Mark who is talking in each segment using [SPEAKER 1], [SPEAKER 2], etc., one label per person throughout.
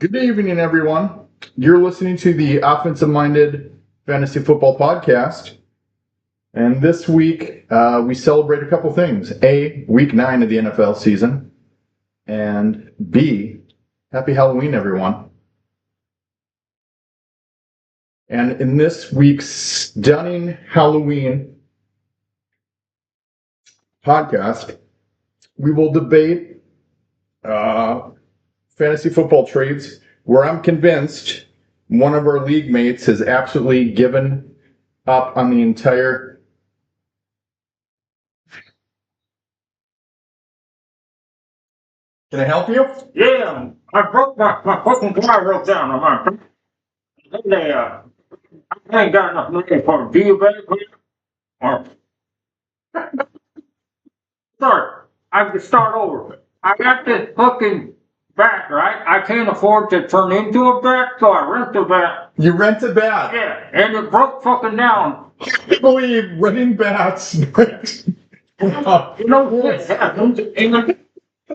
[SPEAKER 1] Good evening, everyone. You're listening to the Offensive Minded Fantasy Football Podcast. And this week, we celebrate a couple things. A, week 9 of the NFL season. And B, happy Halloween, everyone. And in this week's stunning Halloween podcast, we will debate fantasy football trades where I'm convinced one of our league mates has absolutely given up on the entire. Can I help you?
[SPEAKER 2] Yeah, I broke my fucking car broke down on my. I ain't got enough money for a deal back here. Or, sorry, I have to start over. I got this fucking bat, right? I can't afford to turn into a bat, so I rent a bat.
[SPEAKER 1] You rent a bat.
[SPEAKER 2] Yeah, and it broke fucking down.
[SPEAKER 1] I believe renting bats.
[SPEAKER 2] You know what happened? And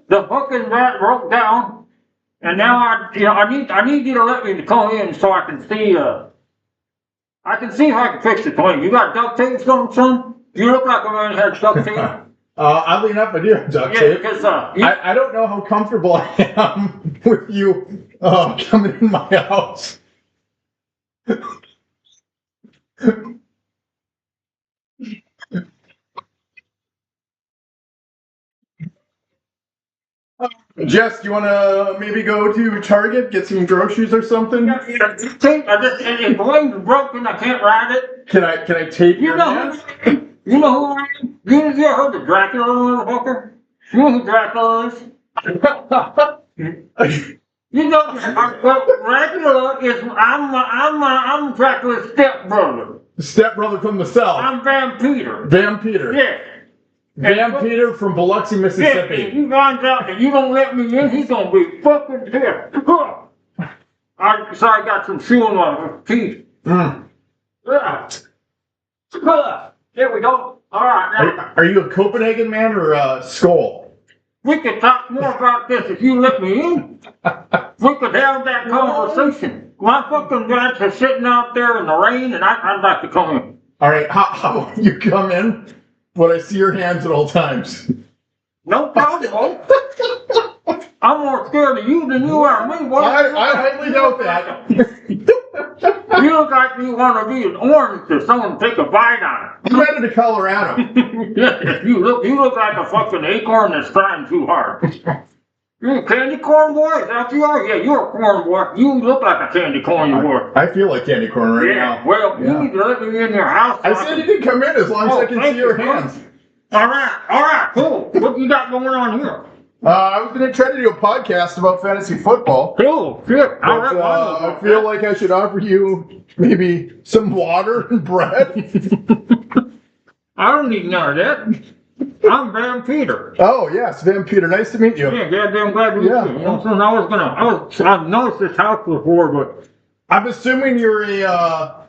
[SPEAKER 2] the fucking bat broke down, and now I need you to let me come in so I can see I can see if I can fix it for you. You got duct tape, son? You look like a man who has duct tape.
[SPEAKER 1] Oddly enough, I do have duct tape.
[SPEAKER 2] Yeah, because
[SPEAKER 1] I don't know how comfortable I am with you coming in my house. Jess, do you want to maybe go to Target, get some groceries or something?
[SPEAKER 2] the blade's broken. I can't ride it.
[SPEAKER 1] Can I tape
[SPEAKER 2] You
[SPEAKER 1] your
[SPEAKER 2] know
[SPEAKER 1] hands?
[SPEAKER 2] you know who I am? You ever heard of Dracula, motherfucker? You know who Dracula is? You know, Dracula is I'm Dracula's stepbrother.
[SPEAKER 1] Stepbrother from the south.
[SPEAKER 2] I'm Vampoor.
[SPEAKER 1] Vampoor.
[SPEAKER 2] Yeah.
[SPEAKER 1] Vampoor from Biloxi,
[SPEAKER 2] Yeah,
[SPEAKER 1] Mississippi.
[SPEAKER 2] if he finds out that you don't let me in, he's gonna be fucking pissed. I got some chewing on his teeth. There we go. All right, now
[SPEAKER 1] Are you a Copenhagen man or a Skull?
[SPEAKER 2] we could talk more about this if you let me in. We could have that conversation. My fucking guys are sitting out there in the rain, and I'd like to come in.
[SPEAKER 1] All right, how will you come in? But I see your hands at all times.
[SPEAKER 2] No problem. I'm more scared of you than you are of me.
[SPEAKER 1] I highly doubt that.
[SPEAKER 2] You look like you want to be an orange to someone take a bite on it.
[SPEAKER 1] I'm headed to Colorado.
[SPEAKER 2] you look like a fucking acorn that's trying too hard. You're a candy corn boy? Is that you are? Yeah, you're a corn boy. You look like a candy corn boy.
[SPEAKER 1] I feel like candy corn right now.
[SPEAKER 2] Well, you need to let me in your house.
[SPEAKER 1] I said you can come in as long as I can see your hands.
[SPEAKER 2] All right, cool. What you got going on here?
[SPEAKER 1] I was going to try to do a podcast about fantasy football.
[SPEAKER 2] Cool, shit.
[SPEAKER 1] But, I feel like I should offer you maybe some water and bread.
[SPEAKER 2] I don't need none of that. I'm Vampoor.
[SPEAKER 1] Oh, yes, Vampoor. Nice to meet you.
[SPEAKER 2] Yeah, goddamn glad to meet you. You know what I'm saying? I've noticed this house before, but
[SPEAKER 1] I'm assuming you're a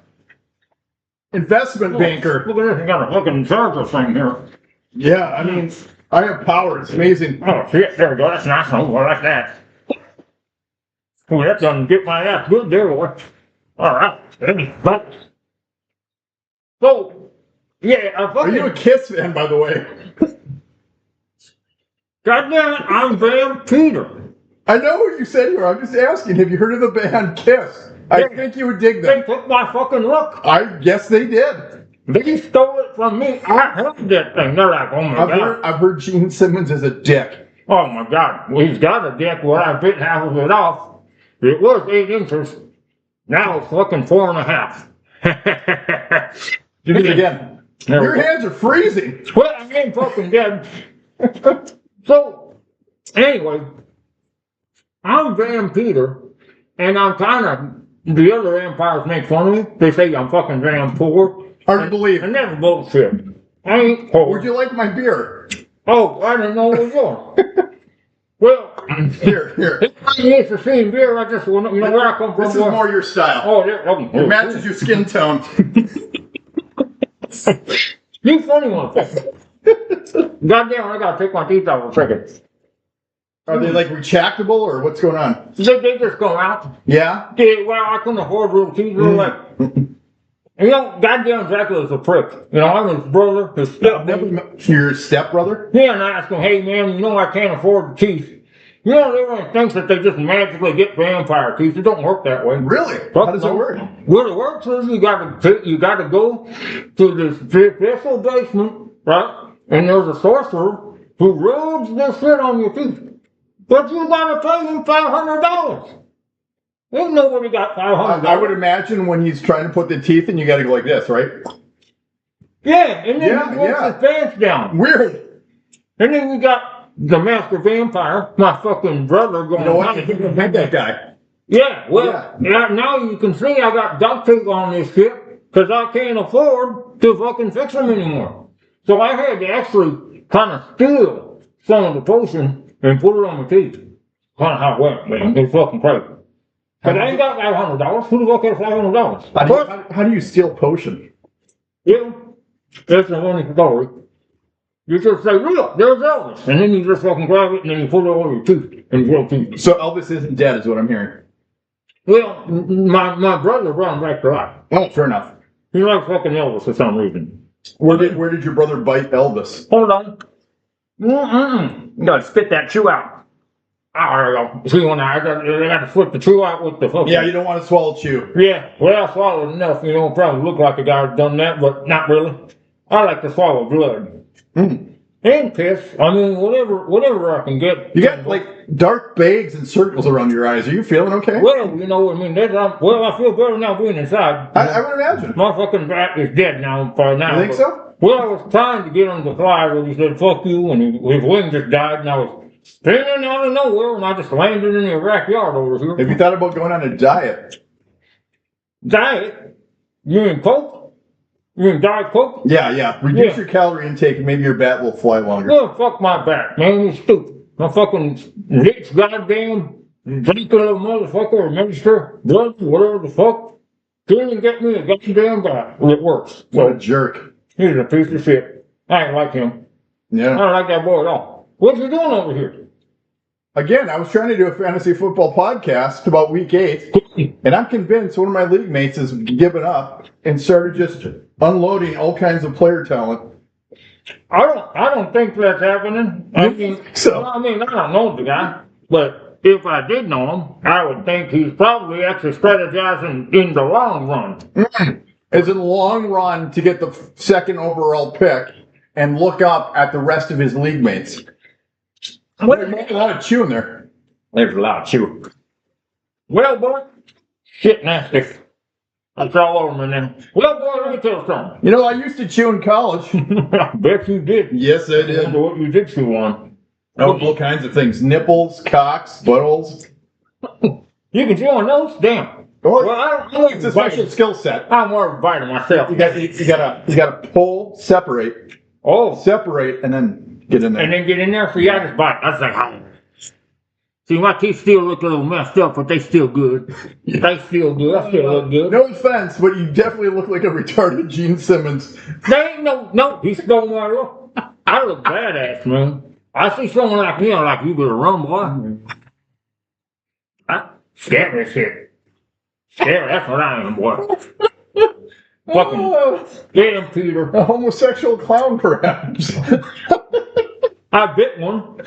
[SPEAKER 1] investment banker.
[SPEAKER 2] Look at this, you got a fucking charger thing here.
[SPEAKER 1] Yeah, I mean, I have power. It's amazing.
[SPEAKER 2] Oh shit, there we go. That's nice. Oh, I like that. Oh, that doesn't get my ass good there, boy. Alright. So, yeah,
[SPEAKER 1] Are you a Kiss fan, by the way?
[SPEAKER 2] goddamn it, I'm Vampoor.
[SPEAKER 1] I know what you said here. I'm just asking. Have you heard of the band Kiss? I think you would dig
[SPEAKER 2] They
[SPEAKER 1] them.
[SPEAKER 2] took my fucking look.
[SPEAKER 1] I guess they did.
[SPEAKER 2] They stole it from me. I heard that thing. They're like, oh my god.
[SPEAKER 1] I've heard Jean Simmons is a dick.
[SPEAKER 2] Oh my god. Well, he's got a dick where I bit half of it off. It was 8 inches. Now it's fucking 4.5.
[SPEAKER 1] Do it again. Your hands are freezing.
[SPEAKER 2] Well, I ain't fucking dead. So, anyway, I'm Vampoor, and I'm kind of, the other vampires make fun of me. They say I'm fucking Vampoor.
[SPEAKER 1] Hard to believe.
[SPEAKER 2] And that's bullshit. I ain't poor.
[SPEAKER 1] Would you like my beer?
[SPEAKER 2] Oh, I didn't know what was going. Well,
[SPEAKER 1] Here.
[SPEAKER 2] it's the same beer. I just want to, where I come from.
[SPEAKER 1] This is more your style.
[SPEAKER 2] Oh, there. Okay.
[SPEAKER 1] It matches your skin tone.
[SPEAKER 2] You funny one. Goddamn, I gotta take my teeth out for a second.
[SPEAKER 1] Are they like retractable or what's going on?
[SPEAKER 2] They just go out.
[SPEAKER 1] Yeah?
[SPEAKER 2] Yeah, well, I couldn't afford real teeth. Like, you know, goddamn Dracula's a prick. You know, I'm his brother, his stepbrother.
[SPEAKER 1] Your stepbrother?
[SPEAKER 2] Yeah, and I asked him, hey man, you know I can't afford the teeth. You know, everyone thinks that they just magically get vampire teeth. It don't work that way.
[SPEAKER 1] Really?
[SPEAKER 2] Fuck
[SPEAKER 1] How does
[SPEAKER 2] no.
[SPEAKER 1] it work?
[SPEAKER 2] What it works is you gotta go to this vessel basement, right? And there's a sorcerer who rubs this shit on your teeth. But you gotta pay him $500. Ain't nobody got $500.
[SPEAKER 1] I would imagine when he's trying to put the teeth in, you got to go like this, right?
[SPEAKER 2] Yeah, and then he puts his pants down.
[SPEAKER 1] Weird.
[SPEAKER 2] And then you got the master vampire, my fucking brother, going.
[SPEAKER 1] You know what? You had that guy.
[SPEAKER 2] Yeah, well, yeah, now you can see I got duct tape on this shit because I can't afford to fucking fix them anymore. So I had to actually kind of steal some of the potion and put it on my teeth. Kind of how it went, man. It's fucking crazy. But I ain't got $500. Who the fuck has $500?
[SPEAKER 1] How do you steal potion?
[SPEAKER 2] Yeah, that's a funny story. You just say, look, there's Elvis. And then you just fucking grab it and then you put it over your tooth and you teeth.
[SPEAKER 1] So Elvis isn't dead, is what I'm hearing.
[SPEAKER 2] Well, my brother brought him back to life.
[SPEAKER 1] Oh, fair enough.
[SPEAKER 2] He likes fucking Elvis for some reason.
[SPEAKER 1] Where did your brother bite Elvis?
[SPEAKER 2] Hold on. You gotta spit that chew out. Ah, there we go. See, when I got to flip the chew out with the fucking.
[SPEAKER 1] Yeah, you don't want to swallow chew.
[SPEAKER 2] Yeah, well, I swallowed enough. You know, probably look like a guy who's done that, but not really. I like to swallow blood. And piss. I mean, whatever I can get.
[SPEAKER 1] You got like dark bags and circles around your eyes. Are you feeling okay?
[SPEAKER 2] Well, you know, I mean, I feel better now being inside.
[SPEAKER 1] I would imagine.
[SPEAKER 2] My fucking bat is dead now by now.
[SPEAKER 1] You think so?
[SPEAKER 2] Well, I was trying to get him to fly, but he said, fuck you, and his wing just died, and I was spinning out of nowhere, and I just landed in the backyard over here.
[SPEAKER 1] Have you thought about going on a diet?
[SPEAKER 2] Diet? You mean Coke? You mean Diet Coke?
[SPEAKER 1] Yeah. Reduce your calorie intake and maybe your bat will fly longer.
[SPEAKER 2] Yeah, fuck my bat, man. You're stupid. My fucking rich goddamn Dracula motherfucker or minister, blood, whatever the fuck. Can't even get me a goddamn bat. Well, it works.
[SPEAKER 1] What a jerk.
[SPEAKER 2] He's a piece of shit. I ain't like him.
[SPEAKER 1] Yeah.
[SPEAKER 2] I don't like that boy at all. What's he doing over here?
[SPEAKER 1] Again, I was trying to do a fantasy football podcast about week 8, and I'm convinced one of my league mates has given up and started just unloading all kinds of player talent.
[SPEAKER 2] I don't think that's happening. I mean, I don't know the guy, but if I did know him, I would think he's probably actually strategizing in the long run.
[SPEAKER 1] As in the long run to get the second overall pick and look up at the rest of his league mates. There's a lot of chew in there.
[SPEAKER 2] There's a lot of chew. Well, boy, shit nasty. That's all over me now. Well, boy, let me tell you something.
[SPEAKER 1] You know, I used to chew in college.
[SPEAKER 2] I bet you did.
[SPEAKER 1] Yes, I did.
[SPEAKER 2] I wonder what you did chew on.
[SPEAKER 1] Oh, all kinds of things. Nipples, cocks, buttholes.
[SPEAKER 2] You can chew on those? Damn.
[SPEAKER 1] Well,
[SPEAKER 2] I don't
[SPEAKER 1] it's a special skill set.
[SPEAKER 2] I'm more of a biter myself.
[SPEAKER 1] You gotta pull, separate, and then get in there.
[SPEAKER 2] And then get in there, so I just bite. I was like, oh. See, my teeth still look a little messed up, but they still good. They still good. I still look good.
[SPEAKER 1] No offense, but you definitely look like a retarded Jean Simmons.
[SPEAKER 2] They ain't no, he stole my look. I look badass, man. I see someone like me, I'm like, you better run, boy. Scary shit. Scary, that's what I am, boy. Fucking damn Peter.
[SPEAKER 1] A homosexual clown, perhaps.
[SPEAKER 2] I bit one.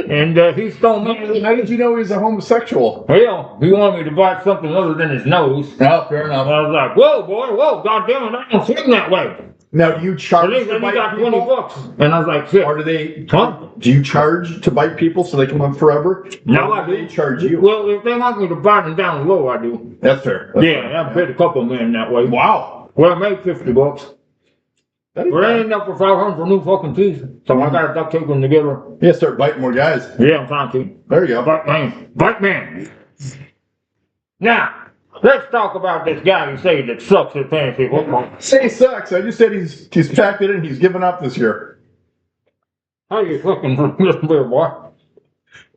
[SPEAKER 2] And he stole me.
[SPEAKER 1] How did you know he was a homosexual?
[SPEAKER 2] Well, he wanted me to bite something other than his nose.
[SPEAKER 1] Oh, fair enough.
[SPEAKER 2] I was like, whoa, boy, whoa, goddamn it, I don't swing that way.
[SPEAKER 1] Now, do you charge
[SPEAKER 2] At least
[SPEAKER 1] to
[SPEAKER 2] he
[SPEAKER 1] bite
[SPEAKER 2] got
[SPEAKER 1] people?
[SPEAKER 2] $20. And I was like, shit.
[SPEAKER 1] Or do they?
[SPEAKER 2] Huh?
[SPEAKER 1] Do you charge to bite people so they can live forever?
[SPEAKER 2] No,
[SPEAKER 1] Or
[SPEAKER 2] I
[SPEAKER 1] do
[SPEAKER 2] do.
[SPEAKER 1] they charge you?
[SPEAKER 2] Well, if they want me to bite them down low, I do.
[SPEAKER 1] That's fair. That's fair.
[SPEAKER 2] Yeah, I bit a couple of men that way.
[SPEAKER 1] Wow.
[SPEAKER 2] Well, I made $50.
[SPEAKER 1] That is
[SPEAKER 2] But I
[SPEAKER 1] bad.
[SPEAKER 2] ended up with 500 for new fucking teeth. So I got to duct tape them together.
[SPEAKER 1] You gotta start biting more guys.
[SPEAKER 2] Yeah, I'm trying to.
[SPEAKER 1] There you go.
[SPEAKER 2] Bite man. Bite man. Now, let's talk about this guy you say that sucks at fantasy football.
[SPEAKER 1] Say he sucks. I just said he's packed it in. He's given up this year.
[SPEAKER 2] How you fucking listen there, boy?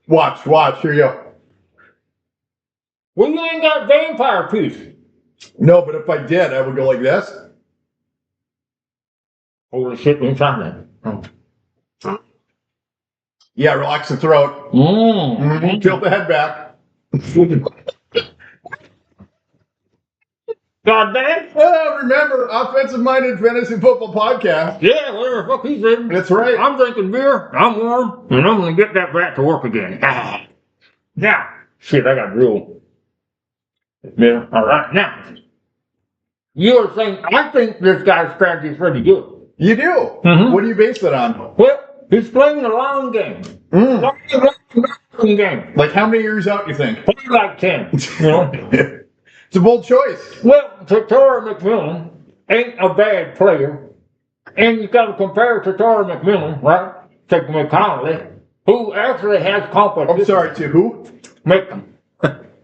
[SPEAKER 1] Watch. Here you go.
[SPEAKER 2] Well, you ain't got vampire teeth.
[SPEAKER 1] No, but if I did, I would go like this.
[SPEAKER 2] Holy shit, we ain't trying that.
[SPEAKER 1] Yeah, relax the throat. Tilt the head back.
[SPEAKER 2] God damn.
[SPEAKER 1] Well, remember, offensive-minded fantasy football podcast.
[SPEAKER 2] Yeah, whatever the fuck he said.
[SPEAKER 1] That's right.
[SPEAKER 2] I'm drinking beer, I'm warm, and I'm gonna get that rat to work again. Now, shit, I got drool. Yeah, alright, now. You were saying, I think this guy's strategy is pretty good.
[SPEAKER 1] You do?
[SPEAKER 2] Mhm.
[SPEAKER 1] What do you base that on?
[SPEAKER 2] Well, he's playing a long game. Long game.
[SPEAKER 1] Like how many years out, you think?
[SPEAKER 2] Probably like 10, you know?
[SPEAKER 1] It's a bold choice.
[SPEAKER 2] Well, Tatar McMillan ain't a bad player. And you got to compare Tatar McMillan, right, to McConnelly, who actually has competition.
[SPEAKER 1] I'm sorry, to who?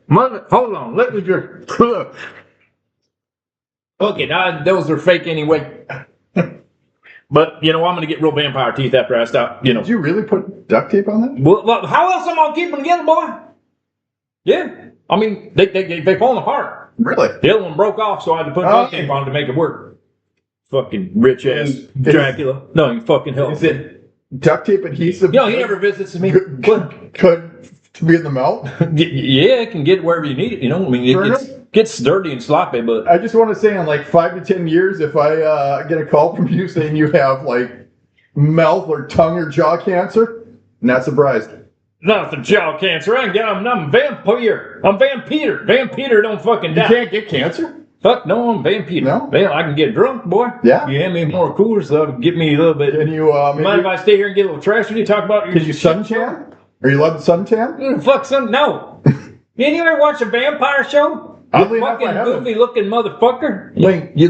[SPEAKER 2] Hold on, let me just look.
[SPEAKER 3] Okay, now those are fake anyway. But, you know, I'm going to get real vampire teeth after I stop, you know.
[SPEAKER 1] Did you really put duct tape on that?
[SPEAKER 3] Well, how else am I going to keep them together, boy? Yeah. I mean, they falling apart.
[SPEAKER 1] Really?
[SPEAKER 3] The other one broke off, so I had to put duct tape on to make it work. Fucking rich ass Dracula. No, you fucking hell.
[SPEAKER 1] Is it duct tape adhesive?
[SPEAKER 3] You know, he never visits me.
[SPEAKER 1] Could to be in the mouth?
[SPEAKER 3] Yeah, it can get wherever you need it, you know. I mean, it gets dirty and sloppy, but...
[SPEAKER 1] I just want to say in like 5 to 10 years, if I get a call from you saying you have like mouth or tongue or jaw cancer, not surprised.
[SPEAKER 3] Not the jaw cancer. I'm Vampire. I'm Vampire. Vampire don't fucking die.
[SPEAKER 1] You can't get cancer?
[SPEAKER 3] Fuck no, I'm Vampire.
[SPEAKER 1] No?
[SPEAKER 3] Well, I can get drunk, boy.
[SPEAKER 1] Yeah?
[SPEAKER 3] You hand me more coolers, that'll get me a little bit.
[SPEAKER 1] Can you,
[SPEAKER 3] Mind if I stay here and get a little trash when you talk about your...
[SPEAKER 1] Can you suntan? Are you allowed to suntan?
[SPEAKER 3] Who the fuck No. Did you ever watch a vampire show?
[SPEAKER 1] Oddly
[SPEAKER 3] You
[SPEAKER 1] enough, I
[SPEAKER 3] fucking
[SPEAKER 1] haven't.
[SPEAKER 3] goofy looking motherfucker.
[SPEAKER 1] Wait.
[SPEAKER 3] You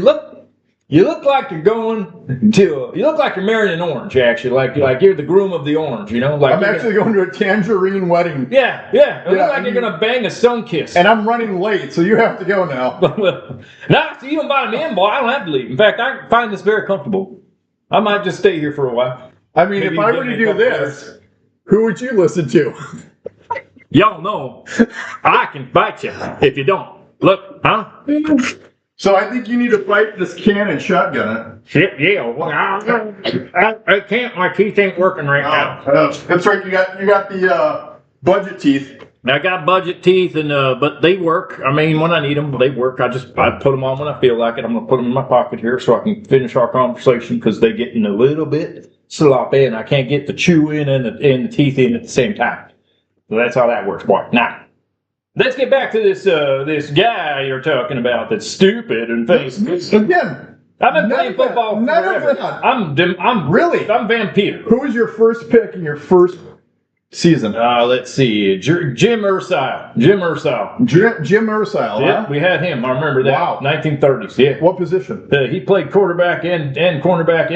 [SPEAKER 3] look like you're going to... You look like you're marrying an orange, actually. Like you're the groom of the orange, you know? Like
[SPEAKER 1] I'm actually going to a tangerine wedding.
[SPEAKER 3] Yeah. It looks like you're going to bang a sun kiss.
[SPEAKER 1] And I'm running late, so you have to go now.
[SPEAKER 3] Nah, so you don't buy me in, boy. I don't have to leave. In fact, I find this very comfortable. I might just stay here for a while.
[SPEAKER 1] I mean,
[SPEAKER 3] Maybe
[SPEAKER 1] if I
[SPEAKER 3] give
[SPEAKER 1] were
[SPEAKER 3] me
[SPEAKER 1] to
[SPEAKER 3] a
[SPEAKER 1] do
[SPEAKER 3] couple
[SPEAKER 1] this, who would you listen to?
[SPEAKER 3] Y'all know I can bite you if you don't. Look, huh?
[SPEAKER 1] So I think you need to fight this can and shotgun it.
[SPEAKER 2] Shit, yeah. Well, I can't, my teeth ain't working right now.
[SPEAKER 1] That's right. You got the budget teeth.
[SPEAKER 3] I got budget teeth, and but they work. I mean, when I need them, they work. I put them on when I feel like it. I'm gonna put them in my pocket here so I can finish our conversation because they're getting a little bit sloppy, and I can't get the chew in and the teeth in at the same time. So that's how that works, boy. Now, let's get back to this guy you're talking about that's stupid and thinks.
[SPEAKER 1] Again,
[SPEAKER 3] I've been playing football forever. I'm
[SPEAKER 1] Really?
[SPEAKER 3] I'm Vampire.
[SPEAKER 1] who was your first pick in your first season?
[SPEAKER 3] Let's see, Jim Ursile. Jim Ursile.
[SPEAKER 1] Jim Ursile,
[SPEAKER 3] Yeah,
[SPEAKER 1] huh?
[SPEAKER 3] we had him. I remember that.
[SPEAKER 1] Wow.
[SPEAKER 3] 1930s. Yeah.
[SPEAKER 1] What position?
[SPEAKER 3] He played quarterback and cornerback,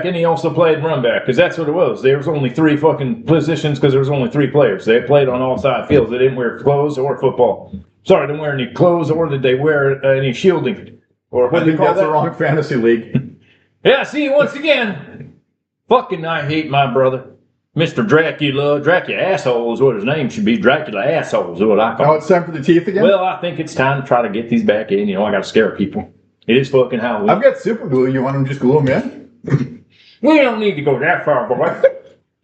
[SPEAKER 3] and he also played run back because that's what it was. There was only 3 fucking positions because there was only 3 players. They played on all side fields. They didn't wear clothes or football. Sorry, didn't wear any clothes or did they wear any shielding or what
[SPEAKER 1] I
[SPEAKER 3] do you
[SPEAKER 1] think
[SPEAKER 3] call
[SPEAKER 1] that's
[SPEAKER 3] that?
[SPEAKER 1] the wrong fantasy league.
[SPEAKER 3] Yeah. See, once again, fucking I hate my brother. Mr. Dracula asshole is what his name should be. Dracula asshole is what I call
[SPEAKER 1] Now
[SPEAKER 3] him.
[SPEAKER 1] it's time for the teeth again?
[SPEAKER 3] Well, I think it's time to try to get these back in. You know, I got to scare people. It is fucking Halloween.
[SPEAKER 1] I've got super glue. You want them to just glue them in?
[SPEAKER 2] We don't need to go that far, boy.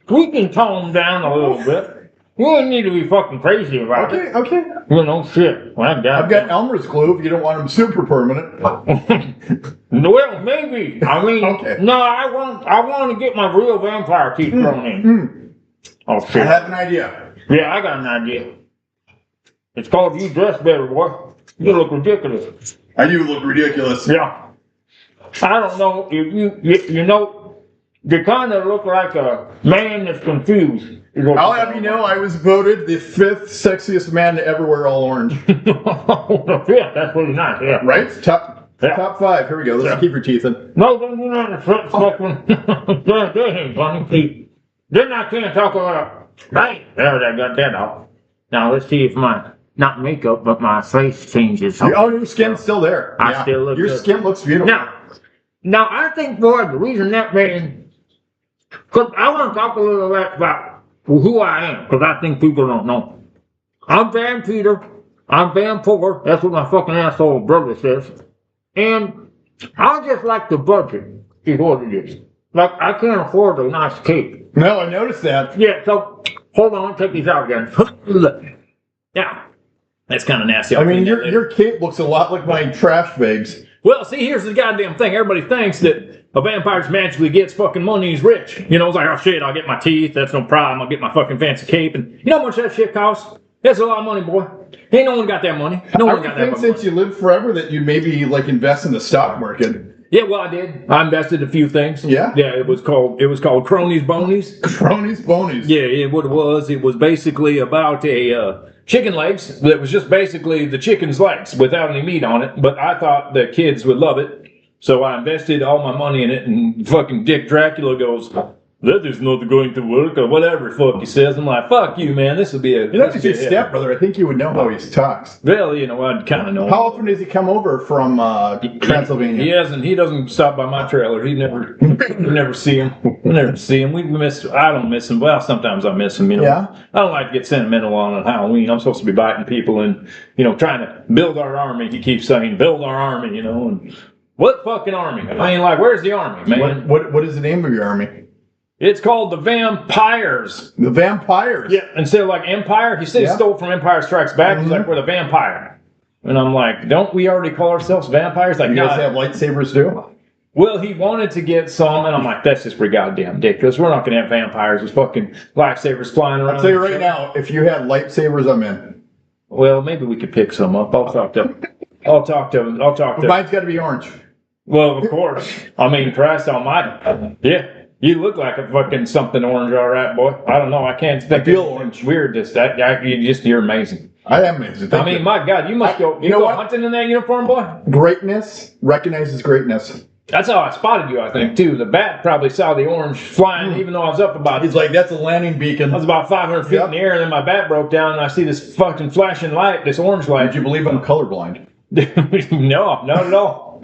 [SPEAKER 2] We can tone them down a little bit. We don't need to be fucking crazy about it.
[SPEAKER 1] Okay.
[SPEAKER 2] You know, shit. Well,
[SPEAKER 1] I've got Elmer's glue if you don't want them super permanent.
[SPEAKER 2] Well, maybe. I mean,
[SPEAKER 1] Okay.
[SPEAKER 2] no, I want to get my real vampire teeth thrown in. Oh,
[SPEAKER 1] I
[SPEAKER 2] shit.
[SPEAKER 1] have an idea.
[SPEAKER 2] Yeah, I got an idea. It's called You Dress Better, boy. You look ridiculous.
[SPEAKER 1] I do look ridiculous.
[SPEAKER 2] Yeah. I don't know if you know, you kind of look like a man that's confused.
[SPEAKER 1] I'll have you know I was voted the 5th sexiest man to ever wear all orange.
[SPEAKER 2] Yeah, that's really nice, yeah.
[SPEAKER 1] Right? Top
[SPEAKER 2] Yeah.
[SPEAKER 1] top 5. Here we go. Let's keep your teeth in.
[SPEAKER 2] No, don't do that in the front second. That ain't funny. Then I can't talk about, right, there, I got that off. Now let's see if my, not makeup, but my face changes.
[SPEAKER 1] Oh, your skin's still there.
[SPEAKER 2] I still look
[SPEAKER 1] Your
[SPEAKER 2] good.
[SPEAKER 1] skin looks beautiful.
[SPEAKER 2] Now I think, boy, the reason that man, because I want to talk a little bit about who I am, because I think people don't know. I'm Van Peter. I'm Vampoor. That's what my fucking asshole brother says. And I just like the budget, is what it is. Like, I can't afford a nice cape.
[SPEAKER 1] No, I noticed that.
[SPEAKER 2] Yeah, so, hold on, take these out again. Yeah. That's kind of nasty.
[SPEAKER 1] I mean, your cape looks a lot like my trash bags.
[SPEAKER 3] Well, see, here's the goddamn thing. Everybody thinks that a vampire magically gets fucking money, he's rich. You know, it's like, oh shit, I'll get my teeth, that's no problem. I'll get my fucking fancy cape. And you know how much that shit costs? That's a lot of money, boy. Ain't no one got that money. No one got that money.
[SPEAKER 1] I would think since you lived forever that you maybe like invest in the stock market.
[SPEAKER 3] Yeah, well, I did. I invested in a few things.
[SPEAKER 1] Yeah?
[SPEAKER 3] Yeah, it was called Cronies Bonies.
[SPEAKER 1] Cronies Bonies.
[SPEAKER 3] Yeah, what it was basically about a chicken legs that was just basically the chicken's legs without any meat on it. But I thought the kids would love it, so I invested all my money in it. And fucking Dick Dracula goes, "That is not going to work," or whatever fuck he says. I'm like, "Fuck you, man. This will be a."
[SPEAKER 1] You know, if your stepbrother, I think you would know how he talks.
[SPEAKER 3] Well, you know, I'd kind of know.
[SPEAKER 1] How often does he come over from Transylvania?
[SPEAKER 3] He hasn't. He doesn't stop by my trailer. We never see him. We never see him. We miss. I don't miss him. Well, sometimes I miss him. You know.
[SPEAKER 1] Yeah.
[SPEAKER 3] I don't like to get sentimental on Halloween. I'm supposed to be biting people and trying to build our army. He keeps saying, "Build our army," and what fucking army? I mean, like, where's the army, man?
[SPEAKER 1] What is the name of your army?
[SPEAKER 3] It's called the Vampires.
[SPEAKER 1] The Vampires.
[SPEAKER 3] Yeah, instead of like Empire, he said he stole it from Empire Strikes Back. He's like, we're the Vampire. And I'm like, don't we already call ourselves vampires? Like,
[SPEAKER 1] you guys have lightsabers too?
[SPEAKER 3] Well, he wanted to get some, and I'm like, that's just pretty goddamn ridiculous. We're not going to have vampires with fucking lightsabers flying around.
[SPEAKER 1] I'll tell you right now, if you had lightsabers, I'm in.
[SPEAKER 3] Well, maybe we could pick some up. I'll talk to.
[SPEAKER 1] But mine's got to be orange.
[SPEAKER 3] Well, of course. I mean, Christ Almighty. Yeah. You look like a fucking something orange, all right, boy. I don't know. I can't think.
[SPEAKER 1] I feel orange.
[SPEAKER 3] Weird. You're amazing.
[SPEAKER 1] I am amazing.
[SPEAKER 3] I mean, my God, you must go. You know what? Hunting in that uniform, boy.
[SPEAKER 1] Greatness recognizes greatness.
[SPEAKER 3] That's how I spotted you, I think, too. The bat probably saw the orange flying, even though I was up about.
[SPEAKER 1] He's like, that's a landing beacon.
[SPEAKER 3] I was about 500 feet in the air, and then my bat broke down, and I see this fucking flashing light, this orange light.
[SPEAKER 1] Did you believe I'm colorblind?
[SPEAKER 3] No, not at all.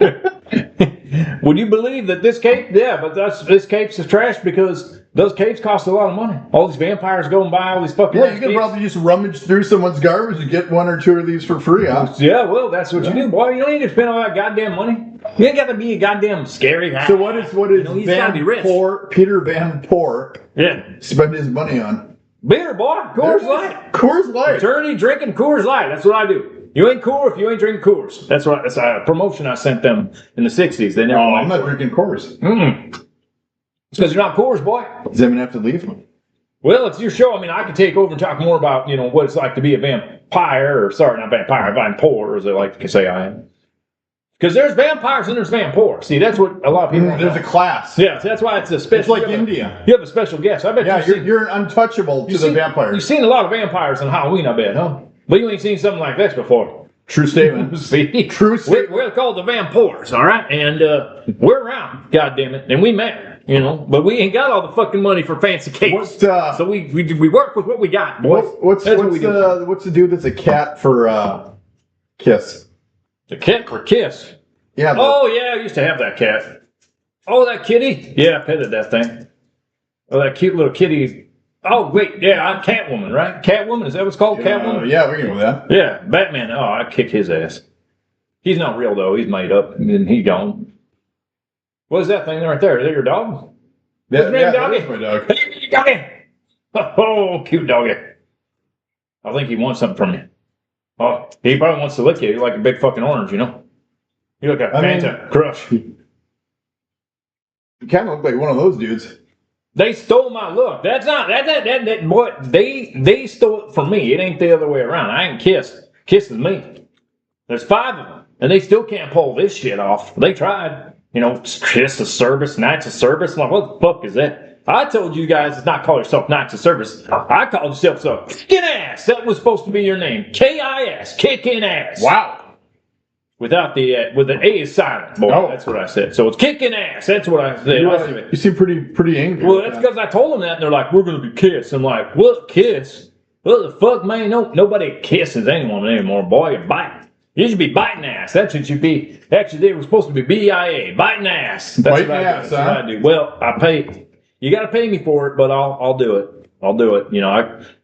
[SPEAKER 3] Would you believe that this cape? Yeah, but this cape's a trash because those capes cost a lot of money. All these vampires go and buy all these fucking.
[SPEAKER 1] Yeah, you could probably just rummage through someone's garbage and get one or two of these for free, huh?
[SPEAKER 3] Yeah, well, that's what you do, boy. You don't need to spend all that goddamn money. You ain't got to be a goddamn scary guy.
[SPEAKER 1] So what is
[SPEAKER 3] Vampoor,
[SPEAKER 1] Peter Vampoor?
[SPEAKER 3] Yeah, spend
[SPEAKER 1] his money on
[SPEAKER 3] beer, boy. Coors Light.
[SPEAKER 1] Coors Light.
[SPEAKER 3] Eternity drinking Coors Light. That's what I do. You ain't cool if you ain't drinking Coors. That's right. That's a promotion I sent them in the 60s. They never.
[SPEAKER 1] I'm not drinking Coors.
[SPEAKER 3] It's because you're not Coors, boy.
[SPEAKER 1] Does anyone have to leave?
[SPEAKER 3] Well, it's your show. I mean, I could take over and talk more about, what it's like to be a vampire, or sorry, not vampire, Vampoor, as they like to say I am. Because there's vampires and there's Vampoor. See, that's what a lot of people
[SPEAKER 1] there's a class.
[SPEAKER 3] Yeah, so that's why it's a special.
[SPEAKER 1] It's like India.
[SPEAKER 3] You have a special guest. I bet
[SPEAKER 1] you're an untouchable to the vampires.
[SPEAKER 3] You've seen a lot of vampires on Halloween, I bet, huh? But you ain't seen something like this before.
[SPEAKER 1] True statement.
[SPEAKER 3] See?
[SPEAKER 1] True statement.
[SPEAKER 3] We're called the Vampoors, all right? And we're around, goddammit, and we matter, but we ain't got all the fucking money for fancy cakes. So we work with what we got, boys.
[SPEAKER 1] What's the dude that's a cat for Kiss?
[SPEAKER 3] The cat for Kiss?
[SPEAKER 1] Yeah.
[SPEAKER 3] I used to have that cat. Oh, that kitty? Yeah, I petted that thing. Oh, that cute little kitty. Oh, wait, yeah, I'm Catwoman, right? Catwoman, is that what's called? Catwoman?
[SPEAKER 1] Yeah, we can go with that.
[SPEAKER 3] Yeah, Batman. Oh, I'd kick his ass. He's not real, though. He's made up, and he's gone. What is that thing right there? Is that your dog?
[SPEAKER 1] What's your name,
[SPEAKER 3] doggy?
[SPEAKER 1] That's my dog.
[SPEAKER 3] Hey, doggy! Oh, cute doggy. I think he wants something from you. Oh, he probably wants to lick you. You're like a big fucking orange, You look like a Fanta Crush.
[SPEAKER 1] You kind of look like one of those dudes.
[SPEAKER 3] They stole my look. That's not that boy. They stole it from me. It ain't the other way around. I ain't kissed. Kiss is me. There's 5 of them, and they still can't pull this shit off. They tried. Kiss of Service, Knights of Service. I'm like, what the fuck is that? I told you guys to not call yourself Knights of Service. I called yourself Kickin' Ass. That was supposed to be your name. K-I-S. Kickin' Ass.
[SPEAKER 1] Wow.
[SPEAKER 3] Without with the A is silent, boy. Oh. That's what I said. So it's kicking ass. That's what I said.
[SPEAKER 1] You seem pretty angry.
[SPEAKER 3] Well, that's because I told them that, and they're like, "We're going to be Kiss." I'm like, "What Kiss? What the fuck, man? Nobody kisses anyone anymore, boy. You're biting. You should be biting ass. That's what you be. Actually, they were supposed to be BIA, biting ass. That's
[SPEAKER 1] biting ass,
[SPEAKER 3] what I do. Well, I pay. You got to pay me for it, but I'll do it. I'll do it. You know,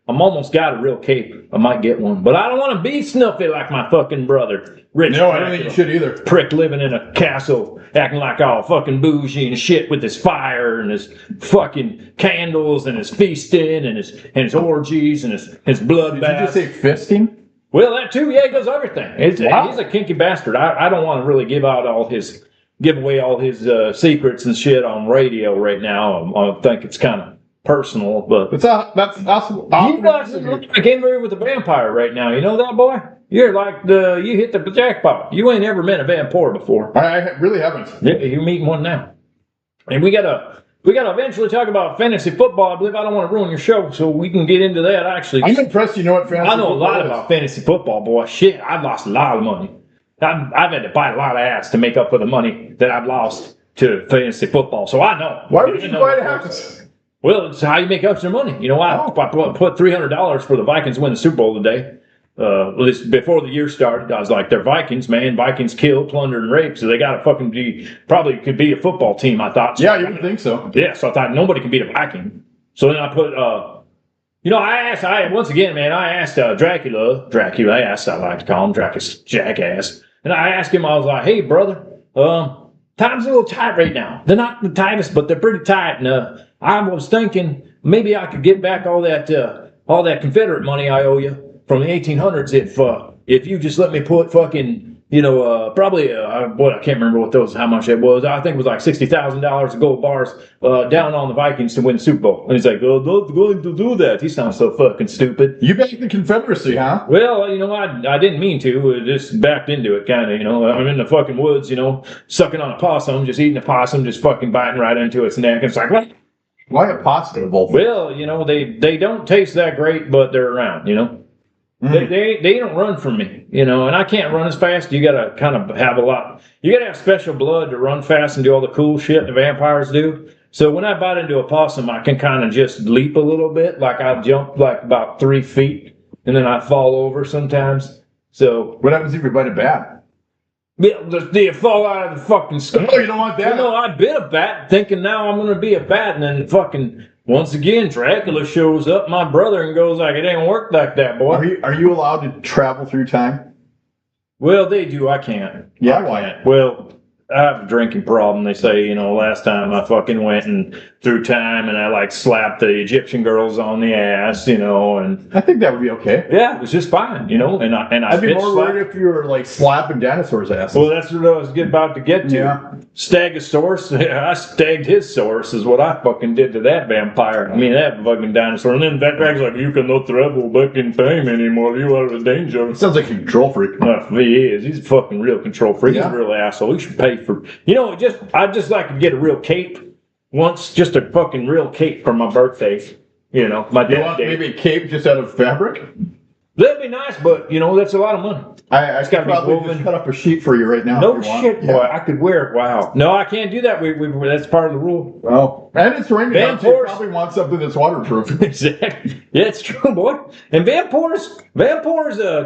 [SPEAKER 3] I'm almost got a real cape. I might get one, but I don't want to be snuffy like my fucking brother. Rich.
[SPEAKER 1] No, I don't think you should either.
[SPEAKER 3] Prick living in a castle, acting like all fucking bougie and shit with his fire and his fucking candles and his feasting and his orgies and his bloodbath.
[SPEAKER 1] Did you just say fisting?
[SPEAKER 3] Well, that too. Yeah, he does everything.
[SPEAKER 1] Wow.
[SPEAKER 3] He's a kinky bastard. I don't want to really give away all his secrets and shit on radio right now. I think it's kind of personal, but
[SPEAKER 1] That's awesome.
[SPEAKER 3] you guys look like Henry with a vampire right now. You know that, boy? You're like you hit the jackpot. You ain't ever met a Vampoor before.
[SPEAKER 1] I really haven't.
[SPEAKER 3] Yeah, you're meeting one now. And we gotta eventually talk about fantasy football. I believe I don't want to ruin your show, so we can get into that actually.
[SPEAKER 1] I'm impressed you know what fantasy
[SPEAKER 3] I know a lot
[SPEAKER 1] football is.
[SPEAKER 3] about fantasy football, boy. Shit, I've lost a lot of money. I've had to buy a lot of ass to make up for the money that I've lost to fantasy football. So I know.
[SPEAKER 1] Why would you buy a house?
[SPEAKER 3] Well, it's how you make up your money. You know, I put $300 for the Vikings to win the Super Bowl today. Before the year started, I was like, they're Vikings, man. Vikings kill, plunder, and rape, so they got to fucking probably could be a football team, I thought. So
[SPEAKER 1] Yeah, you would think so.
[SPEAKER 3] Yeah, so I thought nobody can beat a Viking. So then I put, I asked Dracula, I like to call him Dracula's jackass. And I asked him, I was like, hey, brother, time's a little tight right now. They're not the tightest, but they're pretty tight. And I was thinking maybe I could get back all that Confederate money I owe you from the 1800s if you just let me put fucking, probably, I can't remember how much it was. I think it was like $60,000 of gold bars down on the Vikings to win the Super Bowl. And he's like, oh, not going to do that. He sounds so fucking stupid.
[SPEAKER 1] You backed the Confederacy, huh?
[SPEAKER 3] Well, I didn't mean to. I just backed into it, kind of, I'm in the fucking woods, sucking on a possum, just eating a possum, just fucking biting right into its neck. It's like, what?
[SPEAKER 1] Why a possum of all things?
[SPEAKER 3] Well, they don't taste that great, but they're around, They don't run from me, and I can't run as fast. You gotta kind of have you gotta have special blood to run fast and do all the cool shit the vampires do. So when I bite into a possum, I can kind of just leap a little bit, like I jump like about 3 feet, and then I fall over sometimes. So
[SPEAKER 1] what happens if you bite a bat?
[SPEAKER 3] Yeah, do you fall out of the fucking sky?
[SPEAKER 1] No, you don't want that.
[SPEAKER 3] I bit a bat, thinking now I'm gonna be a bat, and then fucking once again Dracula shows up, my brother, and goes like, it ain't work like that, boy.
[SPEAKER 1] Are you allowed to travel through time?
[SPEAKER 3] Well, they do. I can't.
[SPEAKER 1] Yeah,
[SPEAKER 3] I
[SPEAKER 1] why?
[SPEAKER 3] can't. Well, I have a drinking problem. They say, last time I fucking went and through time and I slapped the Egyptian girls on the ass, and
[SPEAKER 1] I think that would be okay.
[SPEAKER 3] yeah, it was just fine, and
[SPEAKER 1] I'd be more worried if you were slapping dinosaurs' asses.
[SPEAKER 3] Well, that's what I was about to get to.
[SPEAKER 1] Yeah.
[SPEAKER 3] Stegosaurus, I stagged his source is what I fucking did to that vampire. I mean, that fucking dinosaur. And then that guy's like, you cannot travel back in time anymore. You are in danger.
[SPEAKER 1] Sounds like a control freak.
[SPEAKER 3] He is. He's a fucking real control freak.
[SPEAKER 1] Yeah.
[SPEAKER 3] He's a real asshole. He should pay for, I'd just like to get a real cape once, just a fucking real cape for my birthday. My
[SPEAKER 1] You
[SPEAKER 3] death
[SPEAKER 1] want
[SPEAKER 3] day.
[SPEAKER 1] maybe a cape just out of fabric?
[SPEAKER 3] That'd be nice, but, that's a lot of money.
[SPEAKER 1] I
[SPEAKER 3] gotta
[SPEAKER 1] could
[SPEAKER 3] be
[SPEAKER 1] probably
[SPEAKER 3] woven.
[SPEAKER 1] just cut up a sheet for you right now.
[SPEAKER 3] No
[SPEAKER 1] if you want.
[SPEAKER 3] shit, boy.
[SPEAKER 1] Yeah.
[SPEAKER 3] I could wear it. Wow. No, I can't do that. That's part of the rule.
[SPEAKER 1] Well, and it's raining out, so you
[SPEAKER 3] Vampoors.
[SPEAKER 1] probably want something that's waterproof.
[SPEAKER 3] Exactly. Yeah, it's true, boy. And Vampoors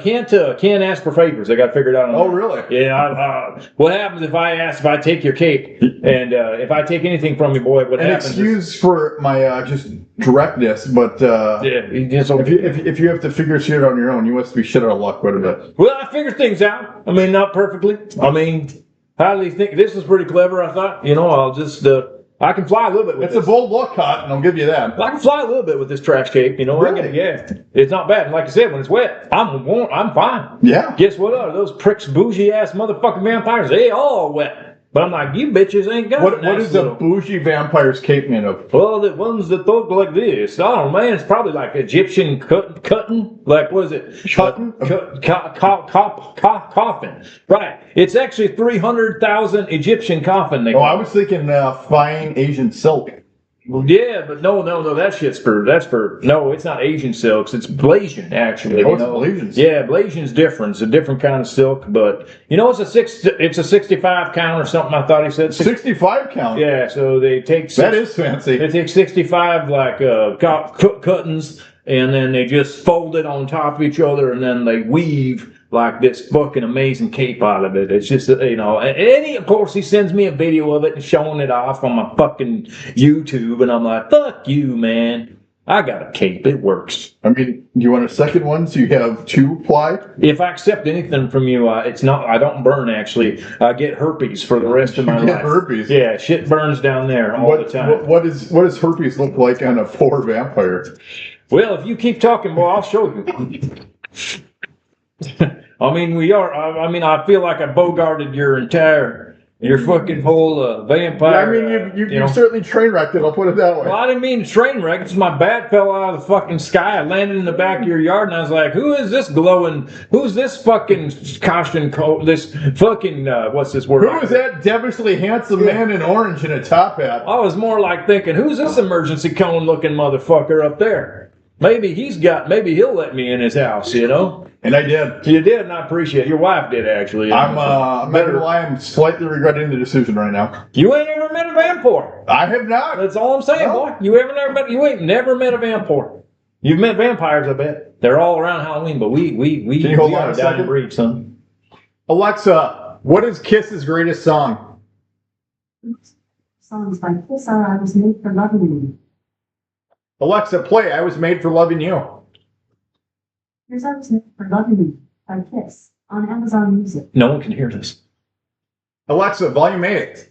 [SPEAKER 3] can't ask for favors. I got to figure it out.
[SPEAKER 1] Oh, really?
[SPEAKER 3] Yeah. What happens if I take your cape and if I take anything from you, boy? What
[SPEAKER 1] An
[SPEAKER 3] happens?
[SPEAKER 1] excuse for my just directness, but if you have to figure shit on your own, you must be shit out of luck quite a bit.
[SPEAKER 3] Well, I figure things out. I mean, not perfectly. I mean, how do you think this is pretty clever? I thought. I'll just I can fly a little bit with
[SPEAKER 1] It's
[SPEAKER 3] this.
[SPEAKER 1] a bold look, Hot, and I'll give you that.
[SPEAKER 3] I can fly a little bit with this trash cape,
[SPEAKER 1] Really?
[SPEAKER 3] Yeah, it's not bad. And like I said, when it's wet, I'm warm. I'm fine.
[SPEAKER 1] Yeah.
[SPEAKER 3] Guess what? Those pricks, bougie ass motherfucking vampires, they all wet. But I'm like, you bitches ain't got
[SPEAKER 1] What
[SPEAKER 3] nice
[SPEAKER 1] is
[SPEAKER 3] little-
[SPEAKER 1] a bougie vampire's cape made of?
[SPEAKER 3] Well, the ones that look like this. I don't know, man. It's probably like Egyptian cotton. Like, what is it?
[SPEAKER 1] Cotton?
[SPEAKER 3] Coffin. Right. It's actually 300,000 Egyptian coffin.
[SPEAKER 1] Oh, I was thinking fine Asian silk.
[SPEAKER 3] Yeah, but no, that shit's no, it's not Asian silks, it's Blasian, actually.
[SPEAKER 1] Oh, it's Blasians.
[SPEAKER 3] Yeah, Blasian's different. It's a different kind of silk, but, it's a 65 count or something, I thought he said.
[SPEAKER 1] 65 count?
[SPEAKER 3] Yeah, so they take...
[SPEAKER 1] That is fancy.
[SPEAKER 3] They take 65, cuttings, and then they just fold it on top of each other, and then they weave like this fucking amazing cape out of it. It's just, and of course he sends me a video of it and showing it off on my fucking YouTube, and I'm like, fuck you, man. I got a cape. It works.
[SPEAKER 1] I mean, you want a second one so you have 2 ply?
[SPEAKER 3] If I accept anything from you, it's not. I don't burn. Actually, I get herpes for the rest of my
[SPEAKER 1] You
[SPEAKER 3] life.
[SPEAKER 1] get herpes?
[SPEAKER 3] Yeah, shit burns down there all the time.
[SPEAKER 1] What does herpes look like on a poor vampire?
[SPEAKER 3] Well, if you keep talking, boy, I'll show you. I mean, we are. I mean, I feel like I bogarted your fucking whole vampire.
[SPEAKER 1] Yeah, I mean, you certainly train wrecked it. I'll put it that way.
[SPEAKER 3] Well, I didn't mean to train wreck. It's my bat fell out of the fucking sky. I landed in the back of your yard, and I was like, "Who is this glowing? Who's this fucking costume coat? This fucking what's this word?
[SPEAKER 1] Who is that devilishly handsome man in orange and a top hat?
[SPEAKER 3] I was more like thinking, who's this emergency cone looking motherfucker up there? Maybe he'll let me in his house, you know."
[SPEAKER 1] And I did.
[SPEAKER 3] You did, and I appreciate it. Your wife did, actually.
[SPEAKER 1] I'm not gonna lie, I'm slightly regretting the decision right now.
[SPEAKER 3] You ain't ever met a Vampoor.
[SPEAKER 1] I have not.
[SPEAKER 3] That's all I'm saying,
[SPEAKER 1] No.
[SPEAKER 3] boy. You ain't never met a Vampoor. You've met vampires, I bet. They're all around Halloween, but we
[SPEAKER 1] Can you hold on
[SPEAKER 3] are
[SPEAKER 1] a
[SPEAKER 3] a dying
[SPEAKER 1] second?
[SPEAKER 3] breed, son.
[SPEAKER 1] Alexa, what is Kiss's greatest song?
[SPEAKER 4] Songs by Kiss are I Was Made for Loving You.
[SPEAKER 1] Alexa, play I Was Made for Loving You.
[SPEAKER 4] Here's I Was Made for Loving You by Kiss on Amazon Music.
[SPEAKER 3] No one can hear this.
[SPEAKER 1] Alexa, volume 8.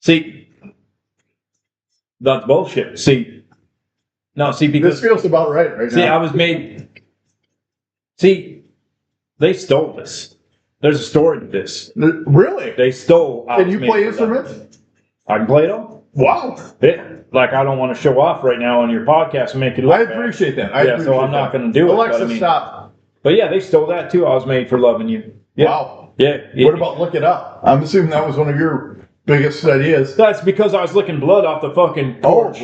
[SPEAKER 3] See, that's bullshit. See, no, see,
[SPEAKER 1] This
[SPEAKER 3] because
[SPEAKER 1] feels about right
[SPEAKER 3] I
[SPEAKER 1] now.
[SPEAKER 3] was made. See, they stole this. There's a story to this.
[SPEAKER 1] Really?
[SPEAKER 3] They stole. I
[SPEAKER 1] Can
[SPEAKER 3] Was
[SPEAKER 1] you
[SPEAKER 3] Made
[SPEAKER 1] play
[SPEAKER 3] for Loving
[SPEAKER 1] instruments?
[SPEAKER 3] You. I can play it all.
[SPEAKER 1] Wow.
[SPEAKER 3] Yeah, like I don't want to show off right now on your podcast and make it look
[SPEAKER 1] I
[SPEAKER 3] bad.
[SPEAKER 1] appreciate that. I
[SPEAKER 3] Yeah,
[SPEAKER 1] appreciate
[SPEAKER 3] so I'm not
[SPEAKER 1] that.
[SPEAKER 3] going to do it.
[SPEAKER 1] Alexa,
[SPEAKER 3] but I mean,
[SPEAKER 1] stop.
[SPEAKER 3] But yeah, they stole that too. I Was Made for Loving You. Yeah.
[SPEAKER 1] Wow.
[SPEAKER 3] Yeah.
[SPEAKER 1] What about Look It Up? I'm assuming that was one of your biggest ideas.
[SPEAKER 3] That's because I was licking blood off the fucking
[SPEAKER 1] Oh,
[SPEAKER 3] porch.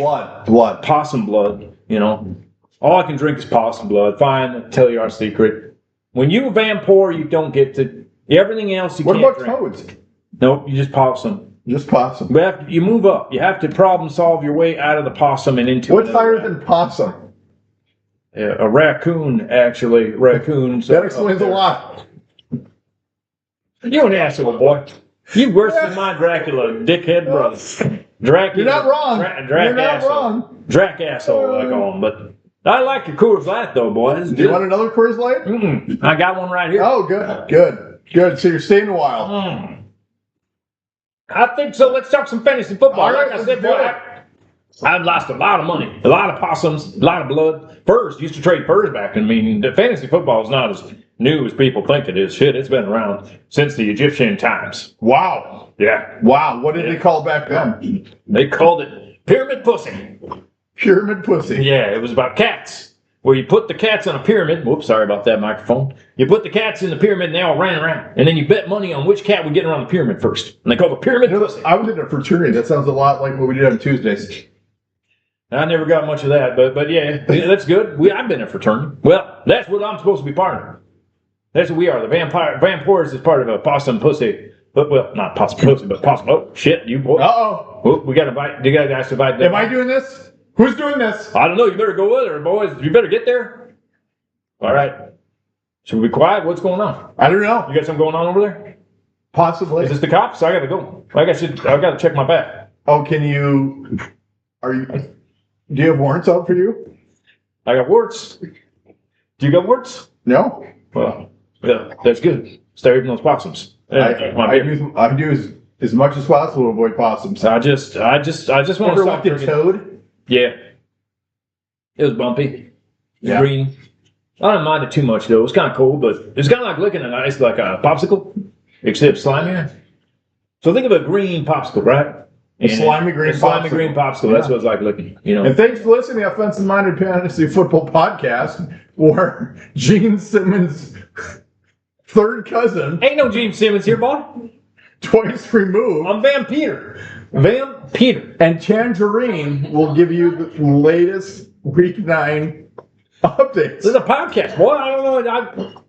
[SPEAKER 1] blood.
[SPEAKER 3] Possum blood, you know. All I can drink is possum blood. Fine, I'll tell you our secret. When you Vampoor, you don't get to everything else. You
[SPEAKER 1] What
[SPEAKER 3] can't
[SPEAKER 1] about
[SPEAKER 3] drink.
[SPEAKER 1] toads?
[SPEAKER 3] Nope, you just possum.
[SPEAKER 1] Just possum.
[SPEAKER 3] But you move up. You have to problem solve your way out of the possum and into
[SPEAKER 1] What's
[SPEAKER 3] another
[SPEAKER 1] higher than possum?
[SPEAKER 3] a raccoon? Actually, raccoons.
[SPEAKER 1] That explains a lot.
[SPEAKER 3] You an asshole, boy. You worse than my Dracula, dickhead brother. Dracula.
[SPEAKER 1] You're not wrong.
[SPEAKER 3] Drac
[SPEAKER 1] You're not
[SPEAKER 3] asshole.
[SPEAKER 1] wrong.
[SPEAKER 3] Drac asshole, I call him. But I like your Coors Light, though, boy. It's
[SPEAKER 1] Do you
[SPEAKER 3] good.
[SPEAKER 1] want another Coors Light?
[SPEAKER 3] I got one right here.
[SPEAKER 1] Oh, good. So you're staying a while.
[SPEAKER 3] Mm. I think so. Let's talk some fantasy football.
[SPEAKER 1] All right,
[SPEAKER 3] Like I
[SPEAKER 1] let's
[SPEAKER 3] said,
[SPEAKER 1] do
[SPEAKER 3] boy,
[SPEAKER 1] it.
[SPEAKER 3] I've lost a lot of money, a lot of possums, a lot of blood. Furs, used to trade furs back. I mean, the fantasy football is not as new as people think it is. Shit, it's been around since the Egyptian times.
[SPEAKER 1] Wow.
[SPEAKER 3] Yeah,
[SPEAKER 1] Wow. What did they call back then?
[SPEAKER 3] they called it pyramid pussy.
[SPEAKER 1] Pyramid pussy.
[SPEAKER 3] Yeah, it was about cats. Where you put the cats on a pyramid. Whoops, sorry about that microphone. You put the cats in the pyramid and they all ran around. And then you bet money on which cat would get around the pyramid first. And they called it pyramid pussy.
[SPEAKER 1] I was in a fraternity. That sounds a lot like what we did on Tuesdays.
[SPEAKER 3] I never got much of that, but yeah, that's good. I've been in a fraternity. Well, that's what I'm supposed to be part of. That's what we are. The Vampoors is part of a possum pussy. But, well, not possum pussy, but possum. Oh, shit, you boy.
[SPEAKER 1] Uh-oh.
[SPEAKER 3] Oh, we got to invite, you guys to invite them.
[SPEAKER 1] Am I doing this? Who's doing this?
[SPEAKER 3] I don't know. You better go with her, boys. You better get there. All right. Should we be quiet? What's going on?
[SPEAKER 1] I don't know.
[SPEAKER 3] You got something going on over there?
[SPEAKER 1] Possibly.
[SPEAKER 3] Is this the cops? I got to go. I got to check my bag.
[SPEAKER 1] Oh, do you have warrants out for you?
[SPEAKER 3] I got warts. Do you got warts?
[SPEAKER 1] No.
[SPEAKER 3] Well, yeah, that's good. Stay away from those possums.
[SPEAKER 1] I do as much as possible to avoid possums.
[SPEAKER 3] I just want to
[SPEAKER 1] Ever
[SPEAKER 3] stop
[SPEAKER 1] looked at
[SPEAKER 3] drinking.
[SPEAKER 1] toad?
[SPEAKER 3] Yeah. It was bumpy.
[SPEAKER 1] Yeah.
[SPEAKER 3] Green. I didn't mind it too much though. It was kind of cool, but it's kind of like looking at ice like a popsicle, except slimier. So think of a green popsicle, right?
[SPEAKER 1] A slimy green
[SPEAKER 3] slimy
[SPEAKER 1] popsicle.
[SPEAKER 3] green popsicle. That's what it's like looking, you know.
[SPEAKER 1] And thanks for listening to the Offensive Minded Fantasy Football Podcast, where Jean Simmons' third cousin,
[SPEAKER 3] Ain't no Jean Simmons here, boy.
[SPEAKER 1] twice removed,
[SPEAKER 3] I'm Vampoor. Vampoor.
[SPEAKER 1] and Tangerine will give you the latest Week 9 updates.
[SPEAKER 3] This is a podcast, boy. I don't know.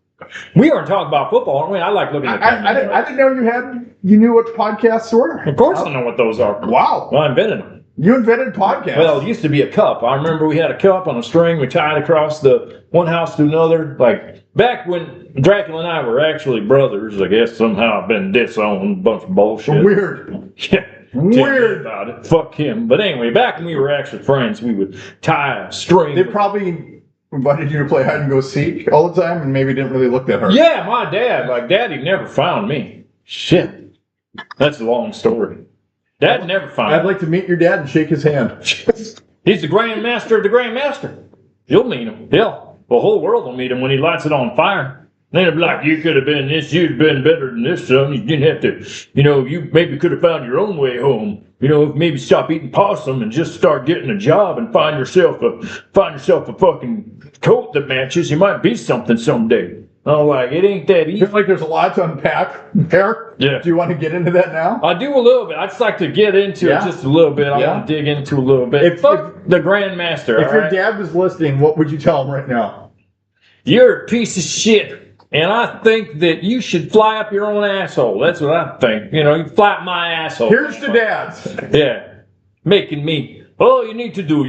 [SPEAKER 3] We aren't talking about football, aren't we? I like looking at
[SPEAKER 1] I didn't know you knew what podcasts were.
[SPEAKER 3] Of course I know what those are.
[SPEAKER 1] Wow.
[SPEAKER 3] Well, I invented them.
[SPEAKER 1] You invented podcasts.
[SPEAKER 3] Well, it used to be a cup. I remember we had a cup on a string we tied across the one house to another. Like back when Dracula and I were actually brothers, I guess somehow I've been disowned, bunch of bullshit.
[SPEAKER 1] Weird.
[SPEAKER 3] Yeah. tell me
[SPEAKER 1] Weird.
[SPEAKER 3] about it. Fuck him. But anyway, back when we were actually friends, we would tie a string.
[SPEAKER 1] They probably invited you to play hide and go seek all the time and maybe didn't really look that hard.
[SPEAKER 3] Yeah, my dad. Like, Daddy never found me. Shit. That's a long story. Dad never found me.
[SPEAKER 1] I'd like to meet your dad and shake his hand.
[SPEAKER 3] He's the grandmaster of the grandmaster. You'll meet him. Hell, the whole world will meet him when he lights it on fire. Then they'll be like, you could have been this, you'd have been better than this, son. You didn't have to, you maybe could have found your own way home. Maybe stop eating possum and just start getting a job and find yourself a fucking coat that matches. You might be something someday. I'm like, it ain't that easy.
[SPEAKER 1] Feels like there's a lot to unpack there.
[SPEAKER 3] Yeah.
[SPEAKER 1] Do you want to get into that now?
[SPEAKER 3] I do a little bit. I'd just like to get into it just a little bit. I want to dig into a little bit. Fuck the Grandmaster.
[SPEAKER 1] If your dad was listening, what would you tell him right now?
[SPEAKER 3] You're a piece of shit. And I think that you should fly up your own asshole. That's what I think. You fly up my asshole.
[SPEAKER 1] Here's to dads.
[SPEAKER 3] Yeah. Making me, you need to do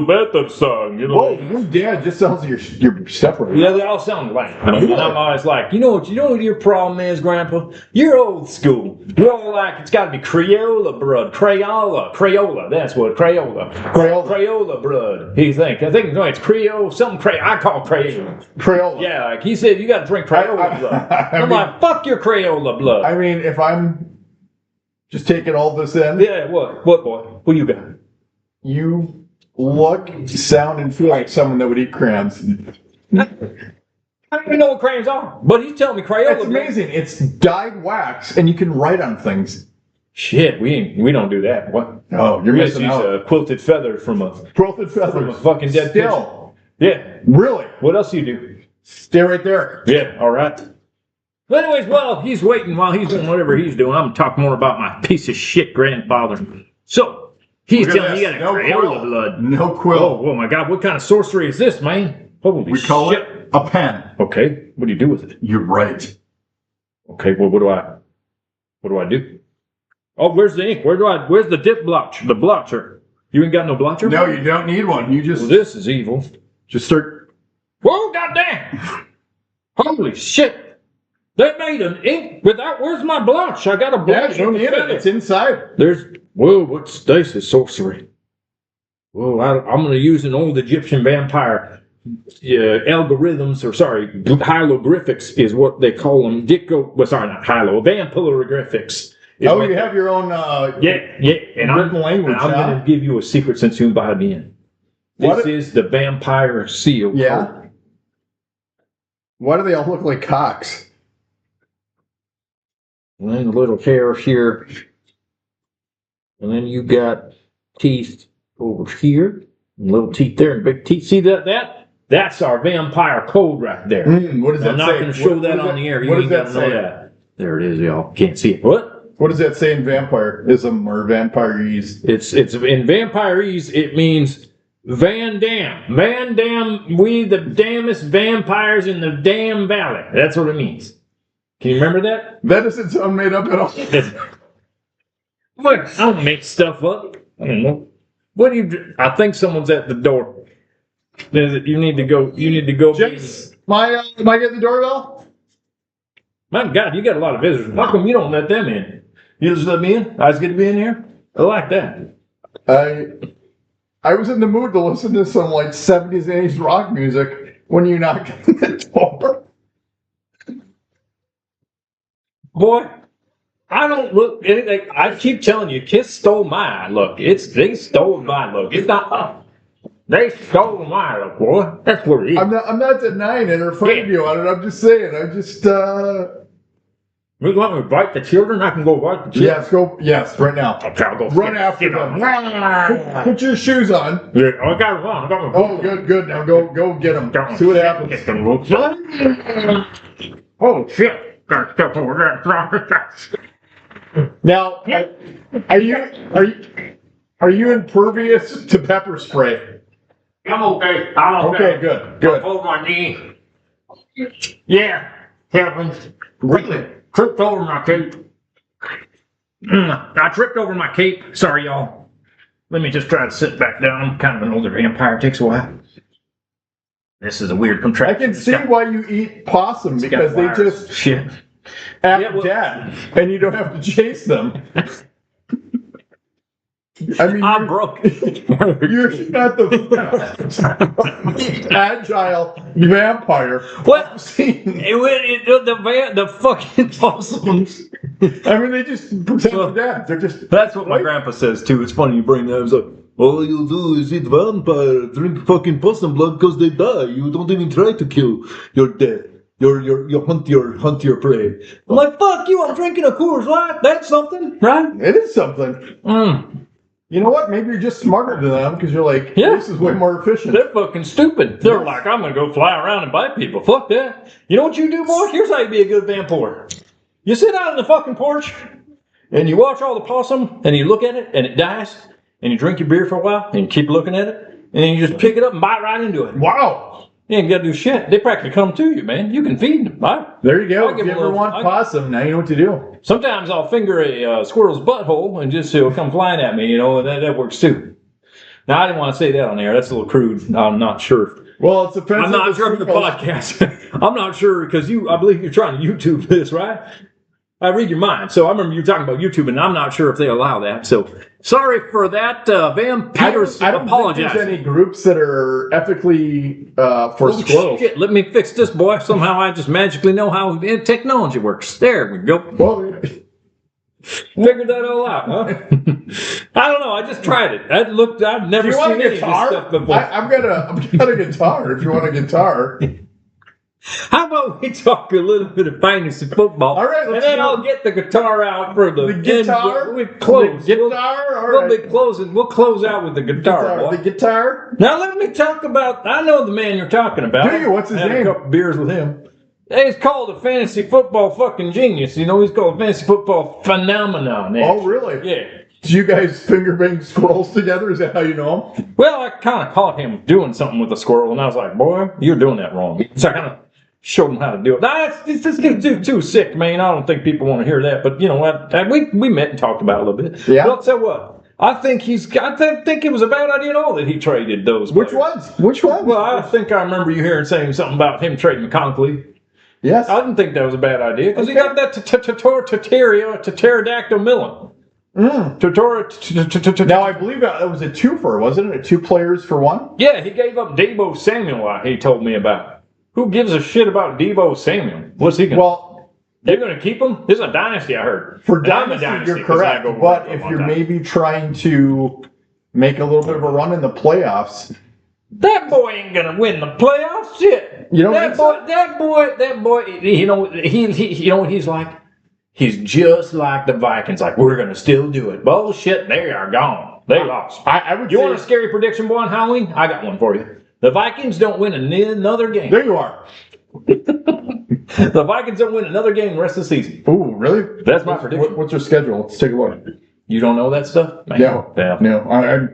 [SPEAKER 3] better, son.
[SPEAKER 1] Whoa, your dad just sounds like your stuff right now.
[SPEAKER 3] Yeah, they all sound like. And I'm always like, you know what your problem is, Grandpa? You're old school. You're all like, it's got to be Crayola, blood. Crayola. That's what Crayola, blood. He think. I think it's Creole, something Crayola. I call Crayola.
[SPEAKER 1] Crayola.
[SPEAKER 3] Yeah, like he said, you got to drink Crayola blood. I'm like, fuck your Crayola blood.
[SPEAKER 1] I mean, if I'm just taking all this in.
[SPEAKER 3] Yeah, what boy? What you got?
[SPEAKER 1] You look, sound, and feel like someone that would eat crayons.
[SPEAKER 3] I don't even know what crayons are, but he's telling me Crayola.
[SPEAKER 1] It's amazing. It's dyed wax, and you can write on things.
[SPEAKER 3] Shit, we don't do that. What?
[SPEAKER 1] Oh, you're missing out.
[SPEAKER 3] A quilted feather from a fucking dead
[SPEAKER 1] Still.
[SPEAKER 3] pigeon. Yeah.
[SPEAKER 1] Really?
[SPEAKER 3] What else do you do?
[SPEAKER 1] Stay right there.
[SPEAKER 3] Yeah. All right. But anyways, while he's waiting, while he's doing whatever he's doing, I'm gonna talk more about my piece of shit grandfather. So he's telling me you got a Crayola blood.
[SPEAKER 1] No quill.
[SPEAKER 3] Oh my God! What kind of sorcery is this, man? Holy
[SPEAKER 1] we
[SPEAKER 3] shit!
[SPEAKER 1] call it a pen.
[SPEAKER 3] Okay. What do you do with it?
[SPEAKER 1] You're right.
[SPEAKER 3] Okay. Well, what do I do? Oh, where's the ink? Where's the dip blotch? The blotcher. You ain't got no blotcher?
[SPEAKER 1] No, you don't need one. You just.
[SPEAKER 3] Well, this is evil.
[SPEAKER 1] Just start.
[SPEAKER 3] Whoa, goddamn! Holy shit! They made an ink without. Where's my blotch? I got a blotch.
[SPEAKER 1] Yeah, you don't need it. It's inside.
[SPEAKER 3] What's this? Is sorcery. Whoa, I'm going to use an old Egyptian vampire hieroglyphics is what they call them. Vampiroglyphics.
[SPEAKER 1] Oh, you have your own
[SPEAKER 3] and
[SPEAKER 1] written language.
[SPEAKER 3] I'm going to give you a secret since you buy me in. This is the vampire seal.
[SPEAKER 1] Yeah.
[SPEAKER 3] Code.
[SPEAKER 1] Why do they all look like cocks?
[SPEAKER 3] And then a little hair here. And then you got teeth over here. And little teeth there and big teeth. See that? That's our vampire code right there.
[SPEAKER 1] What does that say?
[SPEAKER 3] I'm not going to show that on the air. You ain't got to know that. There it is, y'all. Can't see it. What?
[SPEAKER 1] What does that say in vampirism or vampirese?
[SPEAKER 3] It's in vampirese, it means Van Dam. Van Dam, we the damnest vampires in the damn valley. That's what it means. Can you remember that?
[SPEAKER 1] That doesn't sound made up at all.
[SPEAKER 3] What? I don't make stuff up. I don't know. What do you do? I think someone's at the door. You need to go.
[SPEAKER 1] Jace, am I getting the doorbell?
[SPEAKER 3] My God, you got a lot of visitors. How come you don't let them in? You just let me in? I was going to be in here? I like that.
[SPEAKER 1] I was in the mood to listen to some 70s and 80s rock music when you knocked on the door.
[SPEAKER 3] Boy, I don't look anything. I keep telling you, Kiss stole my look. They stole my look. It's not. They stole my look, boy. That's what it is.
[SPEAKER 1] I'm not denying it or fighting you on it. I'm just saying.
[SPEAKER 3] You want me to bite the children? I can go bite the children.
[SPEAKER 1] Yes, go. Yes, right now.
[SPEAKER 3] Okay, I'll go
[SPEAKER 1] Run after them. Put your shoes on.
[SPEAKER 3] Yeah, I got one. I got one.
[SPEAKER 1] Oh, good. Now go get them. See what happens.
[SPEAKER 3] Get them, oh shit! Got stuff over there.
[SPEAKER 1] Now, are you impervious to pepper spray?
[SPEAKER 3] I'm okay. I'm
[SPEAKER 1] okay. Good.
[SPEAKER 3] Hold my knee. Yeah, happens.
[SPEAKER 1] Really?
[SPEAKER 3] Tripped over my cape. I tripped over my cape. Sorry, y'all. Let me just try to sit back down. I'm kind of an older vampire. It takes a while. This is a weird
[SPEAKER 1] I
[SPEAKER 3] contraption.
[SPEAKER 1] can see why you eat possum because they just
[SPEAKER 3] shit.
[SPEAKER 1] act dead and you don't have to chase them. I mean,
[SPEAKER 3] I'm broke.
[SPEAKER 1] you're not the agile vampire.
[SPEAKER 3] What?
[SPEAKER 1] I've seen.
[SPEAKER 3] The fucking possums.
[SPEAKER 1] I mean, they just pretend they're dead. They're just.
[SPEAKER 3] That's what my
[SPEAKER 1] Right?
[SPEAKER 3] grandpa says too. It's funny you bring that up. It's like, all you'll do is eat vampire, drink fucking possum blood because they die. You don't even try to kill your death. You hunt your prey. I'm like, fuck you, I'm drinking a Coors Light. That's something, right?
[SPEAKER 1] It is something. You know what? Maybe you're just smarter than them because you're like,
[SPEAKER 3] Yeah.
[SPEAKER 1] this is way more efficient.
[SPEAKER 3] They're fucking stupid. They're like, I'm gonna go fly around and bite people. Fuck that. You know what you do, boy? Here's how you be a good Vampoor. You sit out on the fucking porch and you watch all the possum and you look at it and it dies and you drink your beer for a while and you keep looking at it and then you just pick it up and bite right into it.
[SPEAKER 1] Wow.
[SPEAKER 3] You ain't gotta do shit. They practically come to you, man. You can feed them.
[SPEAKER 1] There you go.
[SPEAKER 3] I'll
[SPEAKER 1] If
[SPEAKER 3] give
[SPEAKER 1] you
[SPEAKER 3] them
[SPEAKER 1] ever
[SPEAKER 3] a-
[SPEAKER 1] want possum, now you know what to do.
[SPEAKER 3] Sometimes I'll finger a squirrel's butthole and just it'll come flying at me, you know, and that works too. Now, I didn't want to say that on air. That's a little crude. I'm not sure.
[SPEAKER 1] Well, it's offensive.
[SPEAKER 3] I'm not sure of the podcast. I'm not sure because I believe you're trying to YouTube this, right? I read your mind. So I remember you talking about YouTube, and I'm not sure if they allow that. So sorry for that. Van Peters
[SPEAKER 1] I don't
[SPEAKER 3] apologize.
[SPEAKER 1] think there's any groups that are ethically for squirrels.
[SPEAKER 3] Shit, let me fix this, boy. Somehow I just magically know how technology works. There we go.
[SPEAKER 1] Well,
[SPEAKER 3] Figured that all out, huh? I don't know. I just tried it. I've never
[SPEAKER 1] do you
[SPEAKER 3] seen
[SPEAKER 1] want a
[SPEAKER 3] any of this
[SPEAKER 1] guitar?
[SPEAKER 3] stuff before.
[SPEAKER 1] I've got a guitar. If you want a guitar,
[SPEAKER 3] How about we talk a little bit of fantasy football?
[SPEAKER 1] All right,
[SPEAKER 3] and
[SPEAKER 1] let's
[SPEAKER 3] then
[SPEAKER 1] go.
[SPEAKER 3] I'll get the guitar out for the
[SPEAKER 1] guitar.
[SPEAKER 3] We close.
[SPEAKER 1] The guitar. All
[SPEAKER 3] We'll
[SPEAKER 1] right.
[SPEAKER 3] be closing. We'll close out with the guitar. boy.
[SPEAKER 1] The guitar.
[SPEAKER 3] Now let me talk about. I know the man you're talking about.
[SPEAKER 1] Do you? What's his
[SPEAKER 3] I had
[SPEAKER 1] name?
[SPEAKER 3] a couple beers with him. He's called a fantasy football fucking genius. You know, he's called a fantasy football phenomenon.
[SPEAKER 1] Oh, really?
[SPEAKER 3] Yeah.
[SPEAKER 1] Did you guys finger bang squirrels together? Is that how you know him?
[SPEAKER 3] Well, I kind of caught him doing something with a squirrel, and I was like, "Boy, you're doing that wrong." So I kind of showed him how to do it. Nah, it's too sick, man. I don't think people want to hear that. But you know what? We met and talked about it a little bit.
[SPEAKER 1] Yeah.
[SPEAKER 3] But I'll tell you what. I think think it was a bad idea at all that he traded those.
[SPEAKER 1] Which
[SPEAKER 3] players.
[SPEAKER 1] ones? Which ones?
[SPEAKER 3] Well, I think I remember you hearing saying something about him trading McConkley.
[SPEAKER 1] Yes.
[SPEAKER 3] I didn't think that was a bad idea because he got that pterodactyl Millen.
[SPEAKER 1] Now I believe it was a twofer, wasn't it? 2 players for one.
[SPEAKER 3] Yeah, he gave up Deebo Samuel. He told me about. Who gives a shit about Deebo Samuel? What's he gonna?
[SPEAKER 1] Well,
[SPEAKER 3] They're gonna keep him. This is a dynasty, I heard.
[SPEAKER 1] for
[SPEAKER 3] And I'm a
[SPEAKER 1] dynasty, you're
[SPEAKER 3] 'cause I
[SPEAKER 1] correct.
[SPEAKER 3] go
[SPEAKER 1] But
[SPEAKER 3] for a
[SPEAKER 1] if
[SPEAKER 3] long
[SPEAKER 1] you're
[SPEAKER 3] time.
[SPEAKER 1] maybe trying to make a little bit of a run in the playoffs,
[SPEAKER 3] That boy ain't gonna win the playoffs. Shit.
[SPEAKER 1] You don't
[SPEAKER 3] that
[SPEAKER 1] think
[SPEAKER 3] boy. That boy. You know you know what he's like. He's just like the Vikings. Like we're gonna still do it. Bullshit. They are gone. They lost.
[SPEAKER 1] I would
[SPEAKER 3] You
[SPEAKER 1] say.
[SPEAKER 3] want a scary prediction, boy, on Halloween? I got one for you. The Vikings don't win another game.
[SPEAKER 1] There you are.
[SPEAKER 3] The Vikings don't win another game the rest of the season.
[SPEAKER 1] Ooh, really?
[SPEAKER 3] That's my prediction.
[SPEAKER 1] What's their schedule? Let's take a look.
[SPEAKER 3] You don't know that stuff? Man.
[SPEAKER 1] No.
[SPEAKER 3] Yeah.
[SPEAKER 1] No.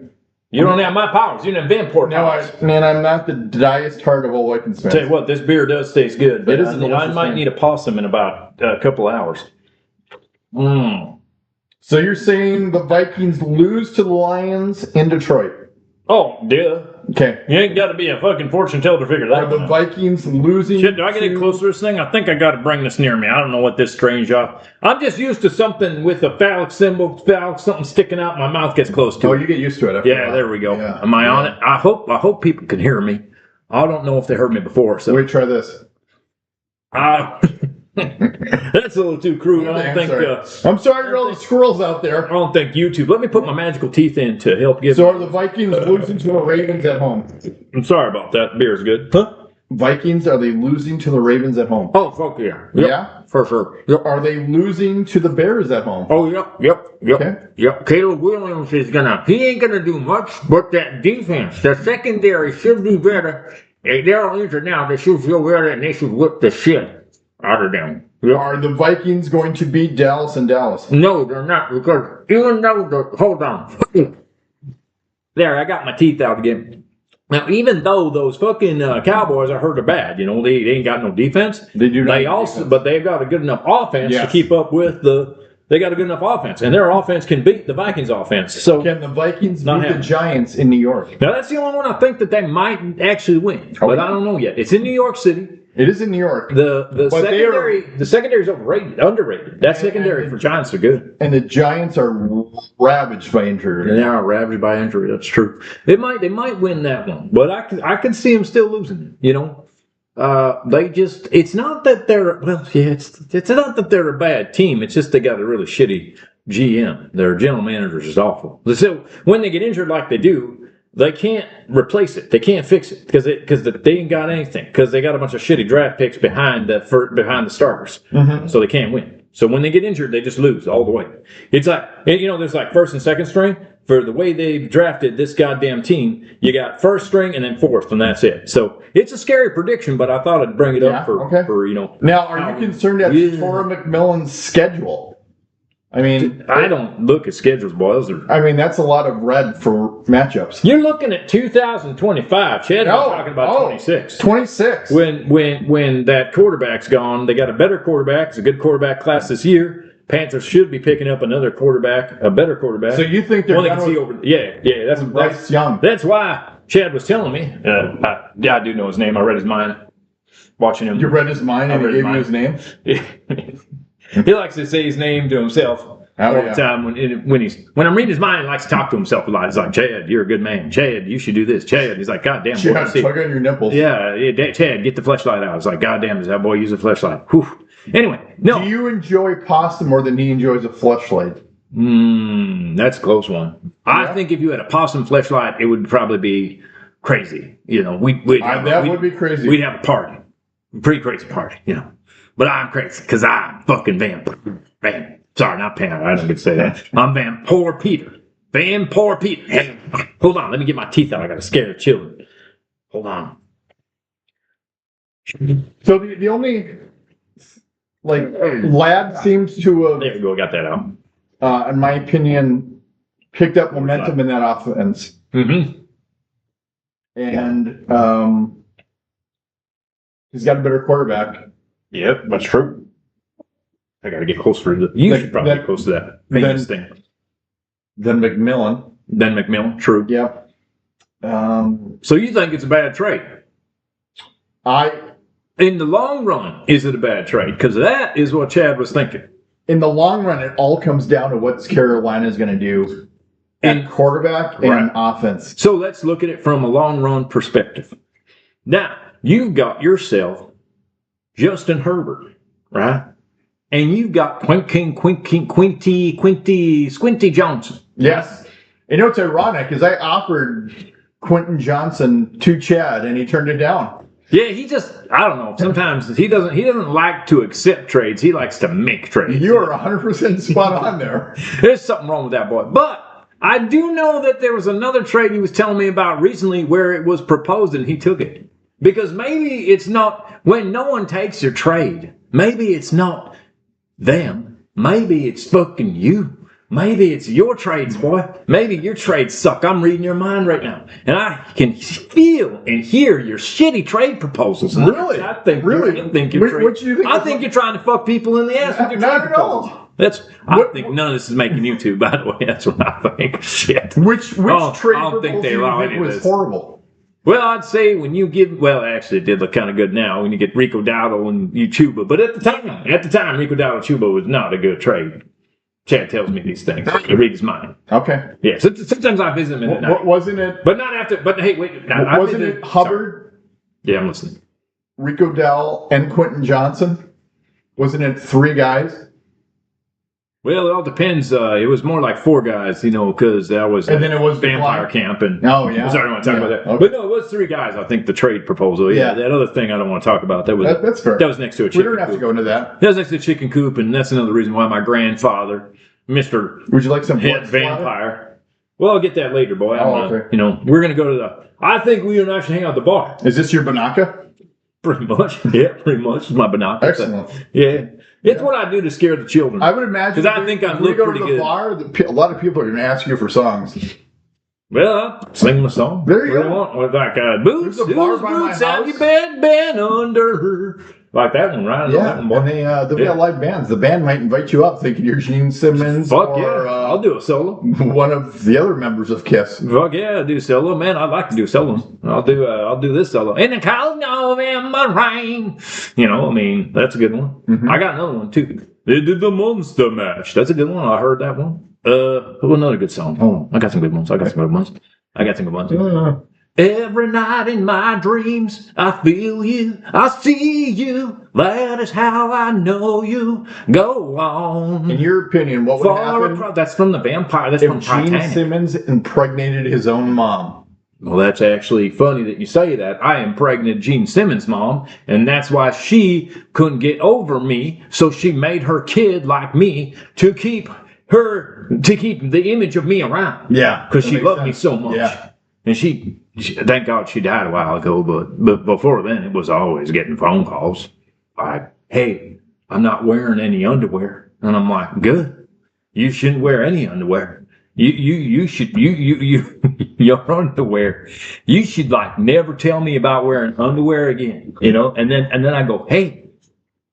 [SPEAKER 3] You don't have my powers. You don't have Vampoor powers.
[SPEAKER 1] I'm not the diest heart of all Vikings fans.
[SPEAKER 3] Tell you what, this beer does taste good. But
[SPEAKER 1] It is a
[SPEAKER 3] I
[SPEAKER 1] delicious
[SPEAKER 3] might
[SPEAKER 1] thing.
[SPEAKER 3] need a possum in about a couple hours.
[SPEAKER 1] So you're saying the Vikings lose to the Lions in Detroit?
[SPEAKER 3] Oh, duh.
[SPEAKER 1] Okay.
[SPEAKER 3] You ain't got to be a fucking fortune teller to figure that
[SPEAKER 1] Are the
[SPEAKER 3] one out.
[SPEAKER 1] Vikings losing?
[SPEAKER 3] Shit, do I get
[SPEAKER 1] to-
[SPEAKER 3] it closer to this thing? I think I got to bring this near me. I don't know what this strange off. I'm just used to something with a phallic symbol, something sticking out. My mouth gets close to
[SPEAKER 1] Oh,
[SPEAKER 3] it.
[SPEAKER 1] you get used to it. After a
[SPEAKER 3] Yeah,
[SPEAKER 1] while.
[SPEAKER 3] there we go.
[SPEAKER 1] Yeah.
[SPEAKER 3] Am I on it? I hope people can hear me. I don't know if they heard me before, so
[SPEAKER 1] Wait, try this.
[SPEAKER 3] that's a little too crude. I don't think.
[SPEAKER 1] I'm sorry for all the squirrels out there.
[SPEAKER 3] I don't think YouTube. Let me put my magical teeth in to help give.
[SPEAKER 1] So are the Vikings losing to the Ravens at home?
[SPEAKER 3] I'm sorry about that. Beer's good. Huh?
[SPEAKER 1] Vikings, are they losing to the Ravens at home?
[SPEAKER 3] Oh fuck yeah. Yep,
[SPEAKER 1] Yeah?
[SPEAKER 3] for sure. Yep.
[SPEAKER 1] Are they losing to the Bears at home?
[SPEAKER 3] Oh yep.
[SPEAKER 1] Okay.
[SPEAKER 3] Yep. Caleb Williams is he ain't gonna do much, but that defense, the secondary should be better. They're all injured now. They should feel better and they should whip the shit out of them. Yep.
[SPEAKER 1] Are the Vikings going to beat Dallas in Dallas?
[SPEAKER 3] No, they're not, because even though hold on. There, I got my teeth out again. Now, even though those fucking Cowboys, I heard, are bad, you know, they ain't got no defense.
[SPEAKER 1] They do not
[SPEAKER 3] They
[SPEAKER 1] have
[SPEAKER 3] also,
[SPEAKER 1] defense.
[SPEAKER 3] but they've got a good enough offense to
[SPEAKER 1] Yes.
[SPEAKER 3] keep up with they got a good enough offense, and their offense can beat the Vikings offense. So
[SPEAKER 1] Can the Vikings
[SPEAKER 3] Not
[SPEAKER 1] beat the
[SPEAKER 3] happening.
[SPEAKER 1] Giants in New York?
[SPEAKER 3] now that's the only one I think that they might actually win, but I don't know yet. It's in New York City.
[SPEAKER 1] It is in New York.
[SPEAKER 3] The
[SPEAKER 1] But
[SPEAKER 3] secondary is overrated, underrated. That secondary for Giants are good.
[SPEAKER 1] And the Giants are ravaged by injury.
[SPEAKER 3] They are ravaged by injury. That's true. They might win that one, but I can see them still losing. You know, it's not that they're it's not that they're a bad team. It's just they got a really shitty GM. Their general manager is awful. So when they get injured like they do, they can't replace it. They can't fix it because they ain't got anything because they got a bunch of shitty draft picks behind the starters. Mm-hmm. So they can't win. So when they get injured, they just lose all the way. It's like, you know, there's like first and second string. For the way they've drafted this goddamn team, you got first string and then fourth, and that's it. So it's a scary prediction, but I thought I'd bring it up for you know.
[SPEAKER 1] Now, are you concerned at Tora McMillan's schedule? I mean,
[SPEAKER 3] I don't look at schedules, boys.
[SPEAKER 1] I mean, that's a lot of red for matchups.
[SPEAKER 3] You're looking at 2025. Chad was talking about 26.
[SPEAKER 1] 26.
[SPEAKER 3] When that quarterback's gone, they got a better quarterback. It's a good quarterback class this year. Panthers should be picking up another quarterback, a better quarterback.
[SPEAKER 1] So you think they're
[SPEAKER 3] going to see over? Yeah. That's
[SPEAKER 1] young.
[SPEAKER 3] That's why Chad was telling me. I do know his name. I read his mind. Watching him.
[SPEAKER 1] You read his mind and he gave you his name.
[SPEAKER 3] He likes to say his name to himself all the time. When I'm reading his mind, he likes to talk to himself a lot. He's like, Chad, you're a good man. Chad, you should do this. Chad, he's like, God damn.
[SPEAKER 1] Chad, tug on your nipples.
[SPEAKER 3] Yeah, Chad, get the fleshlight out. I was like, God damn, does that boy use a fleshlight? Whew. Anyway, no.
[SPEAKER 1] Do you enjoy pasta more than he enjoys a fleshlight?
[SPEAKER 3] That's a close one. Yeah. I think if you had a possum fleshlight, it would probably be crazy. You know, would be crazy. We'd have a party, a pretty crazy party. You know. But I'm crazy because I'm fucking Vampoor. Sorry, not Pan. I don't get to say that. I'm Vampoor Peter. Vampoor Peter. Hey, hold on. Let me get my teeth out. I got to scare the children. Hold on.
[SPEAKER 1] So the only lad seems to have.
[SPEAKER 3] There we go. Got that out.
[SPEAKER 1] In my opinion, picked up momentum in that offense.
[SPEAKER 3] Mm-hmm.
[SPEAKER 1] And he's got a better quarterback.
[SPEAKER 3] Yep, that's true. I got to get closer to you should probably get close to that famous thing.
[SPEAKER 1] Then McMillan.
[SPEAKER 3] True.
[SPEAKER 1] Yep.
[SPEAKER 3] So you think it's a bad trade? In the long run, is it a bad trade? Because that is what Chad was thinking.
[SPEAKER 1] In the long run, it all comes down to what Carolina's going to do at quarterback and offense.
[SPEAKER 3] So let's look at it from a long run perspective. Now, you've got yourself Justin Herbert, right? And you've got Squinty Johnson.
[SPEAKER 1] Yes. You know, it's ironic because I offered Quentin Johnson to Chad and he turned it down.
[SPEAKER 3] Yeah, I don't know. Sometimes he doesn't like to accept trades. He likes to make trades.
[SPEAKER 1] You are 100% spot on there.
[SPEAKER 3] There's something wrong with that boy. But I do know that there was another trade he was telling me about recently where it was proposed and he took it. Because maybe it's not, when no one takes your trade, maybe it's not them. Maybe it's fucking you. Maybe it's your trades, boy. Maybe your trades suck. I'm reading your mind right now. And I can feel and hear your shitty trade proposals.
[SPEAKER 1] Really?
[SPEAKER 3] I think you're trying to fuck people in the ass with your trade proposals. I think none of this is making you two, by the way. That's what I think. Shit.
[SPEAKER 1] Which trade
[SPEAKER 3] proposal do you think
[SPEAKER 1] was horrible?
[SPEAKER 3] Well, I'd say when you give, actually it did look kind of good now when you get Rico Dowdle and Chuba. But at the time, Rico Dowdle Chuba was not a good trade. Chad tells me these things. I read his mind.
[SPEAKER 1] Okay.
[SPEAKER 3] Yeah, so sometimes I visit him in the night.
[SPEAKER 1] Wasn't it?
[SPEAKER 3] But not after, but hey, wait.
[SPEAKER 1] Wasn't it Hubbard?
[SPEAKER 3] Sorry. Yeah, I'm listening.
[SPEAKER 1] Rico Dowdle and Quentin Johnson? Wasn't it 3 guys?
[SPEAKER 3] Well, it all depends. It was more like 4 guys, because that was
[SPEAKER 1] and then it was
[SPEAKER 3] Vampire Camp. And
[SPEAKER 1] sorry,
[SPEAKER 3] I don't want to talk about that.
[SPEAKER 1] Okay.
[SPEAKER 3] But no, it was 3 guys. I think the trade proposal. Yeah, that other thing I don't want to talk about.
[SPEAKER 1] That's fair.
[SPEAKER 3] That was next to a chicken coop.
[SPEAKER 1] We don't have to go into that.
[SPEAKER 3] That was next to a chicken coop, and that's another reason why my grandfather, Mr.
[SPEAKER 1] Would you like some
[SPEAKER 3] head vampire? Well, I'll get that later, boy.
[SPEAKER 1] Okay.
[SPEAKER 3] We're gonna go to I think we don't actually hang out at the bar.
[SPEAKER 1] Is this your Banaka?
[SPEAKER 3] Pretty much. Yeah, pretty much. It's my Banaka.
[SPEAKER 1] Excellent.
[SPEAKER 3] Yeah. It's what I do to scare the children.
[SPEAKER 1] I would imagine.
[SPEAKER 3] Because I think I look pretty good.
[SPEAKER 1] Bar, a lot of people are going to ask you for songs.
[SPEAKER 3] Well, I'll sing my song.
[SPEAKER 1] There you go.
[SPEAKER 3] Like boots,
[SPEAKER 1] There's a bar by my
[SPEAKER 3] boots out
[SPEAKER 1] house.
[SPEAKER 3] your bed, bend under her. Like that one, right?
[SPEAKER 1] Yeah,
[SPEAKER 3] That one, boy.
[SPEAKER 1] and they've got live bands. The band might invite you up thinking you're Jean Simmons
[SPEAKER 3] Fuck
[SPEAKER 1] or
[SPEAKER 3] yeah, I'll do a solo.
[SPEAKER 1] one of the other members of Kiss.
[SPEAKER 3] Fuck yeah, I'll do solo, man. I'd like to do solos. I'll do this solo. In the cold November rain. You know, I mean, that's a good one.
[SPEAKER 1] Mhm.
[SPEAKER 3] I got another one too. They did the Monster Mash. That's a good one. I heard that one. Another good song. Oh, I got some good ones. Every night in my dreams, I feel you, I see you. That is how I know you. Go on.
[SPEAKER 1] In your opinion, what would happen
[SPEAKER 3] That's from the Vampire. That's from
[SPEAKER 1] if Gene
[SPEAKER 3] Titanic.
[SPEAKER 1] Simmons impregnated his own mom?
[SPEAKER 3] Well, that's actually funny that you say that. I impregnated Jean Simmons' mom, and that's why she couldn't get over me, so she made her kid like me to keep the image of me around.
[SPEAKER 1] Yeah.
[SPEAKER 3] Because
[SPEAKER 1] that
[SPEAKER 3] she
[SPEAKER 1] makes
[SPEAKER 3] loved me
[SPEAKER 1] sense.
[SPEAKER 3] so much.
[SPEAKER 1] Yeah.
[SPEAKER 3] And she, thank God she died a while ago, but before then, it was always getting phone calls like, hey, I'm not wearing any underwear. And I'm like, good. You shouldn't wear any underwear. You should, your underwear, you should like never tell me about wearing underwear again, you know? And then I go, hey,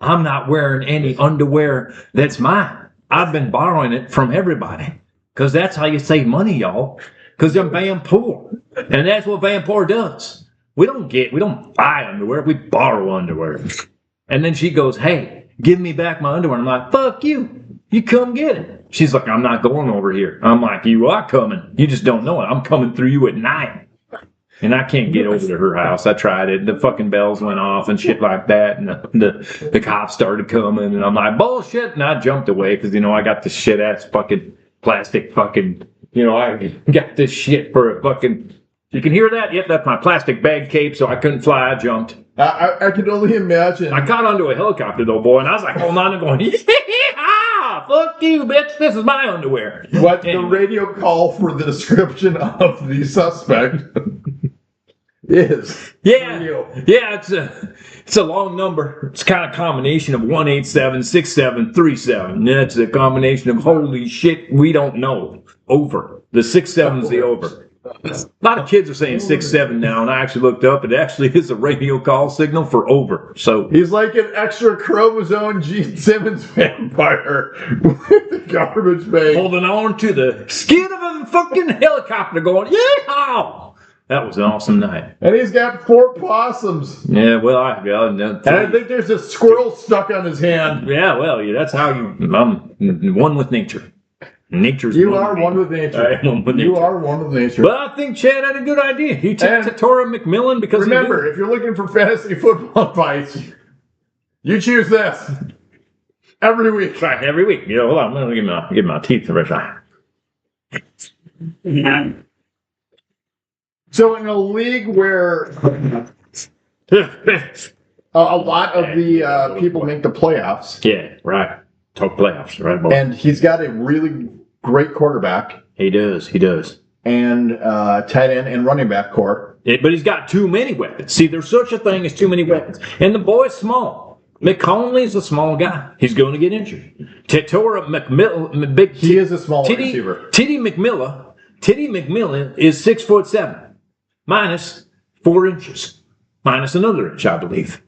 [SPEAKER 3] I'm not wearing any underwear that's mine. I've been borrowing it from everybody. Cause that's how you save money, y'all. Cause I'm Vampoor. And that's what Vampoor does. We don't buy underwear, we borrow underwear. And then she goes, hey, give me back my underwear. I'm like, fuck you. You come get it. She's like, I'm not going over here. I'm like, you are coming. You just don't know it. I'm coming through you at night. And I can't get over to her house. I tried it. The fucking bells went off and shit like that. And the cops started coming. And I'm like, bullshit. And I jumped away because, you know, I got this shit ass fucking plastic fucking, you know, I got this shit for a fucking, you can hear that? Yep, that's my plastic bag cape. So I couldn't fly. I jumped.
[SPEAKER 1] I can only imagine.
[SPEAKER 3] I got onto a helicopter though, boy. And I was like, holding on and going, yeah, fuck you, bitch. This is my underwear.
[SPEAKER 1] What the radio call for the description of the suspect is.
[SPEAKER 3] Yeah,
[SPEAKER 1] for you.
[SPEAKER 3] yeah, it's a long number. It's kind of a combination of 1876737. That's a combination of holy shit, we don't know. Over. The 67's the over. A lot of kids are saying 67 now, and I actually looked up. It actually is a radio call signal for over. So
[SPEAKER 1] He's like an extra chromosome Gene Simmons vampire with the garbage bag.
[SPEAKER 3] holding on to the skin of a fucking helicopter going, yeehaw! That was an awesome night.
[SPEAKER 1] And he's got 4 possums.
[SPEAKER 3] Yeah, well,
[SPEAKER 1] And I think there's a squirrel stuck on his hand.
[SPEAKER 3] yeah, well, yeah, that's how I'm one with nature. Nature's
[SPEAKER 1] You are one with nature.
[SPEAKER 3] I am one with
[SPEAKER 1] You
[SPEAKER 3] nature.
[SPEAKER 1] are one with nature.
[SPEAKER 3] Well, I think Chad had a good idea. He took
[SPEAKER 1] And
[SPEAKER 3] to Tora McMillan because
[SPEAKER 1] remember, if you're looking for fantasy football advice, you choose this every week.
[SPEAKER 3] right, every week. You know, hold on, I'm gonna give my teeth a brush.
[SPEAKER 1] So in a league where a lot of the people make the playoffs,
[SPEAKER 3] Yeah, right. Talk playoffs, right, boy?
[SPEAKER 1] and he's got a really great quarterback
[SPEAKER 3] He does.
[SPEAKER 1] and tight end and running back core.
[SPEAKER 3] But he's got too many weapons. See, there's such a thing as too many weapons. And the boy's small. McConley's a small guy. He's going to get injured. Tora McMillan,
[SPEAKER 1] He is a small
[SPEAKER 3] Titty
[SPEAKER 1] receiver.
[SPEAKER 3] McMillan is 6'7", minus 4 inches, minus another inch, I believe.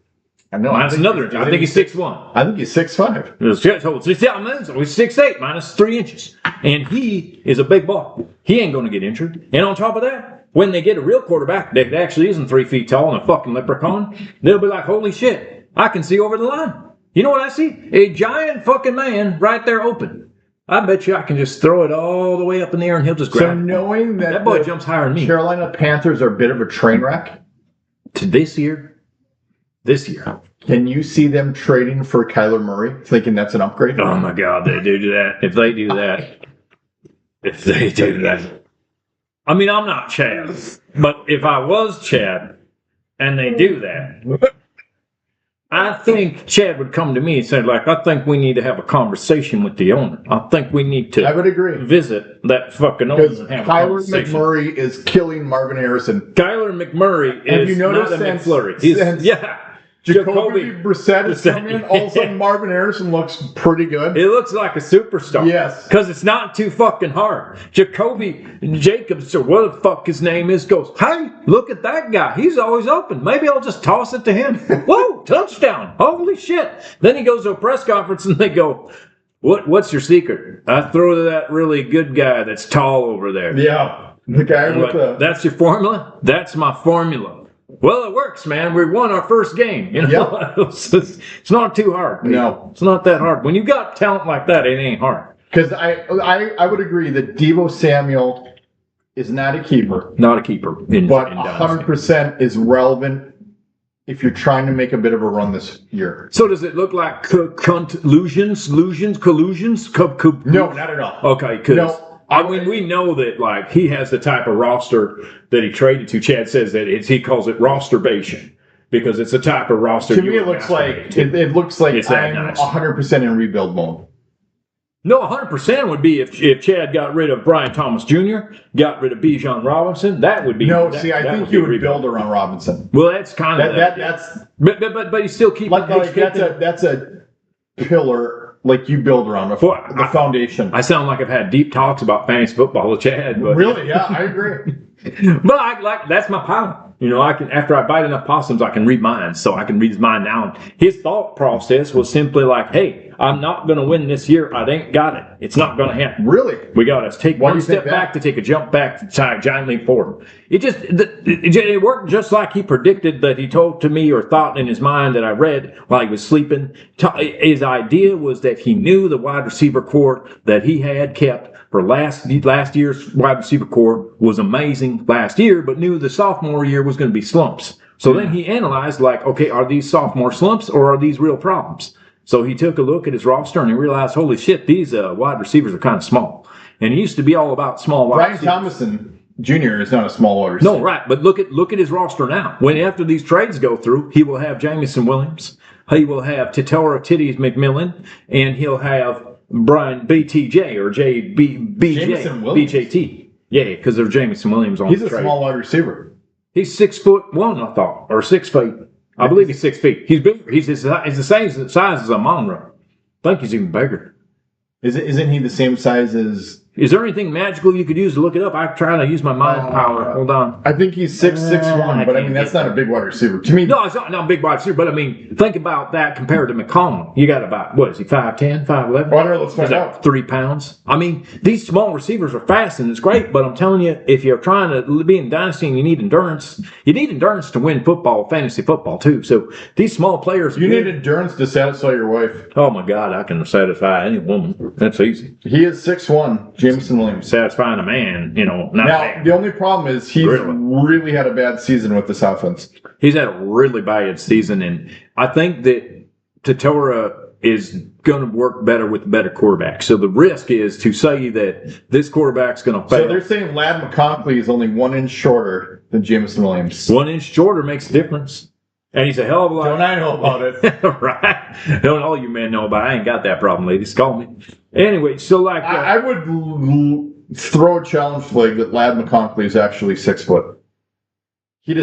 [SPEAKER 3] Minus another inch. I think he's 6'1".
[SPEAKER 1] I think he's 6'5".
[SPEAKER 3] So he's 6'8", minus 3 inches. And he is a big boy. He ain't going to get injured. And on top of that, when they get a real quarterback that actually isn't 3 feet tall and a fucking leprechaun, they'll be like, holy shit, I can see over the line. You know what I see? A giant fucking man right there open. I bet you I can just throw it all the way up in the air and he'll just
[SPEAKER 1] So
[SPEAKER 3] grab it.
[SPEAKER 1] knowing that
[SPEAKER 3] boy
[SPEAKER 1] the
[SPEAKER 3] jumps higher than me.
[SPEAKER 1] Carolina Panthers are a bit of a train wreck,
[SPEAKER 3] To this year,
[SPEAKER 1] can you see them trading for Kyler Murray, thinking that's an upgrade?
[SPEAKER 3] oh my God, they do that. If they do that. I mean, I'm not Chad, but if I was Chad and they do that, I think Chad would come to me and say, like, I think we need to have a conversation with the owner. I think we need
[SPEAKER 1] I
[SPEAKER 3] to
[SPEAKER 1] would agree.
[SPEAKER 3] visit that fucking owner
[SPEAKER 1] Because
[SPEAKER 3] and have a
[SPEAKER 1] Kyler
[SPEAKER 3] conversation.
[SPEAKER 1] McMurray is killing Marvin Harrison.
[SPEAKER 3] Kyler McMurray
[SPEAKER 1] Have
[SPEAKER 3] is
[SPEAKER 1] you noticed
[SPEAKER 3] not a
[SPEAKER 1] since-
[SPEAKER 3] McFlurry. He's,
[SPEAKER 1] since-
[SPEAKER 3] yeah.
[SPEAKER 1] Jacoby Brissett is coming in. All of a sudden, Marvin Harrison looks pretty good.
[SPEAKER 3] It looks like a superstar.
[SPEAKER 1] Yes.
[SPEAKER 3] Because it's not too fucking hard. Jacoby Jacobs, or what the fuck his name is, goes, hey, look at that guy. He's always open. Maybe I'll just toss it to him. Whoa, touchdown. Holy shit. Then he goes to a press conference and they go, what's your secret? I throw to that really good guy that's tall over there.
[SPEAKER 1] Yeah. The guy with the...
[SPEAKER 3] That's your formula? That's my formula. Well, it works, man. We won our first game. You know,
[SPEAKER 1] Yep.
[SPEAKER 3] It's not too hard. People.
[SPEAKER 1] No.
[SPEAKER 3] It's not that hard. When you got talent like that, it ain't hard.
[SPEAKER 1] Because I would agree that Deebo Samuel is not a keeper.
[SPEAKER 3] Not a keeper.
[SPEAKER 1] But
[SPEAKER 3] in
[SPEAKER 1] 100% is relevant if you're trying to make a bit of a run this year.
[SPEAKER 3] So does it look like collusions?
[SPEAKER 1] No, not at all.
[SPEAKER 3] Okay, because...
[SPEAKER 1] No.
[SPEAKER 3] I mean, we know that, like, he has the type of roster that he traded to. Chad says that he calls it rosterbation because it's a type of roster.
[SPEAKER 1] To me, it looks like it looks like I'm
[SPEAKER 3] nice.
[SPEAKER 1] 100% in rebuild mode.
[SPEAKER 3] No, 100% would be if Chad got rid of Brian Thomas Jr., got rid of Bijan Robinson. That would be.
[SPEAKER 1] No,
[SPEAKER 3] that,
[SPEAKER 1] see, I think you would build around Robinson.
[SPEAKER 3] Well, that's kind of
[SPEAKER 1] that's.
[SPEAKER 3] But you still keep
[SPEAKER 1] that's a pillar. Like you build around the foundation.
[SPEAKER 3] I sound like I've had deep talks about fantasy football with Chad. But,
[SPEAKER 1] really? Yeah, I agree.
[SPEAKER 3] But that's my power. You know, I can, after I bite enough possums, I can read minds. So I can read his mind now. His thought process was simply like, hey, I'm not going to win this year. I ain't got it. It's not going to happen.
[SPEAKER 1] Really?
[SPEAKER 3] We got to take one step back to take a jump back to giant leap forward. It worked just like he predicted that he told to me or thought in his mind that I read while he was sleeping. His idea was that he knew the wide receiver core that he had kept for last year's wide receiver core was amazing last year, but knew the sophomore year was going to be slumps. So then he analyzed, like, okay, are these sophomore slumps or are these real problems? So he took a look at his roster and he realized, holy shit, these wide receivers are kind of small. And he used to be all about small wide receivers.
[SPEAKER 1] Brian Thomason Jr. is not a small wide receiver.
[SPEAKER 3] No, right. But look at his roster now. When after these trades go through, he will have Jamison Williams, he will have Tittora Titties McMillan, and he'll have Brian BTJ or BJT. Yeah, because there's Jamison Williams on the trade.
[SPEAKER 1] He's a small wide receiver.
[SPEAKER 3] He's 6'1", I thought, or 6 feet. I believe he's 6 feet. He's bigger. He's the same size as a Monroe. I think he's even bigger.
[SPEAKER 1] Isn't he the same size as...
[SPEAKER 3] Is there anything magical you could use to look it up? I'm trying to use my mind power. Hold on.
[SPEAKER 1] I think he's 6'1", but I mean, that's not a big wide receiver. To me...
[SPEAKER 3] No, it's not a big wide receiver, but I mean, think about that compared to McConnell. You got about, what is he, 5'10", 5'11"?
[SPEAKER 1] Well, let's find out.
[SPEAKER 3] 3 pounds. I mean, these small receivers are fast and it's great, but I'm telling you, if you're trying to be in dynasty and you need endurance to win football, fantasy football too. So these small players...
[SPEAKER 1] You need endurance to satisfy your wife.
[SPEAKER 3] Oh my God, I can satisfy any woman. That's easy.
[SPEAKER 1] He is 6'1", Jameson Williams.
[SPEAKER 3] Satisfying a man, you know.
[SPEAKER 1] Now, the only problem is he's really had a bad season with this offense.
[SPEAKER 3] He's had a really bad season, and I think that Tittora is going to work better with the better quarterback. So the risk is to say that this quarterback's going to fail.
[SPEAKER 1] So they're saying Ladd McConkey is only 1 inch shorter than Jameson Williams.
[SPEAKER 3] 1 inch shorter makes a difference. And he's a hell of a lot.
[SPEAKER 1] Don't I know about it?
[SPEAKER 3] Right. Don't all you men know about it. I ain't got that problem, ladies. Call me. Anyway, so like...
[SPEAKER 1] I would throw a challenge flag that Ladd McConkey is actually 6 foot.
[SPEAKER 3] He's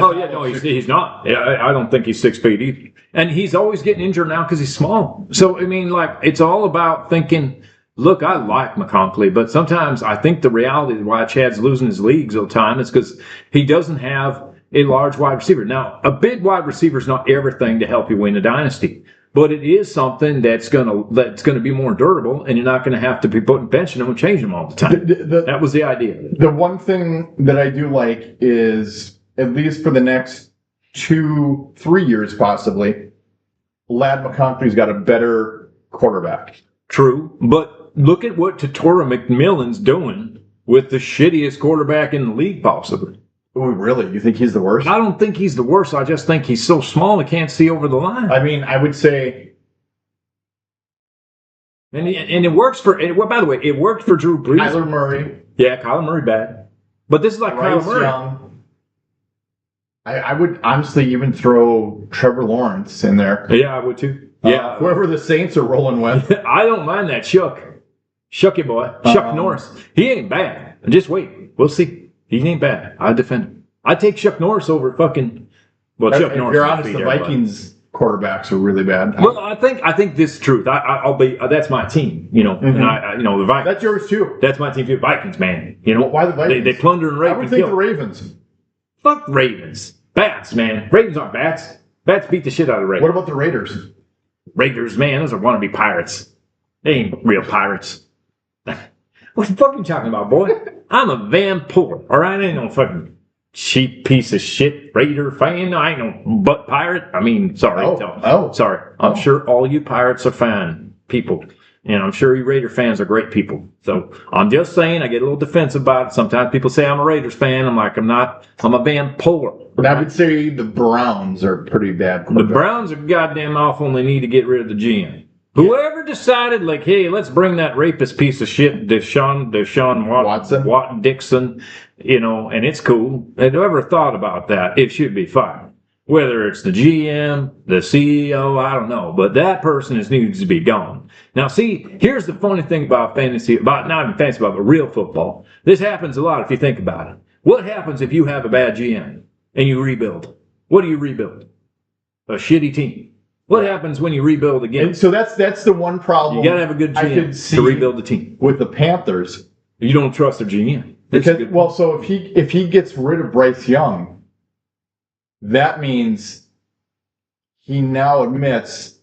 [SPEAKER 3] not. I don't think he's 6 feet either. And he's always getting injured now because he's small. So, I mean, like, it's all about thinking, look, I like McConkey, but sometimes I think the reality of why Chad's losing his leagues all the time is because he doesn't have a large wide receiver. Now, a big wide receiver is not everything to help you win a dynasty, but it is something that's gonna be more durable, and you're not gonna have to be benching them and changing them all the time. That was the idea.
[SPEAKER 1] The one thing that I do like is, at least for the next 2-3 years possibly, Ladd McConkey's got a better quarterback.
[SPEAKER 3] True, but look at what Tittora McMillan's doing with the shittiest quarterback in the league possibly.
[SPEAKER 1] Oh, really? You think he's the worst?
[SPEAKER 3] I don't think he's the worst. I just think he's so small he can't see over the line.
[SPEAKER 1] I mean, I would say...
[SPEAKER 3] And it works for... By the way, it worked for Drew Brees.
[SPEAKER 1] Kyler Murray.
[SPEAKER 3] Yeah, Kyler Murray bad. But this is like
[SPEAKER 1] Bryce
[SPEAKER 3] Kyler Murray.
[SPEAKER 1] Young. I would honestly even throw Trevor Lawrence in there.
[SPEAKER 3] Yeah, I would too. Yeah.
[SPEAKER 1] Whoever the Saints are rolling with.
[SPEAKER 3] I don't mind that Chuck. Shucky boy. Chuck Norris. He ain't bad. Just wait. We'll see. He ain't bad. I'd defend him. I'd take Chuck Norris over fucking... Well, Chuck Norris.
[SPEAKER 1] If you're honest, the Vikings quarterbacks are really bad.
[SPEAKER 3] Well, I think this is truth. I'll be that's my team, you know, and the Vikings.
[SPEAKER 1] That's yours too.
[SPEAKER 3] That's my team too. Vikings, man. You know,
[SPEAKER 1] Why the Vikings?
[SPEAKER 3] They plunder and rape
[SPEAKER 1] I would
[SPEAKER 3] and
[SPEAKER 1] think
[SPEAKER 3] kill.
[SPEAKER 1] the Ravens.
[SPEAKER 3] Fuck Ravens. Bats, man. Ravens aren't bats. Bats beat the shit out of Ravens.
[SPEAKER 1] What about the Raiders?
[SPEAKER 3] Raiders, man, those are wannabe pirates. They ain't real pirates. What the fuck are you talking about, boy? I'm a Vampoor, all right? I ain't no fucking cheap piece of shit Raider fan. I ain't no butt pirate. I mean, sorry. Sorry. I'm sure all you pirates are fine people. And I'm sure you Raider fans are great people. So I'm just saying, I get a little defensive about it. Sometimes people say I'm a Raiders fan. I'm like, I'm not. I'm a Vampoor.
[SPEAKER 1] But I would say the Browns are pretty bad.
[SPEAKER 3] The Browns are goddamn awful and they need to get rid of the GM. Whoever decided, like, hey, let's bring that rapist piece of shit, Deshaun Watson, Dixon, you know, and it's cool. And whoever thought about that, it should be fired. Whether it's the GM, the CEO, I don't know, but that person needs to be gone. Now, see, here's the funny thing about fantasy, about not even fantasy, but real football. This happens a lot if you think about it. What happens if you have a bad GM and you rebuild? What do you rebuild? A shitty team. What happens when you rebuild again?
[SPEAKER 1] And so that's the one problem.
[SPEAKER 3] You gotta have a good GM to rebuild the team.
[SPEAKER 1] With the Panthers,
[SPEAKER 3] you don't trust their GM.
[SPEAKER 1] Because so if he gets rid of Bryce Young, that means he now admits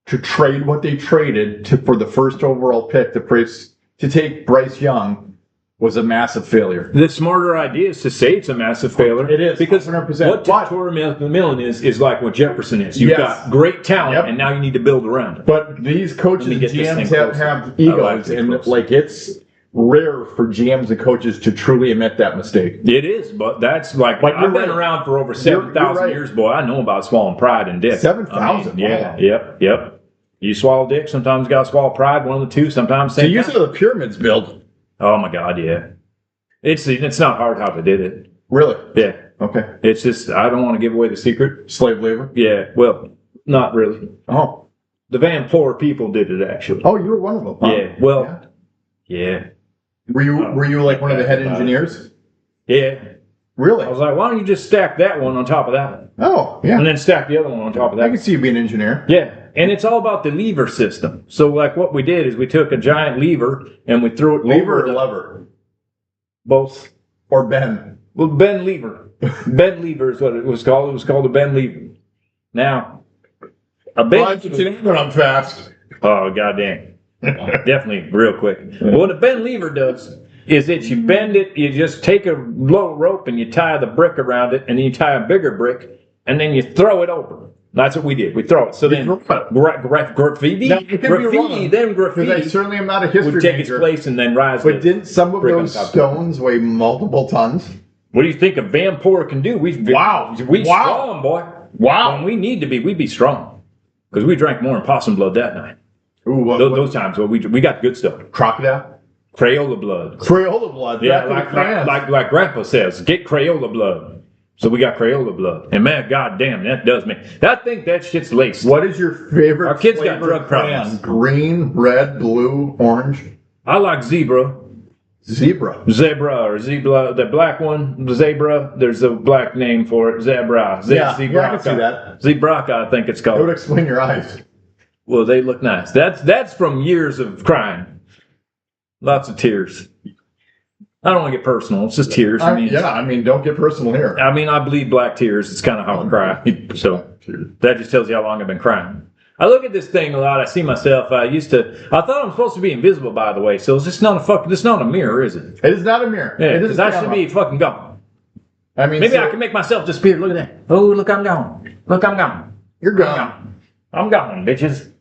[SPEAKER 1] to trade what they traded for the first overall pick to take Bryce Young was a massive failure.
[SPEAKER 3] The smarter idea is to say it's a massive failure.
[SPEAKER 1] It is,
[SPEAKER 3] because
[SPEAKER 1] 100%.
[SPEAKER 3] What Victoria McMillan is like what Jefferson is. You've got great talent, and now you need to build around it.
[SPEAKER 1] But these coaches and GMs have egos, and like it's rare for GMs and coaches to truly admit that mistake.
[SPEAKER 3] It is, but that's like I've been around for over 7,000 years, boy. I know about swallowing pride and dick.
[SPEAKER 1] 7,000?
[SPEAKER 3] Yeah, yep. You swallow dick, sometimes you gotta swallow pride, one of the two, sometimes same.
[SPEAKER 1] So you said the pyramids built.
[SPEAKER 3] Oh my God, yeah. It's not hard how they did it.
[SPEAKER 1] Really?
[SPEAKER 3] Yeah.
[SPEAKER 1] Okay.
[SPEAKER 3] It's just I don't want to give away the secret.
[SPEAKER 1] Slave labor?
[SPEAKER 3] Yeah. Well, not really.
[SPEAKER 1] Oh.
[SPEAKER 3] The Vampoor people did it actually.
[SPEAKER 1] Oh, you were one of them. Huh?
[SPEAKER 3] Yeah. Well. Yeah.
[SPEAKER 1] Were you like one of the head engineers?
[SPEAKER 3] Yeah.
[SPEAKER 1] Really?
[SPEAKER 3] I was like, why don't you just stack that one on top of that one?
[SPEAKER 1] Oh, yeah.
[SPEAKER 3] And then stack the other one on top of that.
[SPEAKER 1] I can see you being an engineer.
[SPEAKER 3] Yeah. And it's all about the lever system. So like what we did is we took a giant lever and we threw it
[SPEAKER 1] lever or lever?
[SPEAKER 3] Both.
[SPEAKER 1] Or bend?
[SPEAKER 3] Well, bend lever. Bend lever is what it was called. It was called a bend lever. Now, a bend
[SPEAKER 1] when I'm fast.
[SPEAKER 3] Oh, goddamn. Definitely real quick. Well, what a bend lever does is that you bend it, you just take a low rope and you tie the brick around it, and then you tie a bigger brick, and then you throw it over. That's what we did. We throw it. So then graffiti,
[SPEAKER 1] because I certainly am not a history
[SPEAKER 3] would take its place and then rise.
[SPEAKER 1] But didn't some of those stones weigh multiple tons?
[SPEAKER 3] What do you think a Vampoor can do? We strong, boy.
[SPEAKER 1] Wow.
[SPEAKER 3] When we need to be, we be strong. Because we drank more than possum blood that night.
[SPEAKER 1] Ooh,
[SPEAKER 3] those times, well, we got good stuff.
[SPEAKER 1] Crocodile?
[SPEAKER 3] Crayola blood.
[SPEAKER 1] Crayola blood.
[SPEAKER 3] Yeah, like Grandpa says, get Crayola blood. So we got Crayola blood. And man, goddamn, that does me. I think that shit's laced.
[SPEAKER 1] What is your favorite?
[SPEAKER 3] Our kids got drug problems.
[SPEAKER 1] Green, red, blue, orange?
[SPEAKER 3] I like zebra.
[SPEAKER 1] Zebra,
[SPEAKER 3] or zebra, the black one, the zebra. There's a black name for it, zebra.
[SPEAKER 1] Yeah, I can see that.
[SPEAKER 3] Zebraca, I think it's called.
[SPEAKER 1] It would explain your eyes.
[SPEAKER 3] Well, they look nice. That's from years of crying, lots of tears. I don't want to get personal. It's just tears.
[SPEAKER 1] I mean, don't get personal here.
[SPEAKER 3] I mean, I bleed black tears. It's kind of how I cry. So that just tells you how long I've been crying. I look at this thing a lot. I see myself. I thought I'm supposed to be invisible, by the way. So it's not a mirror, is it?
[SPEAKER 1] It is not a mirror.
[SPEAKER 3] Yeah, because I should be fucking gone.
[SPEAKER 1] I mean,
[SPEAKER 3] maybe I can make myself disappear. Look at that. Oh, look, I'm gone. Look, I'm gone.
[SPEAKER 1] You're gone.
[SPEAKER 3] I'm gone, bitches.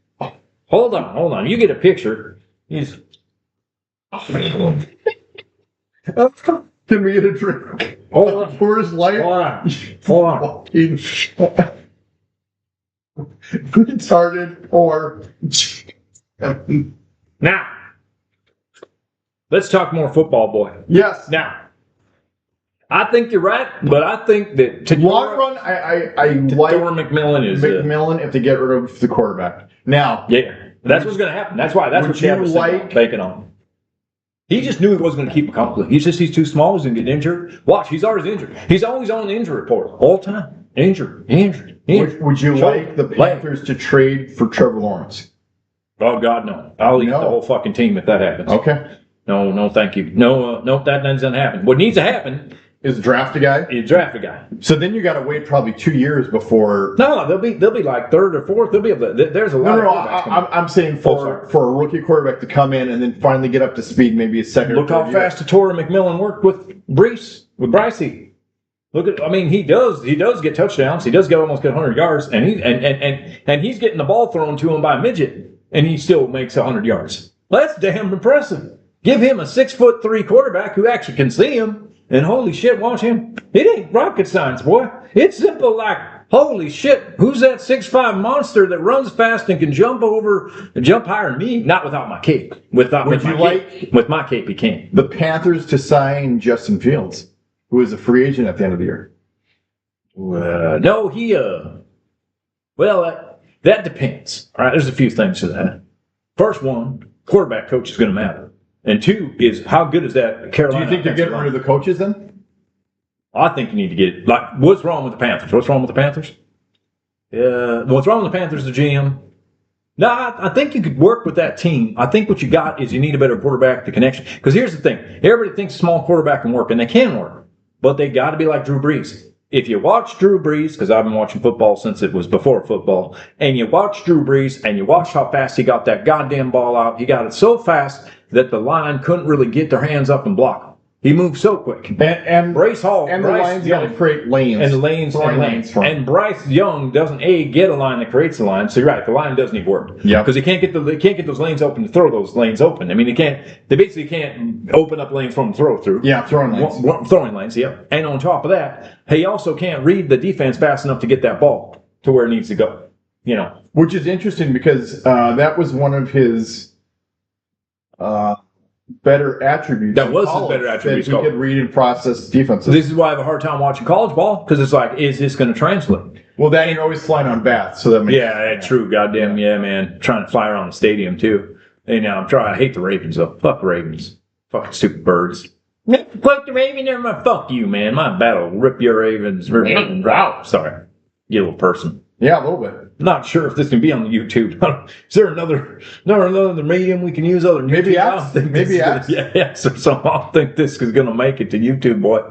[SPEAKER 3] Hold on. You get a picture.
[SPEAKER 1] Can we get a drink?
[SPEAKER 3] Hold on.
[SPEAKER 1] For his life?
[SPEAKER 3] Hold on.
[SPEAKER 1] Retarded or...
[SPEAKER 3] Now, let's talk more football, boy.
[SPEAKER 1] Yes.
[SPEAKER 3] Now, I think you're right, but I think that
[SPEAKER 1] long run, I like McMillan if they get rid of the quarterback. Now,
[SPEAKER 3] yeah, that's what's going to happen. That's what she was banking on. He just knew he wasn't going to keep a complete. He's too small. He's going to get injured. Watch, he's always injured. He's always on the injury report all the time. Injured.
[SPEAKER 1] Would you
[SPEAKER 3] Shoulder,
[SPEAKER 1] like the
[SPEAKER 3] leg.
[SPEAKER 1] Panthers to trade for Trevor Lawrence?
[SPEAKER 3] Oh God, no! I'll eat
[SPEAKER 1] No.
[SPEAKER 3] the whole fucking team if that happens.
[SPEAKER 1] Okay.
[SPEAKER 3] No, thank you. No, that doesn't happen. What needs to happen
[SPEAKER 1] Is draft a guy?
[SPEAKER 3] is draft a guy.
[SPEAKER 1] So then you got to wait probably 2 years before.
[SPEAKER 3] No, they'll be like third or fourth. They'll be able to, there's a lot
[SPEAKER 1] No,
[SPEAKER 3] of quarterbacks coming.
[SPEAKER 1] I'm saying for a rookie quarterback to come in and then finally get up to speed, maybe a second.
[SPEAKER 3] Look
[SPEAKER 1] or
[SPEAKER 3] how
[SPEAKER 1] third
[SPEAKER 3] fast Torrey McMillan worked with Brycey. Look at, I mean, he does get touchdowns. He does almost get 100 yards, and he's getting the ball thrown to him by a midget, and he still makes 100 yards. That's damn impressive. Give him a 6'3" quarterback who actually can see him, and holy shit, watch him. It ain't rocket science, boy. It's simple like, holy shit, who's that 6'5" monster that runs fast and can jump higher than me? Not without my cape. With my cape, he can't.
[SPEAKER 1] The Panthers to sign Justin Fields, who is a free agent at the end of the year.
[SPEAKER 3] No, that depends. All right, there's a few things to that. First one, quarterback coach is going to matter. And two is, how good is that Carolina?
[SPEAKER 1] Do you think they're getting rid of the coaches then?
[SPEAKER 3] I think you need to get, like, what's wrong with the Panthers? What's wrong with the Panthers? What's wrong with the Panthers, the GM? No, I think you could work with that team. I think what you got is you need a better quarterback, the connection. Because here's the thing. Everybody thinks a small quarterback can work, and they can work. But they got to be like Drew Brees. If you watch Drew Brees, because I've been watching football since it was before football, and you watch Drew Brees, and you watch how fast he got that goddamn ball out, he got it so fast that the line couldn't really get their hands up and block him. He moved so quick.
[SPEAKER 1] And
[SPEAKER 3] Bryce Hall.
[SPEAKER 1] And
[SPEAKER 3] Bryce
[SPEAKER 1] the line's
[SPEAKER 3] Young,
[SPEAKER 1] got to create lanes.
[SPEAKER 3] And lanes.
[SPEAKER 1] For him.
[SPEAKER 3] And Bryce Young doesn't get a line that creates a line. So you're right, the line doesn't even work.
[SPEAKER 1] Yeah.
[SPEAKER 3] Because they can't get those lanes open to throw those lanes open. I mean, they basically can't open up lanes for them to throw through.
[SPEAKER 1] Yeah, throwing lanes.
[SPEAKER 3] Throwing lanes, yeah. And on top of that, he also can't read the defense fast enough to get that ball to where it needs to go. You know.
[SPEAKER 1] Which is interesting because that was one of his better attributes.
[SPEAKER 3] That was his better attributes.
[SPEAKER 1] That he could read and process defenses.
[SPEAKER 3] This is why I have a hard time watching college ball, because it's like, is this going to translate?
[SPEAKER 1] Well, then you're always flying on bats, so that makes
[SPEAKER 3] sense. True. Goddamn, yeah, man. Trying to fly around the stadium too. And now I hate the Ravens though. Fuck Ravens. Fucking stupid birds. Fuck the Raven, never mind. Fuck you, man. My battle rip your Ravens. Wow. Sorry, you little person.
[SPEAKER 1] Yeah, a little bit.
[SPEAKER 3] Not sure if this can be on the YouTube. Is there another medium we can use other than
[SPEAKER 1] maybe
[SPEAKER 3] YouTube?
[SPEAKER 1] Maybe apps.
[SPEAKER 3] Yeah, yes or something. I don't think this is going to make it to YouTube, boy.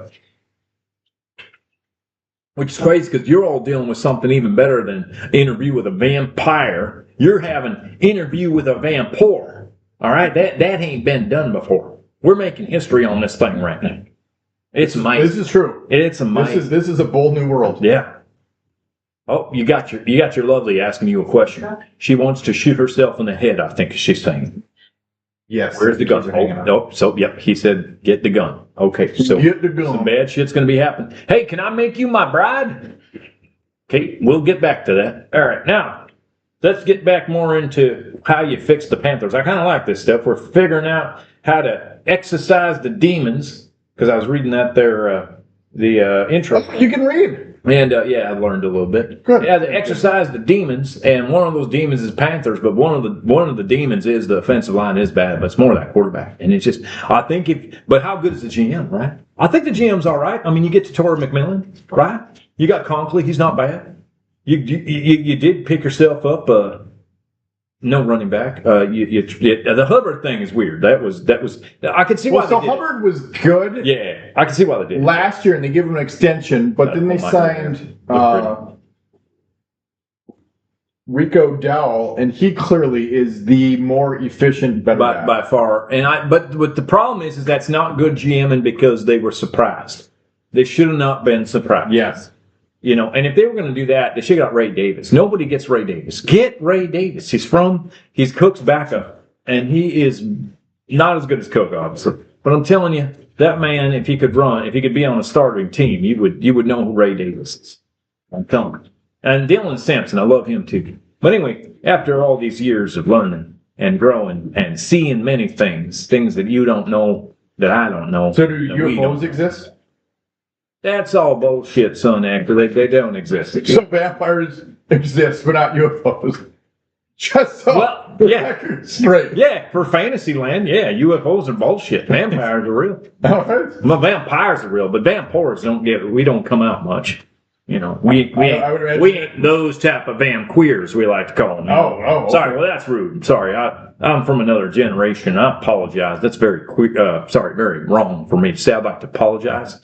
[SPEAKER 3] Which is crazy because you're all dealing with something even better than interview with a vampire. You're having interview with a Vampoor. All right, that ain't been done before. We're making history on this thing right now. It's amazing.
[SPEAKER 1] This is true.
[SPEAKER 3] It's amazing.
[SPEAKER 1] This is a bold new world.
[SPEAKER 3] Yeah. Oh, you got your lovely asking you a question. She wants to shoot herself in the head, I think she's saying.
[SPEAKER 1] Yes.
[SPEAKER 3] Where's the gun? Yep. He said, get the gun. Okay, so
[SPEAKER 1] get the gun.
[SPEAKER 3] Some bad shit's going to be happening. Hey, can I make you my bride? Okay, we'll get back to that. All right, now, let's get back more into how you fix the Panthers. I kind of like this stuff. We're figuring out how to exorcise the demons, because I was reading that there, the intro.
[SPEAKER 1] Oh, you can read.
[SPEAKER 3] And I learned a little bit.
[SPEAKER 1] Good.
[SPEAKER 3] Yeah, they exorcise the demons, and one of those demons is Panthers, but one of the demons is the offensive line is bad, but it's more that quarterback. And it's just, I think but how good is the GM, right? I think the GM's all right. I mean, you get to Torrey McMillan, right? You got Conklin, he's not bad. You did pick yourself up. No running back. The Hubbard thing is weird. That was. I could see why.
[SPEAKER 1] So Hubbard was good.
[SPEAKER 3] Yeah, I can see why they did
[SPEAKER 1] last year, and they gave him an extension, but then they signed Rico Dowell, and he clearly is the more efficient, better
[SPEAKER 3] by far. But what the problem is that's not good GMing because they were surprised. They should have not been surprised.
[SPEAKER 1] Yes.
[SPEAKER 3] You know, and if they were going to do that, they should have got Ray Davis. Nobody gets Ray Davis. Get Ray Davis. He's Cook's backup, and he is not as good as Cook, obviously. But I'm telling you, that man, if he could be on a starting team, you would know who Ray Davis is. I'm telling you. And Dylan Sampson, I love him too. But anyway, after all these years of learning and growing and seeing many things that you don't know, that I don't know.
[SPEAKER 1] So do UFOs exist?
[SPEAKER 3] That's all bullshit, son, actor. They don't exist.
[SPEAKER 1] So vampires exist, but not UFOs. Just so straight.
[SPEAKER 3] Yeah, for Fantasyland, UFOs are bullshit. Vampires are real. Well, vampires are real, but Vampoors we don't come out much. You know, we
[SPEAKER 1] I would imagine-
[SPEAKER 3] ain't those type of queers we like to call them.
[SPEAKER 1] Oh, okay.
[SPEAKER 3] Sorry, well that's rude. Sorry, I'm from another generation. I apologize. That's very very wrong for me to say. I'd like to apologize.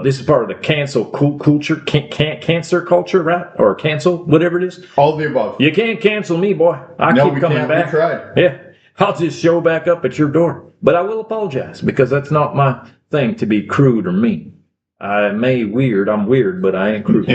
[SPEAKER 3] This is part of the cancel culture, cancer culture, right? Or cancel, whatever it is.
[SPEAKER 1] All of the above.
[SPEAKER 3] You can't cancel me, boy. I
[SPEAKER 1] No,
[SPEAKER 3] keep
[SPEAKER 1] we
[SPEAKER 3] coming
[SPEAKER 1] can't.
[SPEAKER 3] back.
[SPEAKER 1] We tried.
[SPEAKER 3] Yeah, I'll just show back up at your door. But I will apologize because that's not my thing to be crude or mean. I'm weird, but I ain't crude.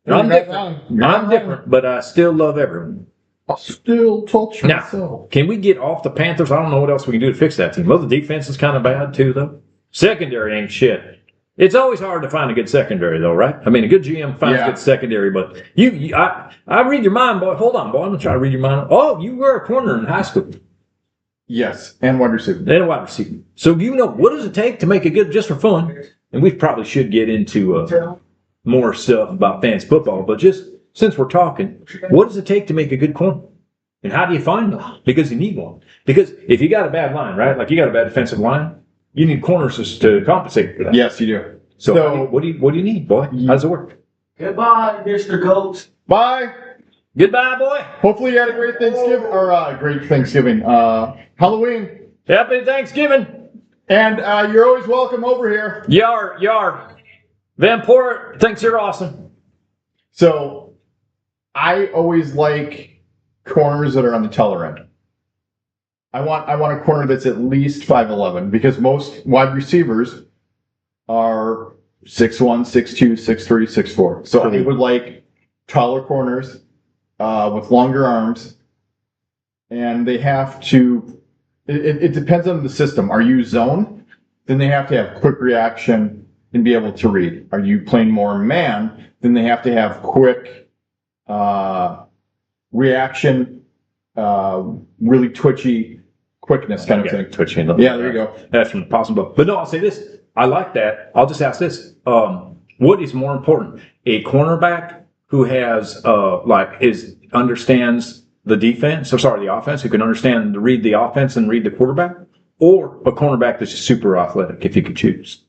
[SPEAKER 3] I'm different, but I still love everyone.
[SPEAKER 1] I'll still touch
[SPEAKER 3] Now,
[SPEAKER 1] myself.
[SPEAKER 3] can we get off the Panthers? I don't know what else we can do to fix that team. Well, the defense is kind of bad too, though. Secondary ain't shit. It's always hard to find a good secondary, though, right? I mean, a good GM finds
[SPEAKER 1] Yeah.
[SPEAKER 3] good secondary, but I read your mind, boy. Hold on, boy. I'm gonna try to read your mind. Oh, you were a corner in high school.
[SPEAKER 1] Yes, and wide receiver.
[SPEAKER 3] And a wide receiver. So you know, what does it take to make a good, just for fun? And we probably should get into more stuff about fantasy football, but just since we're talking, what does it take to make a good corner? And how do you find them? Because you need one. Because if you got a bad line, right? Like you got a bad defensive line, you need corners to compensate for that.
[SPEAKER 1] Yes, you do.
[SPEAKER 3] So what do you need, boy? How does it work?
[SPEAKER 2] Goodbye, Mr. Coach.
[SPEAKER 1] Bye.
[SPEAKER 3] Goodbye, boy.
[SPEAKER 1] Hopefully you had a great Thanksgiving, or great Thanksgiving. Halloween.
[SPEAKER 3] Happy Thanksgiving.
[SPEAKER 1] And you're always welcome over here.
[SPEAKER 3] Yar. Vampoor thinks you're awesome.
[SPEAKER 1] So I always like corners that are on the taller end. I want a corner that's at least 5'11", because most wide receivers are 6'1", 6'2", 6'3", 6'4". So I would like taller corners with longer arms, and they have to. It depends on the system. Are you zone? Then they have to have quick reaction and be able to read. Are you playing more man? Then they have to have quick reaction, really twitchy quickness kind of thing.
[SPEAKER 3] Twitchy.
[SPEAKER 1] Yeah, there you go.
[SPEAKER 3] That's from the possible. But no, I'll say this. I like that. I'll just ask this. What is more important? A cornerback who has understands the defense, the offense, who can read the offense and read the quarterback, or a cornerback that's just super athletic, if you could choose?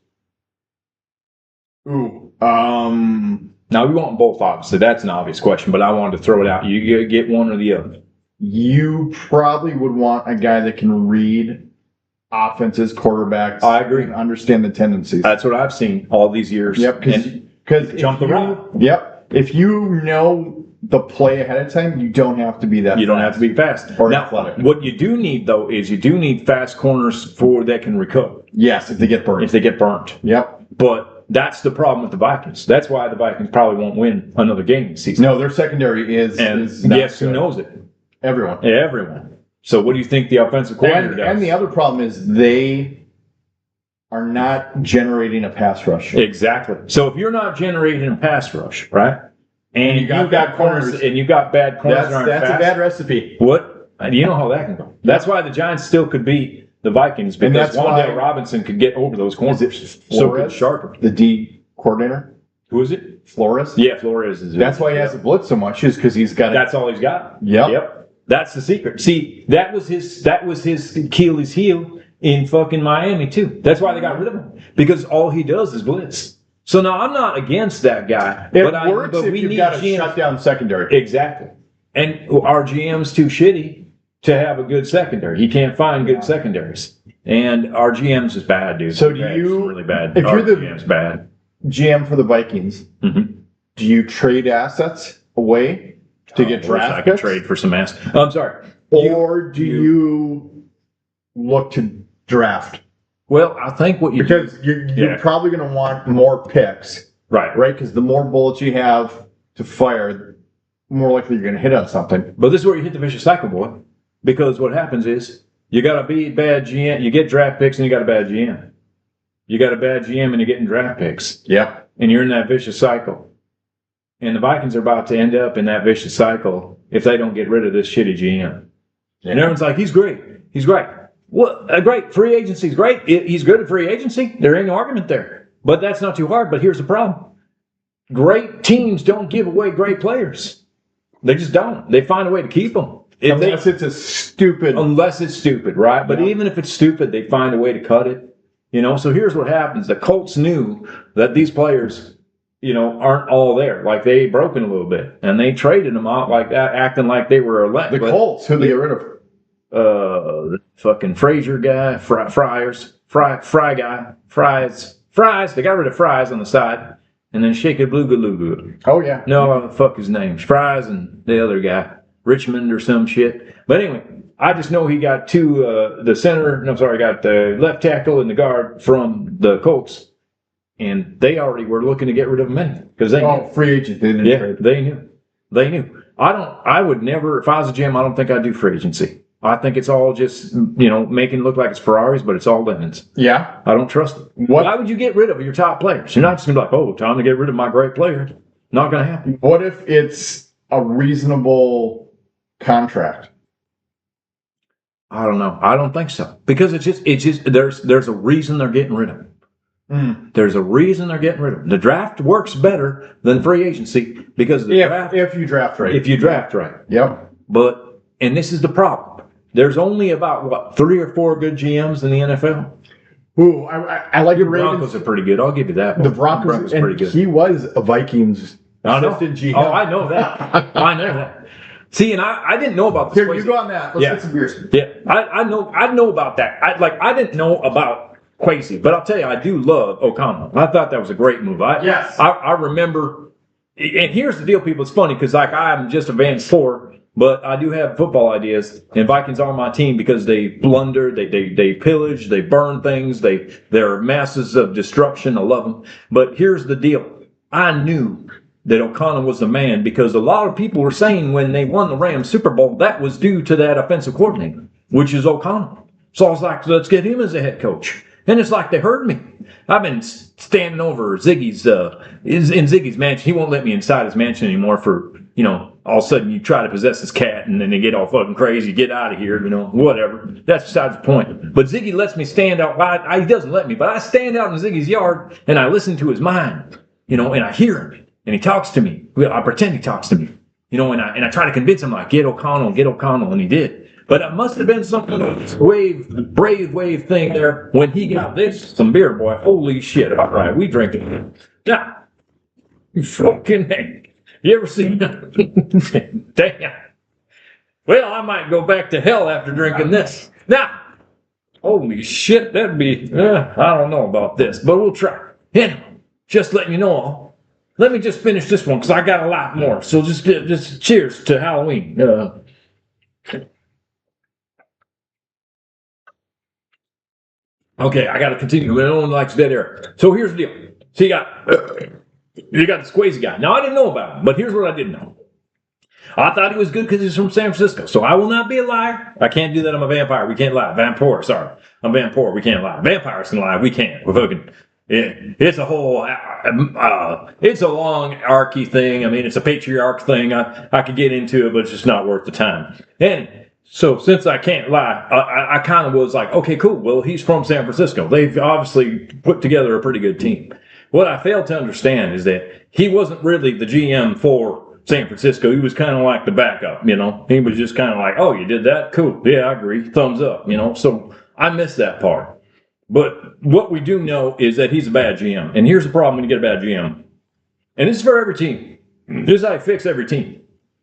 [SPEAKER 1] Ooh.
[SPEAKER 3] Now, we want both, obviously. That's an obvious question, but I wanted to throw it out. You get one or the other.
[SPEAKER 1] You probably would want a guy that can read offenses, quarterbacks.
[SPEAKER 3] I agree.
[SPEAKER 1] And understand the tendencies.
[SPEAKER 3] That's what I've seen all these years.
[SPEAKER 1] Yep, because
[SPEAKER 3] jump the route.
[SPEAKER 1] Yep. If you know the play ahead of time, you don't have to be that.
[SPEAKER 3] You don't have to be fast
[SPEAKER 1] or
[SPEAKER 3] now,
[SPEAKER 1] athletic.
[SPEAKER 3] What you do need, though, is you do need fast corners that can recover.
[SPEAKER 1] Yes, if they get burnt.
[SPEAKER 3] Yep. But that's the problem with the Vikings. That's why the Vikings probably won't win another game this season.
[SPEAKER 1] No, their secondary is not
[SPEAKER 3] guess who
[SPEAKER 1] good.
[SPEAKER 3] knows it?
[SPEAKER 1] Everyone.
[SPEAKER 3] So what do you think the offensive coordinator does?
[SPEAKER 1] And the other problem is they are not generating a pass rush.
[SPEAKER 3] Exactly. So if you're not generating a pass rush, right? And you got corners, and you got bad corners.
[SPEAKER 1] That's a bad recipe.
[SPEAKER 3] What? You know how that can go. That's why the Giants still could beat the Vikings, because
[SPEAKER 1] that's why
[SPEAKER 3] Wan'Dale Robinson could get over those corners.
[SPEAKER 1] Is it
[SPEAKER 3] So could
[SPEAKER 1] Flores?
[SPEAKER 3] Sharper.
[SPEAKER 1] The D coordinator?
[SPEAKER 3] Who is it?
[SPEAKER 1] Flores?
[SPEAKER 3] Yeah, Flores is.
[SPEAKER 1] That's why he has to blitz so much, is because he's got
[SPEAKER 3] That's all he's got.
[SPEAKER 1] Yep.
[SPEAKER 3] That's the secret. See, that was his Achilles heel in fucking Miami too. That's why they got rid of him, because all he does is blitz. So now I'm not against that guy.
[SPEAKER 1] It
[SPEAKER 3] but
[SPEAKER 1] works
[SPEAKER 3] but
[SPEAKER 1] if
[SPEAKER 3] we
[SPEAKER 1] you've
[SPEAKER 3] need
[SPEAKER 1] got a
[SPEAKER 3] GMs.
[SPEAKER 1] shutdown secondary.
[SPEAKER 3] Exactly. And our GM's too shitty to have a good secondary. He can't find good secondaries. And our GM's is bad, dude.
[SPEAKER 1] So
[SPEAKER 3] It's really bad.
[SPEAKER 1] if
[SPEAKER 3] Our
[SPEAKER 1] you're the
[SPEAKER 3] GM's bad.
[SPEAKER 1] GM for the Vikings,
[SPEAKER 3] Mm-hmm.
[SPEAKER 1] do you trade assets away to get
[SPEAKER 3] I
[SPEAKER 1] draft
[SPEAKER 3] could
[SPEAKER 1] picks?
[SPEAKER 3] trade for some ass. I'm sorry.
[SPEAKER 1] Or do you look to draft?
[SPEAKER 3] Well, I think what you
[SPEAKER 1] Because you're probably going to want more picks,
[SPEAKER 3] right.
[SPEAKER 1] right? Because the more bullets you have to fire, the more likely you're going to hit on something.
[SPEAKER 3] But this is where you hit the vicious cycle, boy. Because what happens is you got a bad GM, you get draft picks, and you got a bad GM. You got a bad GM, and you're getting draft picks.
[SPEAKER 1] Yep.
[SPEAKER 3] And you're in that vicious cycle. And the Vikings are about to end up in that vicious cycle if they don't get rid of this shitty GM.
[SPEAKER 1] Yeah.
[SPEAKER 3] And everyone's like, he's great. He's great. Well, great. Free agency's great. He's good at free agency. There ain't no argument there. But that's not too hard. But here's the problem. Great teams don't give away great players. They just don't. They find a way to keep them.
[SPEAKER 1] Unless it's a stupid...
[SPEAKER 3] Unless it's stupid, right? But even if it's stupid, they find a way to cut it. So here's what happens. The Colts knew that these players, aren't all there. Like they broken a little bit, and they traded them out like that, acting like they were elect.
[SPEAKER 1] The Colts, who they get rid of?
[SPEAKER 3] The fucking Frazier guy, Fry guy, Fries. They got rid of Fries on the side, and then Shake It Blue Galoo.
[SPEAKER 1] Oh yeah.
[SPEAKER 3] No, fuck his name. Fries and the other guy, Richmond or some shit. But anyway, I just know he got got the left tackle and the guard from the Colts, and they already were looking to get rid of him anyway because they knew.
[SPEAKER 1] Free agent. They didn't trade.
[SPEAKER 3] They knew. I would never. If I was a GM, I don't think I'd do free agency. I think it's all just, making it look like it's Ferraris, but it's all lemons. Yeah. I don't trust it. Why would you get rid of your top players? You're not just going to be like, oh, time to get rid of my great player. Not going to happen.
[SPEAKER 1] What if it's a reasonable contract?
[SPEAKER 3] I don't know. I don't think so. Because it's just there's a reason they're getting rid of him. There's a reason they're getting rid of him. The draft works better than free agency because the draft.
[SPEAKER 1] If you draft right.
[SPEAKER 3] If you draft right.
[SPEAKER 1] Yep.
[SPEAKER 3] And this is the problem. There's only about 3 or 4 good GMs in the NFL.
[SPEAKER 1] Ooh, I like the
[SPEAKER 3] Broncos are pretty good. I'll give you that.
[SPEAKER 1] The Broncos are pretty good. He was a Vikings assistant GM.
[SPEAKER 3] Oh, I know that. I know that. See, and I didn't know about this.
[SPEAKER 1] Here, you go on that. Let's get some beers.
[SPEAKER 3] Yeah, I know about that. I didn't know about Kwesi, but I'll tell you, I do love O'Connell. I thought that was a great move. I remember, and here's the deal, people. It's funny because I'm just a Vampoor. But I do have football ideas, and Vikings are my team because they blunder, they pillage, they burn things, they're masses of destruction. I love them. But here's the deal. I knew that O'Connell was the man because a lot of people were saying when they won the Rams Super Bowl, that was due to that offensive coordinator, which is O'Connell. So I was like, let's get him as a head coach. And it's like they heard me. I've been standing over Ziggy's, in Ziggy's mansion. He won't let me inside his mansion anymore for, all of a sudden you try to possess his cat and then they get all fucking crazy, get out of here, whatever. That's besides the point. But Ziggy lets me stand out. He doesn't let me, but I stand out in Ziggy's yard and I listen to his mind, and I hear him and he talks to me. I pretend he talks to me, and I try to convince him like, get O'Connell, and he did. But it must have been some kind of brave wave thing there when he got some beer, boy. Holy shit. All right, we drink it. Now, you fucking heck. You ever seen that? Damn. Well, I might go back to hell after drinking this. Now, holy shit, that'd be, I don't know about this, but we'll try. Anyway, just letting you know. Let me just finish this one because I got a lot more. So just cheers to Halloween. Okay, I got to continue. No one likes dead air. So here's the deal. So you got this Kwesi guy. Now, I didn't know about him, but here's what I didn't know. I thought he was good because he's from San Francisco, so I will not be a liar. I can't do that. I'm a vampire. We can't lie. Vampoor, sorry. I'm Vampoor. We can't lie. Vampires can lie. We can't. We're fucking... It's a whole... it's a long archy thing. I mean, it's a patriarch thing. I could get into it, but it's just not worth the time. And... so since I can't lie, I kind of was like, okay, cool. Well, he's from San Francisco. They've obviously put together a pretty good team. What I failed to understand is that he wasn't really the GM for San Francisco. He was kind of like the backup, He was just kind of like, oh, you did that? Cool. Yeah, I agree. Thumbs up, So I missed that part. But what we do know is that he's a bad GM. And here's the problem when you get a bad GM. And this is for every team. This is how you fix every team.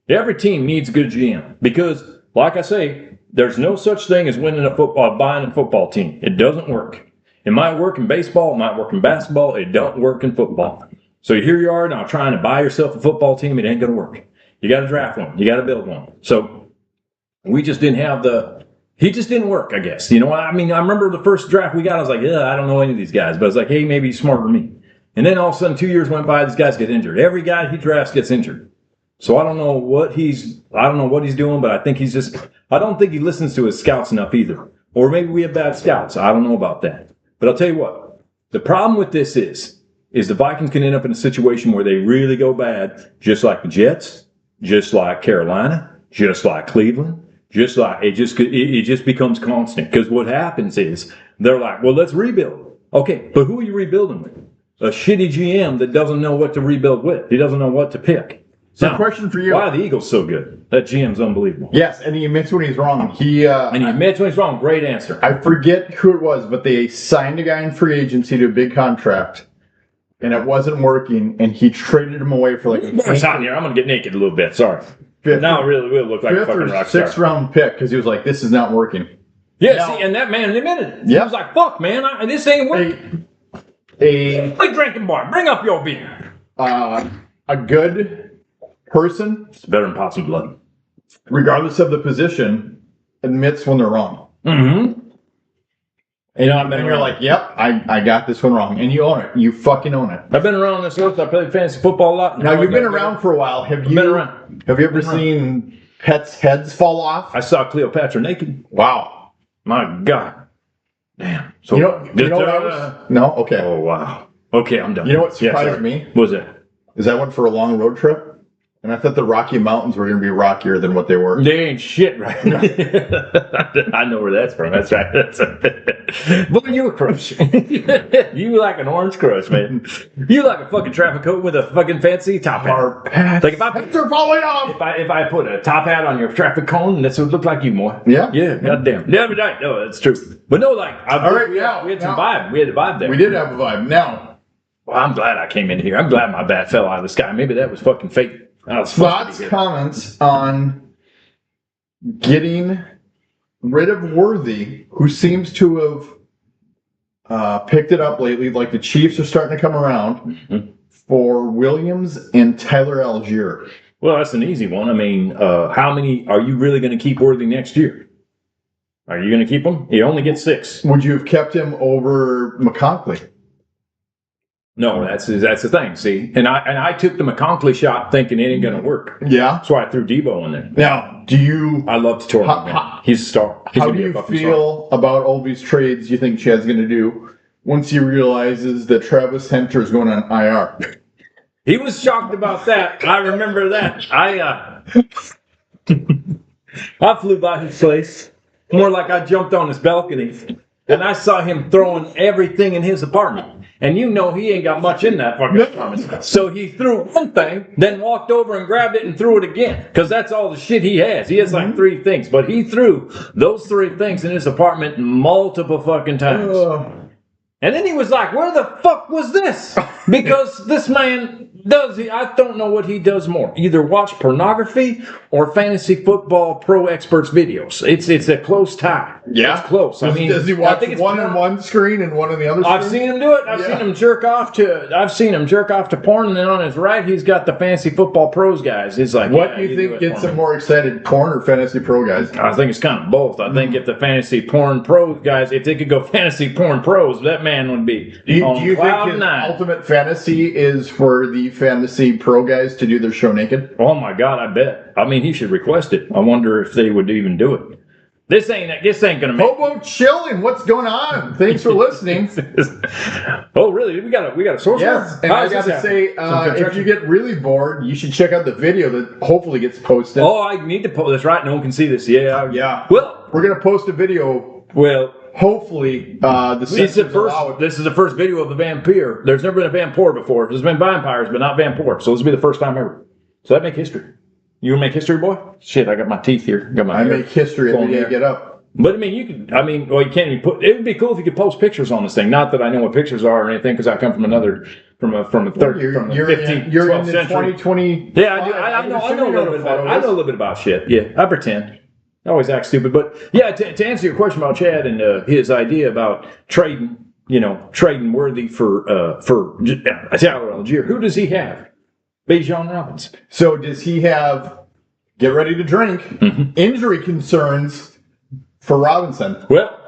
[SPEAKER 3] Every team needs a good GM because... like I say, there's no such thing as buying a football team. It doesn't work. It might work in baseball, it might work in basketball, it don't work in football. So here you are now trying to buy yourself a football team, it ain't gonna work. You gotta draft one, you gotta build one. So we just didn't have he just didn't work, I guess. I remember the first draft we got, I was like, I don't know any of these guys, but I was like, hey, maybe he's smarter than me. And then all of a sudden 2 years went by, these guys get injured. Every guy he drafts gets injured. So I don't know what he's doing, but I don't think he listens to his scouts enough either. Or maybe we have bad scouts. I don't know about that. But I'll tell you what, the problem with this is the Vikings can end up in a situation where they really go bad, just like the Jets, just like Carolina, just like Cleveland, just like it just becomes constant. Because what happens is they're like, well, let's rebuild. Okay, but who are you rebuilding with? A shitty GM that doesn't know what to rebuild with. He doesn't know what to pick.
[SPEAKER 1] So, question for you.
[SPEAKER 3] Why are the Eagles so good? That GM's unbelievable.
[SPEAKER 1] Yes, and he admits when he's wrong.
[SPEAKER 3] And he admits when he's wrong. Great answer.
[SPEAKER 1] I forget who it was, but they signed a guy in free agency to a big contract. and it wasn't working, and he traded him away for like
[SPEAKER 3] It's hot in here. I'm gonna get naked a little bit. Sorry.
[SPEAKER 1] fifth,
[SPEAKER 3] Now it really will look like a
[SPEAKER 1] fifth
[SPEAKER 3] fucking
[SPEAKER 1] or
[SPEAKER 3] rock
[SPEAKER 1] sixth
[SPEAKER 3] star.
[SPEAKER 1] round pick because he was like, "This is not working."
[SPEAKER 3] Yeah,
[SPEAKER 1] Now-
[SPEAKER 3] see, and that man admitted it.
[SPEAKER 1] Yeah.
[SPEAKER 3] He was like, "Fuck, man, this ain't working."
[SPEAKER 1] A
[SPEAKER 3] Quit drinking, boy. Bring up your beer.
[SPEAKER 1] a good person,
[SPEAKER 3] It's better than pots and blood.
[SPEAKER 1] regardless of the position, admits when they're wrong.
[SPEAKER 3] Mm-hmm. You know, I've been
[SPEAKER 1] And you're
[SPEAKER 3] around.
[SPEAKER 1] like, "Yep, I got this one wrong," and you own it. You fucking own it.
[SPEAKER 3] I've been around this earth. I played fantasy football a lot.
[SPEAKER 1] Now you've been around for a while. Have
[SPEAKER 3] Been
[SPEAKER 1] you?
[SPEAKER 3] around.
[SPEAKER 1] Have you ever seen pets' heads fall off?
[SPEAKER 3] I saw Cleopatra naked.
[SPEAKER 1] Wow.
[SPEAKER 3] My God. Damn. So
[SPEAKER 1] You know what I was? No. Okay.
[SPEAKER 3] Oh wow. Okay, I'm done.
[SPEAKER 1] You know what
[SPEAKER 3] Yeah,
[SPEAKER 1] surprised
[SPEAKER 3] sorry.
[SPEAKER 1] me?
[SPEAKER 3] What was it?
[SPEAKER 1] Is I went for a long road trip, and I thought the Rocky Mountains were going to be rockier than what they were.
[SPEAKER 3] They ain't shit, right? I know where that's from. That's right. Boy, you a crush. You like an orange crush, man. You like a fucking traffic coat with a fucking fancy top hat.
[SPEAKER 1] Our pets,
[SPEAKER 3] Like if I put,
[SPEAKER 1] pets are falling off.
[SPEAKER 3] if I put a top hat on your traffic cone, that's what it look like you more.
[SPEAKER 1] Yeah.
[SPEAKER 3] Yeah, goddamn. Yeah, but no, that's true. But no, like,
[SPEAKER 1] All right,
[SPEAKER 3] we had some
[SPEAKER 1] now-
[SPEAKER 3] vibe. We had a vibe there.
[SPEAKER 1] We did have a vibe. Now,
[SPEAKER 3] Well, I'm glad I came in here. I'm glad my bat fell out of the sky. Maybe that was fucking fate. I was supposed to
[SPEAKER 1] thoughts,
[SPEAKER 3] be here.
[SPEAKER 1] comments on getting rid of Worthy, who seems to have picked it up lately. Like the Chiefs are starting to come around for Williams and Tyler Algier.
[SPEAKER 3] Well, that's an easy one. I mean, how many are you really going to keep Worthy next year? Are you going to keep him? You only get 6.
[SPEAKER 1] Would you have kept him over McConkley?
[SPEAKER 3] No, that's the thing. See, and I took the McConkley shot thinking it ain't going to work.
[SPEAKER 1] Yeah.
[SPEAKER 3] That's why I threw Debo in there.
[SPEAKER 1] Now, do you?
[SPEAKER 3] I love to
[SPEAKER 1] How-
[SPEAKER 3] man. He's a star. He's
[SPEAKER 1] How
[SPEAKER 3] gonna
[SPEAKER 1] do
[SPEAKER 3] be a
[SPEAKER 1] you
[SPEAKER 3] fucking
[SPEAKER 1] feel about all these trades you think Chad's going to do once he realizes that Travis Hunter is going on IR?
[SPEAKER 3] star. He was shocked about that. I remember that. I flew by his place. More like I jumped on his balcony. And I saw him throwing everything in his apartment. And you know he ain't got much in that fucking apartment. So he threw one thing, then walked over and grabbed it and threw it again. Because that's all the shit he has. He has like 3 things. But he threw those 3 things in his apartment multiple fucking times. And then he was like, where the fuck was this? Because this man I don't know what he does more. Either watch pornography or fantasy football pro experts videos. It's a close tie.
[SPEAKER 1] Yeah.
[SPEAKER 3] It's close.
[SPEAKER 1] Does he
[SPEAKER 3] I
[SPEAKER 1] watch
[SPEAKER 3] think it's
[SPEAKER 1] one
[SPEAKER 3] more-
[SPEAKER 1] on one screen and one on the other screen?
[SPEAKER 3] I've seen him do it. I've seen him jerk off to porn, and then on his right he's got the fantasy football pros guys. He's like,
[SPEAKER 1] What
[SPEAKER 3] yeah,
[SPEAKER 1] do you
[SPEAKER 3] do
[SPEAKER 1] think
[SPEAKER 3] it
[SPEAKER 1] gets
[SPEAKER 3] for
[SPEAKER 1] him
[SPEAKER 3] me.
[SPEAKER 1] more excited, porn or fantasy pro guys?
[SPEAKER 3] I think it's kind of both. I think if the fantasy porn pro guys, if they could go fantasy porn pros, that man would be
[SPEAKER 1] Do you
[SPEAKER 3] on
[SPEAKER 1] think
[SPEAKER 3] cloud
[SPEAKER 1] his
[SPEAKER 3] 9.
[SPEAKER 1] ultimate fantasy is for the fantasy pro guys to do their show naked?
[SPEAKER 3] Oh my God, I bet. I mean, he should request it. I wonder if they would even do it. This ain't gonna make.
[SPEAKER 1] Hobo chilling, what's going on? Thanks for listening.
[SPEAKER 3] Oh, really? We got a source.
[SPEAKER 1] Yes, and I got to say, if you get really bored, you should check out the video that hopefully gets posted.
[SPEAKER 3] Oh, I need to post. That's right. No one can see this. Yeah.
[SPEAKER 1] Yeah.
[SPEAKER 3] Well,
[SPEAKER 1] We're gonna post a video. Hopefully,
[SPEAKER 3] this is the first video of the Vampoor. There's never been a Vampoor before. There's been vampires, but not Vampoor. So this will be the first time ever. So that make history. You make history, boy? Shit, I got my teeth here. Got my
[SPEAKER 1] I
[SPEAKER 3] hair
[SPEAKER 1] make history every
[SPEAKER 3] flowing
[SPEAKER 1] day I
[SPEAKER 3] here.
[SPEAKER 1] get up.
[SPEAKER 3] But I mean, you can't even put. It would be cool if you could post pictures on this thing. Not that I know what pictures are or anything, because I come from from the third,
[SPEAKER 1] You're
[SPEAKER 3] from the
[SPEAKER 1] in
[SPEAKER 3] 15th,
[SPEAKER 1] you're
[SPEAKER 3] 12th
[SPEAKER 1] in the
[SPEAKER 3] century.
[SPEAKER 1] 2020.
[SPEAKER 3] Yeah, I do. I know a little bit about. I know a little bit about shit. Yeah, I pretend. I always act stupid, but yeah. To answer your question about Chad and his idea about trading Worthy for Tyler Algier, who does he have? Bijan Robinson.
[SPEAKER 1] So does he have? Get ready to drink. Injury concerns for Robinson.
[SPEAKER 3] Well,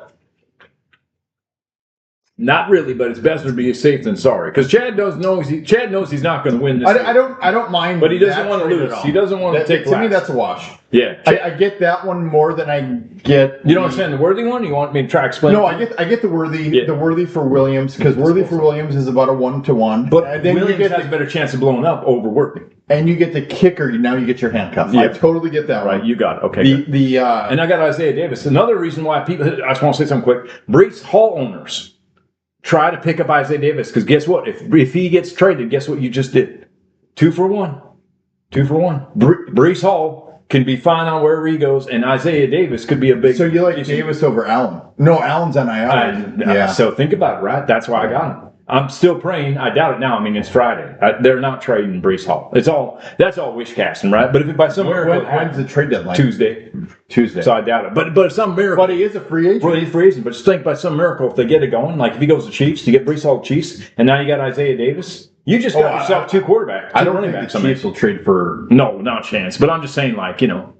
[SPEAKER 3] not really, but it's better to be safe than sorry. Because Chad knows he's not going to win this.
[SPEAKER 1] I don't mind,
[SPEAKER 3] But he doesn't
[SPEAKER 1] that
[SPEAKER 3] want to
[SPEAKER 1] trade
[SPEAKER 3] lose.
[SPEAKER 1] at all.
[SPEAKER 3] He doesn't want to take
[SPEAKER 1] To me,
[SPEAKER 3] laps.
[SPEAKER 1] that's a wash.
[SPEAKER 3] Yeah.
[SPEAKER 1] I get that one more than I get.
[SPEAKER 3] You don't understand the Worthy one? You want me to try to explain?
[SPEAKER 1] No,
[SPEAKER 3] it?
[SPEAKER 1] I get the Worthy
[SPEAKER 3] Yeah.
[SPEAKER 1] the Worthy for Williams because Worthy for Williams is about a 1-to-1.
[SPEAKER 3] But
[SPEAKER 1] and then
[SPEAKER 3] Williams
[SPEAKER 1] you get
[SPEAKER 3] has a better chance of blowing up over Worthy.
[SPEAKER 1] and you get the kicker. Now you get your handcuff.
[SPEAKER 3] Yeah.
[SPEAKER 1] I totally get that
[SPEAKER 3] Right,
[SPEAKER 1] one.
[SPEAKER 3] you got it. Okay. good. And I got Isaiah Davis. Another reason why people, I just want to say something quick. Brees Hall owners try to pick up Isaiah Davis because guess what? If he gets traded, guess what you just did? 2 for 1. 2 for 1. Brees Hall can be fine on wherever he goes, and Isaiah Davis could be a big.
[SPEAKER 1] So you like Davis over Allen? No, Allen's on IR.
[SPEAKER 3] So think about it, right? That's why I got him. I'm still praying. I doubt it now. I mean, it's Friday. They're not trading Breece Hall. That's all wish casting, right? But if by some miracle,
[SPEAKER 1] when's the trade deadline?
[SPEAKER 3] Tuesday. So I doubt it. But if some miracle.
[SPEAKER 1] But he is a free agent.
[SPEAKER 3] Well, he's free agent. But just think by some miracle, if they get it going, like if he goes to Chiefs, you get Breece Hall to Chiefs, and now you got Isaiah Davis. You just got yourself two quarterbacks.
[SPEAKER 1] I don't think the Chiefs will trade for.
[SPEAKER 3] No, not a chance. But I'm just saying, like, you know.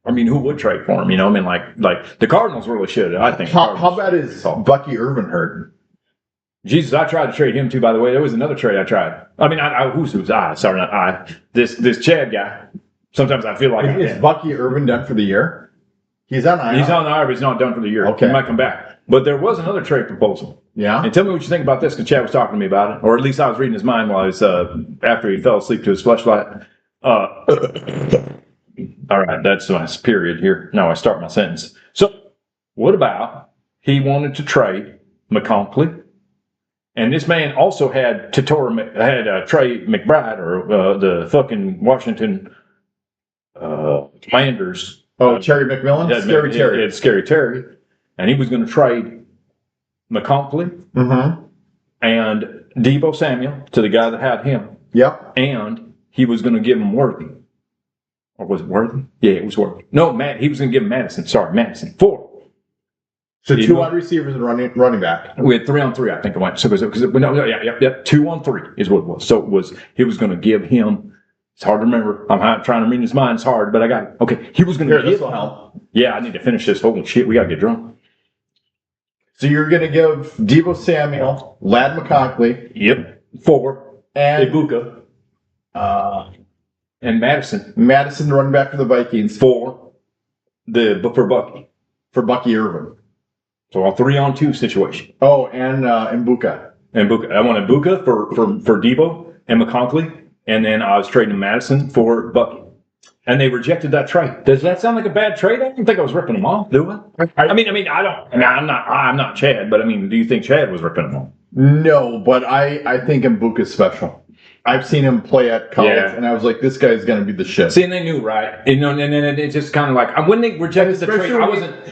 [SPEAKER 3] I mean, who would trade for him? You know, I mean, like the Cardinals really should. I think.
[SPEAKER 1] How bad is Bucky Irvin hurt?
[SPEAKER 3] Jesus, I tried to trade him too. By the way, there was another trade I tried. I mean, who's I? Sorry, not I. This Chad guy. Sometimes I feel like
[SPEAKER 1] is Bucky Irvin done for the year? He's on IR.
[SPEAKER 3] He's on IR, but he's not done for the year.
[SPEAKER 1] Okay,
[SPEAKER 3] he might come back. But there was another trade proposal.
[SPEAKER 1] Yeah.
[SPEAKER 3] And tell me what you think about this, because Chad was talking to me about it, or at least I was reading his mind while I was after he fell asleep to his fleshlight. All right, that's my period here. Now I start my sentence. So, what about he wanted to trade McConkley, and this man also had Trey McBride, or the fucking Washington Commanders.
[SPEAKER 1] Terry McMillan, Scary Terry.
[SPEAKER 3] He had Scary Terry, and he was going to trade McConkley and Deebo Samuel to the guy that had him.
[SPEAKER 1] Yep.
[SPEAKER 3] And he was going to give him Worthy. Or was it Worthy? Yeah, it was Worthy. No, he was going to give him Madison. Sorry, Madison. 4.
[SPEAKER 1] So 2 wide receivers and running back.
[SPEAKER 3] We had 3-on-3, I think it went. So 2-on-3 is what it was. So he was going to give him. It's hard to remember. I'm trying to read his mind. It's hard, but I got it. Okay, he was going to give.
[SPEAKER 1] This will help.
[SPEAKER 3] Yeah, I need to finish this. Holy shit, we got to get drunk.
[SPEAKER 1] So you're going to give Deebo Samuel, Ladd McConkley.
[SPEAKER 3] Yep. 4.
[SPEAKER 1] And
[SPEAKER 3] Ibuka. And Madison.
[SPEAKER 1] Madison, running back for the Vikings.
[SPEAKER 3] 4. For Bucky.
[SPEAKER 1] For Bucky Irvin.
[SPEAKER 3] So a 3-on-2 situation.
[SPEAKER 1] Oh, and Ibuka.
[SPEAKER 3] And Ibuka. I want Ibuka for Deebo and McConkley. And then I was trading Madison for Bucky. And they rejected that trade. Does that sound like a bad trade? I didn't think I was ripping them off, do I? I'm not Chad, but I mean, do you think Chad was ripping them off?
[SPEAKER 1] No, but I think Ibuka's special. I've seen him play at college, and I was like, this guy's going to be the shit.
[SPEAKER 3] See, and they knew, right? And then it's just kind of like, when they rejected the trade,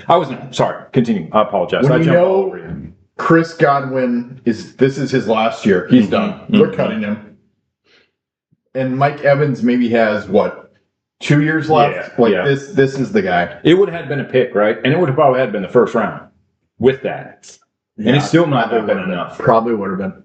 [SPEAKER 3] I wasn't, sorry, continue. I apologize.
[SPEAKER 1] When you know Chris Godwin, this is his last year. He's done. They're cutting him. And Mike Evans maybe has, 2 years left? This is the guy.
[SPEAKER 3] It would have been a pick, right? And it would have probably had been the first round with that. And it still might have been enough.
[SPEAKER 1] Probably would have been.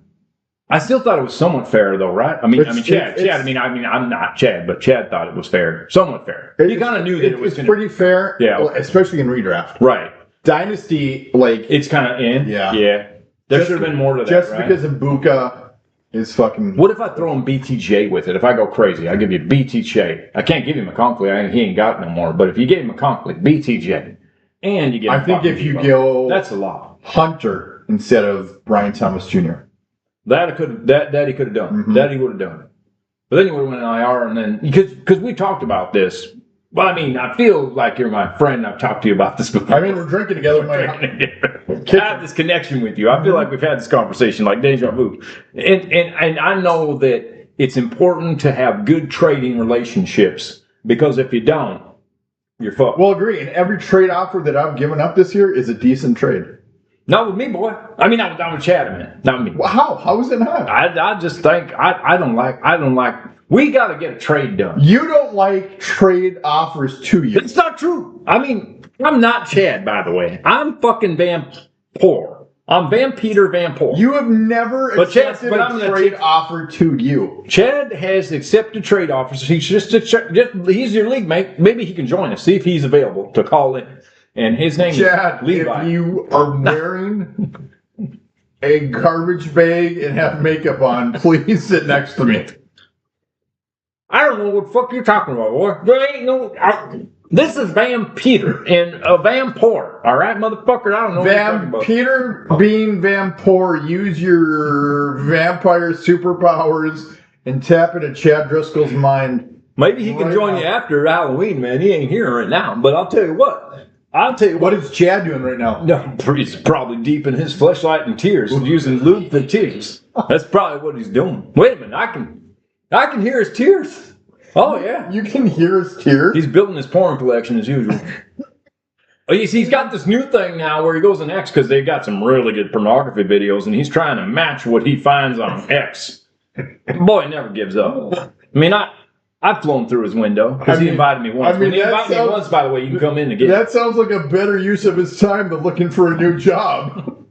[SPEAKER 3] I still thought it was somewhat fair, though, right? Chad. I'm not Chad, but Chad thought it was fair, somewhat fair. He kind of knew that it was
[SPEAKER 1] pretty fair, especially in redraft.
[SPEAKER 3] Right.
[SPEAKER 1] Dynasty,
[SPEAKER 3] it's kind of in. Yeah. There should have been more to that.
[SPEAKER 1] Just because Ibuka is fucking.
[SPEAKER 3] What if I throw him BTJ with it? If I go crazy, I give you BTJ. I can't give him McConkley. He ain't got no more. But if you gave him McConkley, BTJ, and you get,
[SPEAKER 1] I think if you go,
[SPEAKER 3] that's a lot.
[SPEAKER 1] Hunter instead of Brian Thomas Jr.
[SPEAKER 3] That he could have done. That he would have done. But then you would have went in IR, and then because we talked about this. Well, I mean, I feel like you're my friend. I've talked to you about this before.
[SPEAKER 1] I mean, we're drinking together.
[SPEAKER 3] I have this connection with you. I feel like we've had this conversation, like deja vu. And I know that it's important to have good trading relationships, because if you don't, you're fucked.
[SPEAKER 1] Well, agree. And every trade offer that I've given up this year is a decent trade.
[SPEAKER 3] Not with me, boy. I mean, not with Chad, man. Not with me.
[SPEAKER 1] Well, how? How is it not?
[SPEAKER 3] I just think I don't like. We got to get a trade done.
[SPEAKER 1] You don't like trade offers to you.
[SPEAKER 3] It's not true. I mean, I'm not Chad, by the way. I'm fucking Vampoor. I'm Vampoor.
[SPEAKER 1] You have never accepted a trade offer to you.
[SPEAKER 3] Chad has accepted trade offers. He's he's your league mate. Maybe he can join us. See if he's available to call in. And his name
[SPEAKER 1] Chad,
[SPEAKER 3] is Levi.
[SPEAKER 1] If you are wearing a garbage bag and have makeup on, please sit next to me.
[SPEAKER 3] I don't know what the fuck you're talking about, boy. There ain't no. This is Vampoor and Vampoor. All right, motherfucker. I don't know what you're talking about.
[SPEAKER 1] Vampoor being Vampoor, use your vampire superpowers and tap into Chad Driscoll's mind.
[SPEAKER 3] Maybe he can join you after Halloween, man. He ain't here right now, but I'll tell you what.
[SPEAKER 1] What is Chad doing right now?
[SPEAKER 3] No, he's probably deep in his fleshlight and tears and using lube for tears. That's probably what he's doing. Wait a minute, I can hear his tears. Oh yeah,
[SPEAKER 1] you can hear his tears.
[SPEAKER 3] He's building his porn collection as usual. Oh, he's got this new thing now where he goes on X because they've got some really good pornography videos, and he's trying to match what he finds on X. Boy never gives up. I mean, I've flown through his window because he invited me once. When he invited me once, by the way, you can come in again.
[SPEAKER 1] That sounds like a better use of his time than looking for a new job.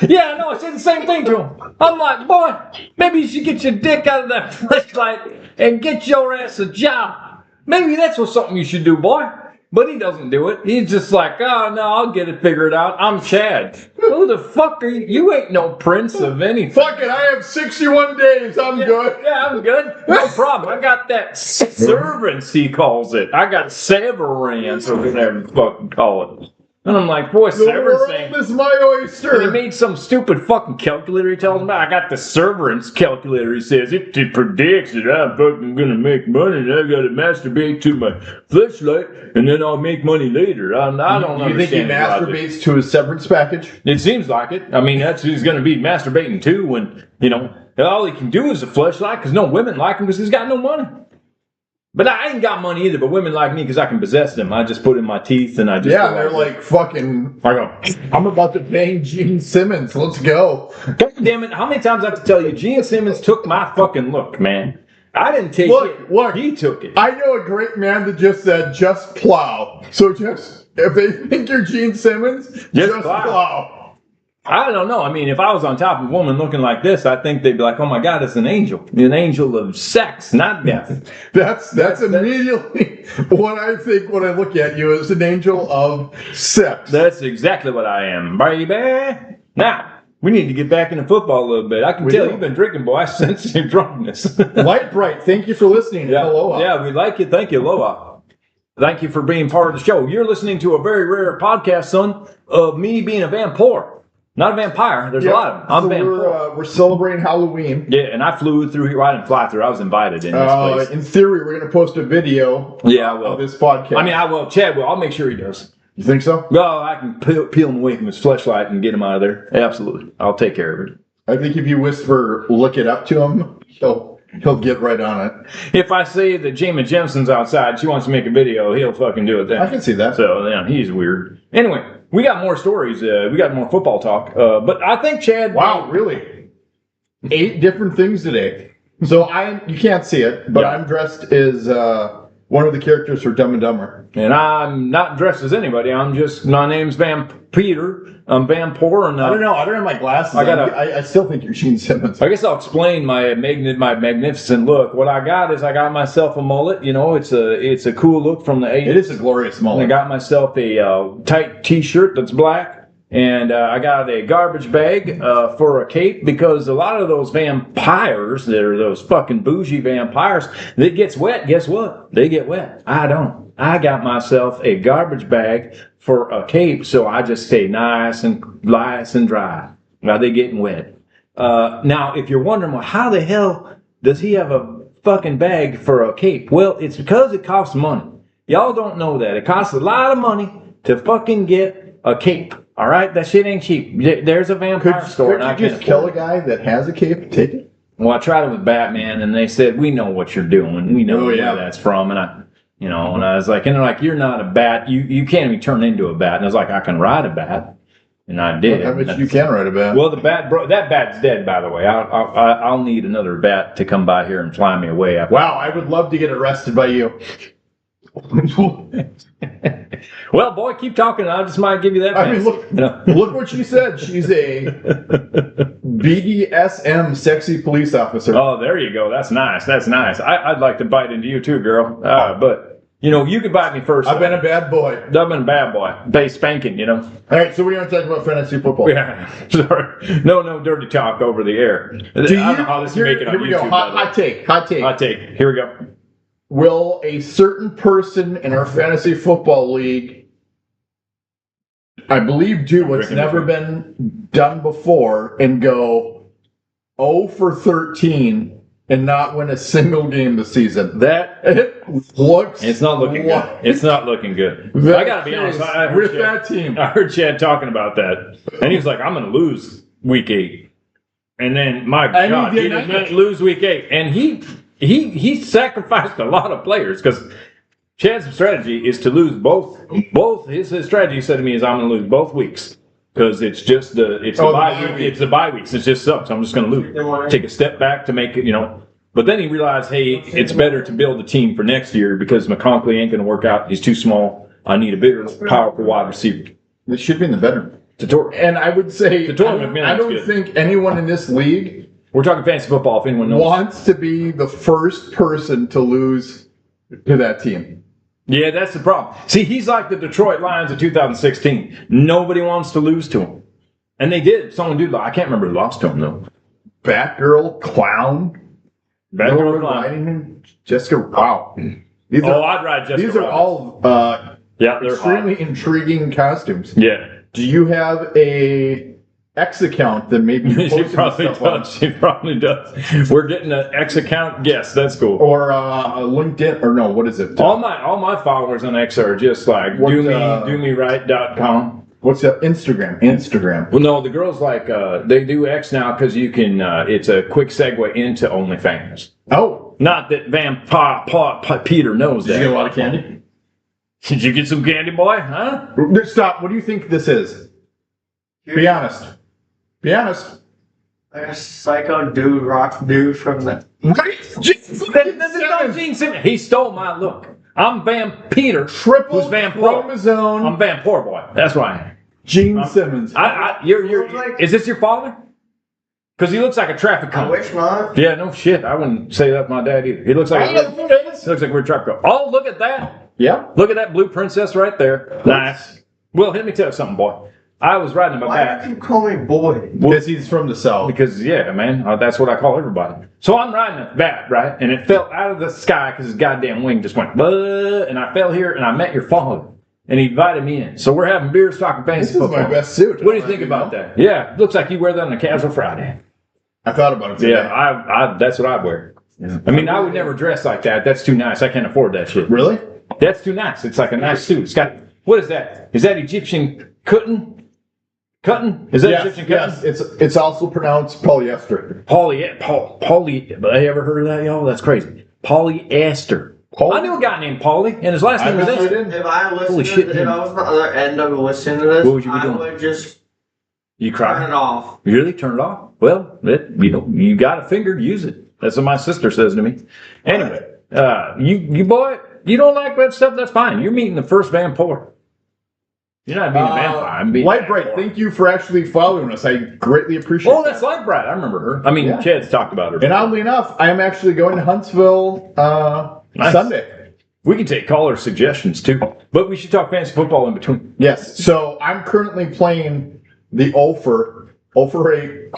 [SPEAKER 3] Yeah, no, I said the same thing to him. I'm like, boy, maybe you should get your dick out of that flashlight and get your ass a job. Maybe that's something you should do, boy. But he doesn't do it. He's just like, oh, no, I'll get it figured out. I'm Chad. Who the fuck are you? You ain't no prince of anything.
[SPEAKER 1] Fuck it, I have 61 days. I'm good.
[SPEAKER 3] Yeah, I'm good. No problem. I got that servants, he calls it. I got severance, or whatever you fucking call it. And I'm like, boy,
[SPEAKER 1] The
[SPEAKER 3] severance
[SPEAKER 1] world
[SPEAKER 3] ain't...
[SPEAKER 1] is my oyster.
[SPEAKER 3] And he made some stupid fucking calculator he tells him about. I got the severance calculator. He says, it predicts that I'm fucking gonna make money and I gotta masturbate to my fleshlight and then I'll make money later. I don't understand.
[SPEAKER 1] You think he masturbates to his severance package?
[SPEAKER 3] It seems like it. I mean, that's who he's gonna be masturbating to when, all he can do is a fleshlight because no women like him because he's got no money. But I ain't got money either, but women like me because I can possess them. I just put in my teeth and I just...
[SPEAKER 1] Yeah, they're like fucking...
[SPEAKER 3] I go,
[SPEAKER 1] I'm about to bang Jean Simmons. Let's go.
[SPEAKER 3] God damn it, how many times I have to tell you, Jean Simmons took my fucking look, man. I didn't take it.
[SPEAKER 1] Look,
[SPEAKER 3] he took it.
[SPEAKER 1] I know a great man that just said, just plow. So just, if they think you're Jean Simmons, just plow.
[SPEAKER 3] I don't know. I mean, if I was on top of a woman looking like this, I think they'd be like, oh my God, it's an angel of sex, not death.
[SPEAKER 1] That's immediately what I think when I look at you as an angel of sex.
[SPEAKER 3] That's exactly what I am, baby. Now, we need to get back into football a little bit. I can tell you've been drinking, boy. I sense your drunkenness.
[SPEAKER 1] Light Bright, thank you for listening.
[SPEAKER 3] Yeah.
[SPEAKER 1] Aloha.
[SPEAKER 3] Yeah, we like you. Thank you. Aloha. Thank you for being part of the show. You're listening to a very rare podcast, son, of me being a Vampoor. Not a vampire. There's a lot of them. I'm Vampoor.
[SPEAKER 1] We're celebrating Halloween.
[SPEAKER 3] Yeah, and I flew through here. I didn't fly through. I was invited in this place.
[SPEAKER 1] In theory, we're going to post a video of this podcast.
[SPEAKER 3] I mean, I will. Chad will. I'll make sure he does.
[SPEAKER 1] You think so?
[SPEAKER 3] Well, I can peel him away from his fleshlight and get him out of there. Absolutely. I'll take care of it.
[SPEAKER 1] I think if you whisper, look it up to him, he'll get right on it.
[SPEAKER 3] If I say that Jamie Jensen's outside, she wants to make a video, he'll fucking do it then.
[SPEAKER 1] I can see that.
[SPEAKER 3] So, yeah, he's weird. Anyway, we got more stories. We got more football talk. But I think Chad...
[SPEAKER 1] Wow, really? 8 different things today. So you can't see it, but I'm dressed as one of the characters for Dumb and Dumber.
[SPEAKER 3] And I'm not dressed as anybody. My name's Peter. I'm Vampoor. And
[SPEAKER 1] I don't know. I don't have my glasses. I still think you're Jean Simmons.
[SPEAKER 3] I guess I'll explain my magnificent look. What I got is I got myself a mullet. It's a cool look from the 80s.
[SPEAKER 1] It is a glorious mullet.
[SPEAKER 3] And I got myself a tight T-shirt that's black. And I got a garbage bag for a cape because a lot of those vampires, that are those fucking bougie vampires, that gets wet, guess what? They get wet. I don't. I got myself a garbage bag for a cape, so I just stay nice and dry. Now they're getting wet. Now, if you're wondering, well, how the hell does he have a fucking bag for a cape? Well, it's because it costs money. Y'all don't know that. It costs a lot of money to fucking get a cape. All right, that shit ain't cheap. There's a vampire store.
[SPEAKER 1] Could you just kill a guy that has a cape? Take it.
[SPEAKER 3] Well, I tried it with Batman, and they said, "We know what you're doing. We know where that's from." And I was like, and they're like, "You're not a bat. You can't even turn into a bat." And I was like, "I can ride a bat," and I did.
[SPEAKER 1] I bet you can ride a bat.
[SPEAKER 3] Well, that bat's dead, by the way. I'll need another bat to come by here and fly me away.
[SPEAKER 1] Wow, I would love to get arrested by you.
[SPEAKER 3] Well, boy, keep talking. I just might give you that.
[SPEAKER 1] I mean, look what she said. She's a BDSM sexy police officer.
[SPEAKER 3] Oh, there you go. That's nice. I'd like to bite into you too, girl. But you could bite me first.
[SPEAKER 1] I've been a bad boy.
[SPEAKER 3] I've been a bad boy. Bay spanking,
[SPEAKER 1] All right, so what do you want to talk about fantasy football?
[SPEAKER 3] Yeah, sorry. No dirty talk over the air. I don't know how this will make it on YouTube.
[SPEAKER 1] Here we go. Hot take.
[SPEAKER 3] Here we go.
[SPEAKER 1] Will a certain person in our fantasy football league, I believe, do what's never been done before and go 0 for 13 and not win a single game this season? It's
[SPEAKER 3] not looking good. It's not looking good. I gotta be honest.
[SPEAKER 1] That team,
[SPEAKER 3] I heard Chad talking about that, and he was like, "I'm gonna lose week 8," and then God, he didn't lose week 8, and he sacrificed a lot of players because Chad's strategy is to lose both. His strategy, he said to me, is I'm going to lose both weeks. Because it's just the bye week. It's the bye weeks. It just sucks. I'm just going to lose. Take a step back to make it, But then he realized, hey, it's better to build a team for next year because McConkley ain't going to work out. He's too small. I need a bigger, powerful wide receiver.
[SPEAKER 1] This should be in the bedroom.
[SPEAKER 3] And
[SPEAKER 1] I would say, I don't think anyone in this league,
[SPEAKER 3] we're talking fantasy football if anyone knows,
[SPEAKER 1] wants to be the first person to lose to that team.
[SPEAKER 3] Yeah, that's the problem. See, he's like the Detroit Lions of 2016. Nobody wants to lose to him. And they did. Someone did. I can't remember who lost to him, though.
[SPEAKER 1] Batgirl, Clown.
[SPEAKER 3] Batgirl, Clown.
[SPEAKER 1] Jessica, wow.
[SPEAKER 3] I'd ride Jessica.
[SPEAKER 1] These are all
[SPEAKER 3] they're
[SPEAKER 1] extremely intriguing costumes.
[SPEAKER 3] Yeah.
[SPEAKER 1] Do you have a X account that maybe you
[SPEAKER 3] She probably does. She probably does. We're getting an X account. Yes, that's cool.
[SPEAKER 1] Or a LinkedIn, or no, what is it?
[SPEAKER 3] All my followers on X are just like domeright.com.
[SPEAKER 1] What's that? Instagram.
[SPEAKER 3] Well, no, the girls like they do X now because you can. It's a quick segue into OnlyFans.
[SPEAKER 1] Oh,
[SPEAKER 3] not that Vampoor Peter knows that.
[SPEAKER 1] Did you get a lot of candy?
[SPEAKER 3] Did you get some candy, boy? Huh?
[SPEAKER 1] Stop. What do you think this is? Be honest. Be honest.
[SPEAKER 5] Like a psycho dude, rock dude from the.
[SPEAKER 3] That's Jean Simmons. He stole my look. I'm Peter.
[SPEAKER 1] Triple
[SPEAKER 3] who's Vampoor.
[SPEAKER 1] chromosome.
[SPEAKER 3] I'm Vampoor boy. That's why I am.
[SPEAKER 1] Gene Simmons.
[SPEAKER 3] Is this your father? Because he looks like a traffic cone.
[SPEAKER 5] I wish not.
[SPEAKER 3] Yeah, no shit. I wouldn't say that's my dad either. He looks like he looks like we're a traffic cone. Oh, look at that.
[SPEAKER 1] Yeah.
[SPEAKER 3] Look at that blue princess right there. Nice. Well, let me tell you something, boy. I was riding my back.
[SPEAKER 5] Why do you call me boy?
[SPEAKER 1] Because he's from the South.
[SPEAKER 3] Because, yeah, man, that's what I call everybody. So I'm riding a bat, right? And it fell out of the sky because his goddamn wing just went, and I fell here and I met your father. And he invited me in. So we're having beers, talking fantasy football.
[SPEAKER 1] This is my best suit.
[SPEAKER 3] What do you think about that? Yeah, looks like you wear that on a casual Friday.
[SPEAKER 1] I thought about it today.
[SPEAKER 3] Yeah, that's what I'd wear. Yeah. I mean, I would never dress like that. That's too nice. I can't afford that shit.
[SPEAKER 1] Really?
[SPEAKER 3] That's too nice. It's like a nice suit. It's got, what is that? Is that Egyptian cotton? Cotton? Is that Egyptian cotton?
[SPEAKER 1] Yes, it's also pronounced polyester.
[SPEAKER 3] Poly, have you ever heard of that, y'all? That's crazy. Polyester. I knew a guy named Paulie, and his last name was this.
[SPEAKER 5] If I listened if I was on the other end of listening to this,
[SPEAKER 3] what would you be doing?
[SPEAKER 5] I would just
[SPEAKER 3] turn
[SPEAKER 5] it off.
[SPEAKER 3] Really? Turn it off? Well, you got a finger, use it. That's what my sister says to me. Anyway, you boy, you don't like that stuff, that's fine. You're meeting the first Vampoor. You're not being a vampire. I'm being
[SPEAKER 1] Light Bright, thank you for actually following us. I greatly appreciate it.
[SPEAKER 3] Oh, that's Light Bright. I remember her. I mean, Chad's talked about her.
[SPEAKER 1] And oddly enough, I am actually going to Huntsville Sunday.
[SPEAKER 3] We can take caller suggestions too, but we should talk fantasy football in between.
[SPEAKER 1] Yes. So I'm currently playing the 0 for 8.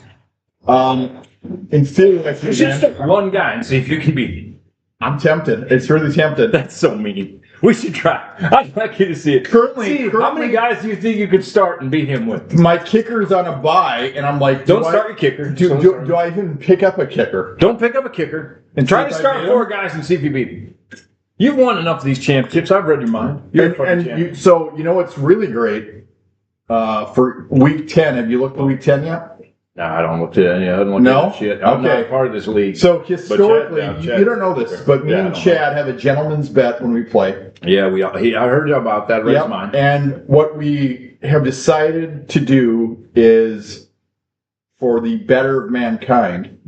[SPEAKER 1] In theory,
[SPEAKER 3] you should stick one guy and see if you can beat him.
[SPEAKER 1] I'm tempted. It's really tempted.
[SPEAKER 3] That's so mean. We should try. I'd like you to see it.
[SPEAKER 1] Currently,
[SPEAKER 3] how many guys do you think you could start and beat him with?
[SPEAKER 1] My kicker's on a bye, and I'm like,
[SPEAKER 3] don't start your kicker.
[SPEAKER 1] Do I even pick up a kicker?
[SPEAKER 3] Don't pick up a kicker. And try to start 4 guys and see if you beat him. You've won enough of these championships. I've read your mind.
[SPEAKER 1] So you know what's really great for week 10? Have you looked at week 10 yet?
[SPEAKER 3] No, I don't look at any. I don't look at that shit. I'm not part of this league.
[SPEAKER 1] So historically, you don't know this, but me and Chad have a gentleman's bet when we play.
[SPEAKER 3] Yeah, I heard about that. Raise mine.
[SPEAKER 1] And what we have decided to do is, for the better of mankind,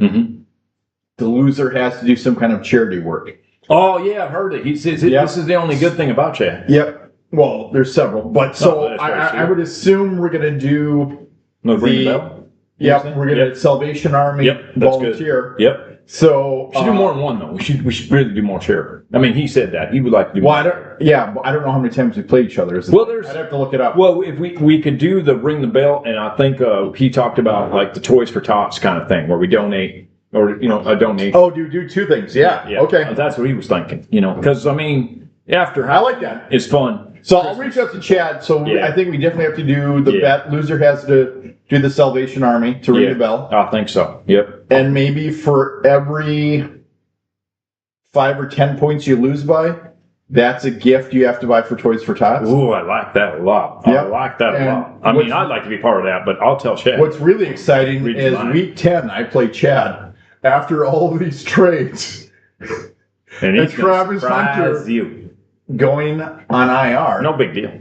[SPEAKER 1] the loser has to do some kind of charity work.
[SPEAKER 3] Oh yeah, I've heard it. He says this is the only good thing about Chad.
[SPEAKER 1] Yep. Well, there's several, but I would assume we're gonna do
[SPEAKER 3] ring the bell.
[SPEAKER 1] Yep, we're gonna Salvation Army volunteer.
[SPEAKER 3] Yep.
[SPEAKER 1] So
[SPEAKER 3] we should do more than one though. We should really do more charity. I mean, he said that he would like to do. More.
[SPEAKER 1] But I don't know how many times we played each other. I'd have to look it up.
[SPEAKER 3] Well, if we could do the ring the bell, and I think he talked about like the Toys for Tots kind of thing, where we donate or a donation.
[SPEAKER 1] Oh, do 2 things. Yeah. Okay.
[SPEAKER 3] That's what he was thinking. Because I mean,
[SPEAKER 1] I like that.
[SPEAKER 3] It's fun.
[SPEAKER 1] So I'll reach out to Chad. So I think we definitely have to do the bet. Loser has to do the Salvation Army to ring the bell.
[SPEAKER 3] I think so. Yep.
[SPEAKER 1] And maybe for every 5 or 10 points you lose by, that's a gift you have to buy for Toys for Tots.
[SPEAKER 3] Ooh, I like that a lot. I like that a lot. I mean, I'd like to be part of that, but I'll tell Chad.
[SPEAKER 1] What's really exciting is week 10, I play Chad. After all of these trades,
[SPEAKER 3] and Travis Hunter.
[SPEAKER 1] going on IR.
[SPEAKER 3] No big deal.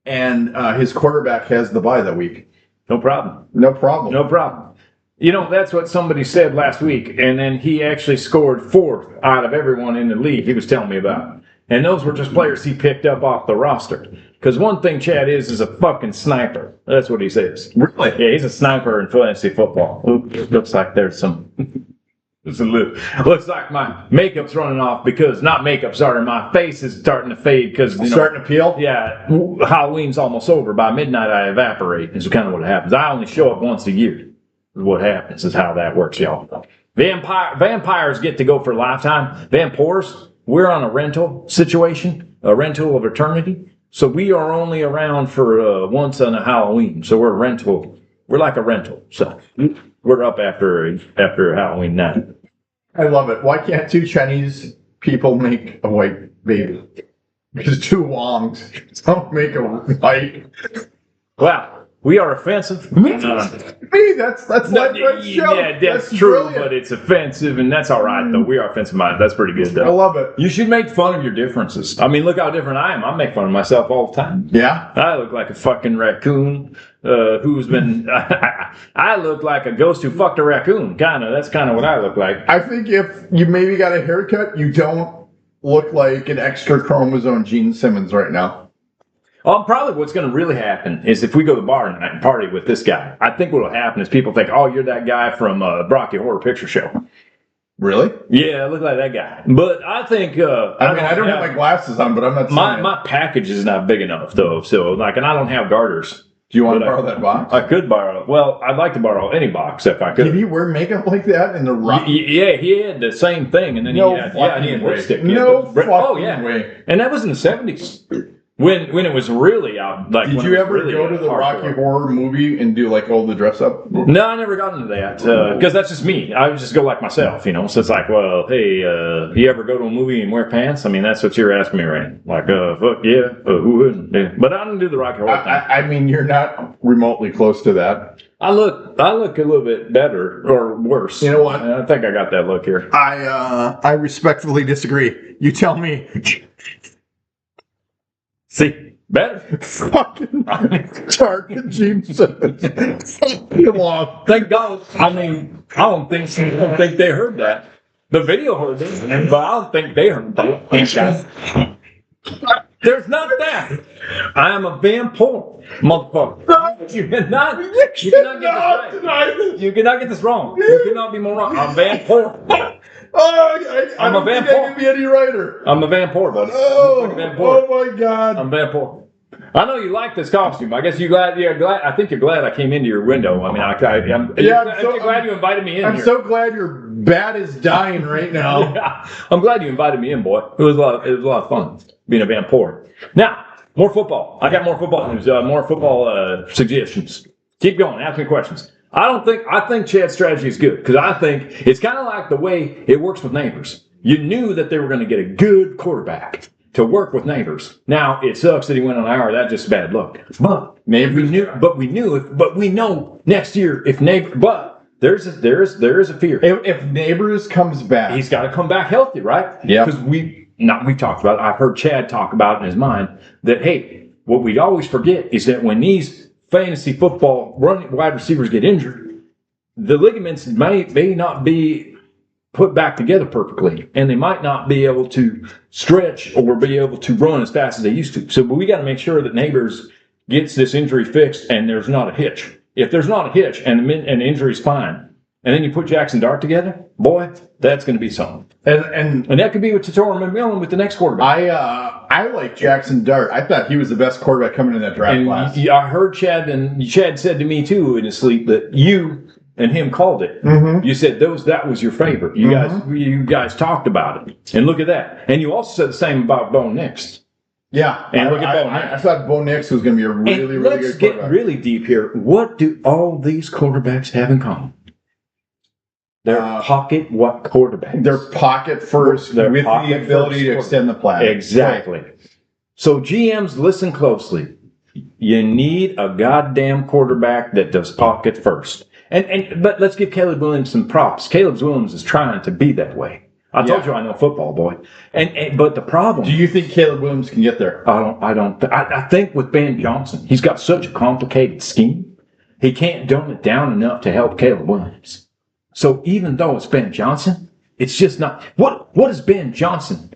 [SPEAKER 1] And his quarterback has the bye that week.
[SPEAKER 3] No problem.
[SPEAKER 1] No problem.
[SPEAKER 3] No problem. You know, that's what somebody said last week, and then he actually scored 4th out of everyone in the league he was telling me about. And those were just players he picked up off the roster. Because one thing Chad is a fucking sniper. That's what he says.
[SPEAKER 1] Really?
[SPEAKER 3] Yeah, he's a sniper in fantasy football. Ooh, looks like there's some... Looks like my makeup's running off because, not makeup, sorry, my face is starting to fade because,
[SPEAKER 1] Starting to peel?
[SPEAKER 3] Yeah, Halloween's almost over. By midnight, I evaporate, is kind of what happens. I only show up once a year. Is what happens, is how that works, y'all. Vampires get to go for a lifetime. Vampoors, we're on a rental situation, a rental of eternity. So we are only around for once on a Halloween. So we're a rental. We're like a rental. So we're up after Halloween night.
[SPEAKER 1] I love it. Why can't 2 Chinese people make a white baby? Because 2 Wongs don't make a white.
[SPEAKER 3] Wow. We are offensive.
[SPEAKER 1] Me, that's like Bret's show.
[SPEAKER 3] Yeah, that's true,
[SPEAKER 1] brilliant.
[SPEAKER 3] but it's offensive, and that's all right, though. We are offensive-minded. That's pretty good,
[SPEAKER 1] I
[SPEAKER 3] though.
[SPEAKER 1] love it.
[SPEAKER 3] You should make fun of your differences. I mean, look how different I am. I make fun of myself all the time.
[SPEAKER 1] Yeah?
[SPEAKER 3] I look like a fucking raccoon who's been... I look like a ghost who fucked a raccoon, kind of. That's kind of what I look like.
[SPEAKER 1] I think if you maybe got a haircut, you don't look like an extra chromosome Jean Simmons right now.
[SPEAKER 3] Probably what's going to really happen is if we go to the bar tonight and party with this guy, I think what will happen is people think, oh, you're that guy from Brocky Horror Picture Show.
[SPEAKER 1] Really?
[SPEAKER 3] Yeah, I look like that guy. But I think...
[SPEAKER 1] I don't have my glasses on, but I'm not saying
[SPEAKER 3] my package is not big enough, though. So, and I don't have garters.
[SPEAKER 1] Do you want to borrow that box?
[SPEAKER 3] I could borrow. Well, I'd like to borrow any box if I could.
[SPEAKER 1] Did he wear makeup like that in the rock?
[SPEAKER 3] Yeah, he had the same thing, and then he had lipstick.
[SPEAKER 1] No fucking
[SPEAKER 3] way.
[SPEAKER 1] way.
[SPEAKER 3] And that was in the 70s. When it was really out, like.
[SPEAKER 1] Did you ever go to the Rocky Horror movie and do like all the dress up?
[SPEAKER 3] No, I never got into that because that's just me. I would just go like myself, you know. So it's like, well, hey, you ever go to a movie and wear pants? I mean, that's what you're asking me, right? Like, fuck yeah, who wouldn't? Yeah. But I don't do the Rocky Horror thing.
[SPEAKER 1] I mean, you're not remotely close to that.
[SPEAKER 3] I look a little bit better or worse.
[SPEAKER 1] You know what?
[SPEAKER 3] I think I got that look here.
[SPEAKER 1] I respectfully disagree. You tell me.
[SPEAKER 3] See, better.
[SPEAKER 1] Fucking target Jean Simmons. Come on.
[SPEAKER 3] Thank God. I mean, I don't think they heard that. The video heard it, but I don't think they heard that. There's not that. I am a Vampoor, motherfucker. You cannot get this right. You cannot get this wrong. You cannot be more wrong. I'm Vampoor.
[SPEAKER 1] I don't think I can be any writer.
[SPEAKER 3] I'm a Vampoor, buddy.
[SPEAKER 1] Oh my God.
[SPEAKER 3] I'm Vampoor. I know you like this costume. I guess you're glad. I think you're glad I came into your window. I mean, I'm glad you invited me in.
[SPEAKER 1] I'm so glad your bat is dying right now.
[SPEAKER 3] Yeah, I'm glad you invited me in, boy. It was a lot of fun being a Vampoor. Now, more football. I got more football news. More football suggestions. Keep going. Ask me questions. I think Chad's strategy is good because I think it's kind of like the way it works with Neighbors. You knew that they were going to get a good quarterback to work with Neighbors. Now it sucks that he went on IR. That's just bad luck. But we know next year if Neighbors. But there is a fear.
[SPEAKER 1] If Neighbors comes back,
[SPEAKER 3] he's got to come back healthy, right?
[SPEAKER 1] Yeah.
[SPEAKER 3] Because we talked about it. I've heard Chad talk about it in his mind that hey, what we always forget is that when these fantasy football running wide receivers get injured, the ligaments may not be put back together perfectly, and they might not be able to stretch or be able to run as fast as they used to. So, but we got to make sure that Neighbors gets this injury fixed, and there's not a hitch. If there's not a hitch and the injury's fine, and then you put Jackson Dart together, boy, that's going to be something. And that could be with Tatoru McMillan with the next quarterback.
[SPEAKER 1] I like Jackson Dart. I thought he was the best quarterback coming in that draft class.
[SPEAKER 3] I heard Chad said to me too in his sleep that you and him called it. Mm-hmm. You said that was your favorite. You guys talked about it. And look at that. And you also said the same about Bo Nix.
[SPEAKER 1] Yeah.
[SPEAKER 3] And look at Bo Nix.
[SPEAKER 1] I thought Bo Nix was going to be a really good quarterback.
[SPEAKER 3] Let's get really deep here. What do all these quarterbacks have in common? They're pocket quarterbacks.
[SPEAKER 1] They're pocket first with the ability to extend the play.
[SPEAKER 3] Exactly. Right. So GMs, listen closely. You need a goddamn quarterback that does pocket first. But let's give Caleb Williams some props. Caleb Williams is trying to be that way. I told
[SPEAKER 1] Yeah.
[SPEAKER 3] you I know football, boy. But the problem.
[SPEAKER 1] Do you think Caleb Williams can get there?
[SPEAKER 3] I think with Ben Johnson, he's got such a complicated scheme. He can't dumb it down enough to help Caleb Williams. So even though it's Ben Johnson, it's just not. What does Ben Johnson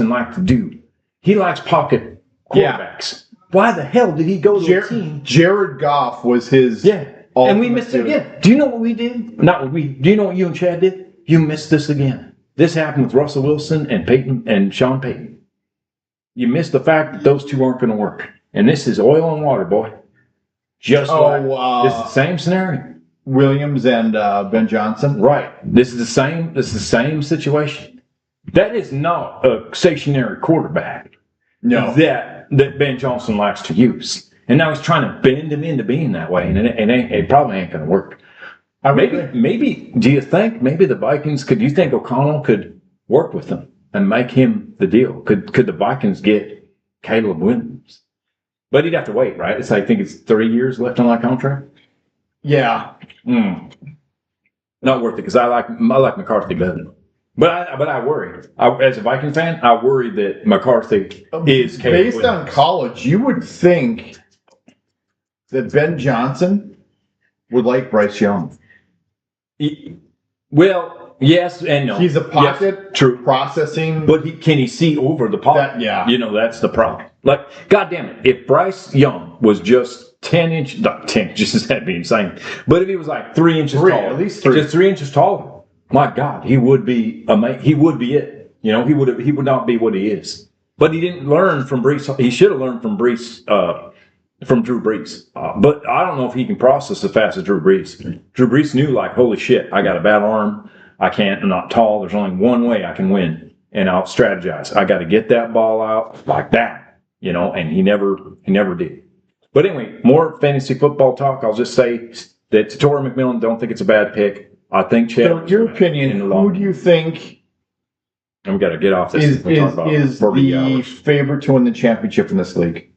[SPEAKER 3] like to do? He likes pocket quarterbacks. Why the hell did he go to a team?
[SPEAKER 1] Jared Goff was his.
[SPEAKER 3] Yeah. And we
[SPEAKER 1] ultimate
[SPEAKER 3] missed it
[SPEAKER 1] student.
[SPEAKER 3] again. Do you know what we did? Do you know what you and Chad did? You missed this again. This happened with Russell Wilson and Peyton and Sean Payton. You missed the fact that those two aren't going to work. And this is oil and water, boy. This is the same scenario.
[SPEAKER 1] Williams and Ben Johnson.
[SPEAKER 3] Right. This is the same situation. That is not a stationary quarterback.
[SPEAKER 1] No.
[SPEAKER 3] That Ben Johnson likes to use. And now he's trying to bend him into being that way, and it probably ain't going to work. Maybe. Do you think maybe the Vikings do you think O'Connell could work with them and make him the deal? Could the Vikings get Caleb Williams? But he'd have to wait, right? I think it's 3 years left on that contract.
[SPEAKER 1] Yeah.
[SPEAKER 3] Not worth it because I like McCarthy better. But I worry. As a Viking fan, I worry that McCarthy is Caleb
[SPEAKER 1] Based
[SPEAKER 3] Williams.
[SPEAKER 1] on college, you would think that Ben Johnson would like Bryce Young.
[SPEAKER 3] Well, yes and no.
[SPEAKER 1] He's a pocket
[SPEAKER 3] true
[SPEAKER 1] processing.
[SPEAKER 3] But can he see over the pocket? That's the problem. Like, goddamn it, if Bryce Young was just 10 inches, not 10 inches, that'd be insane. But if he was like 3 inches taller,
[SPEAKER 1] at least 3.
[SPEAKER 3] just 3 inches taller, my God, he would be amazing. He would be it. He would not be what he is. But he didn't learn from Brees. He should have learned from Brees. From Drew Brees. But I don't know if he can process as fast as Drew Brees. Drew Brees knew, like, holy shit, I got a bad arm. I'm not tall. There's only one way I can win. And I'll strategize. I got to get that ball out like that, and he never did. But anyway, more fantasy football talk. I'll just say that Torrey McMillan, don't think it's a bad pick. I think Chad.
[SPEAKER 1] So, your opinion, who do you think
[SPEAKER 3] and we got to get off this.
[SPEAKER 1] is the favorite to win the championship in this league?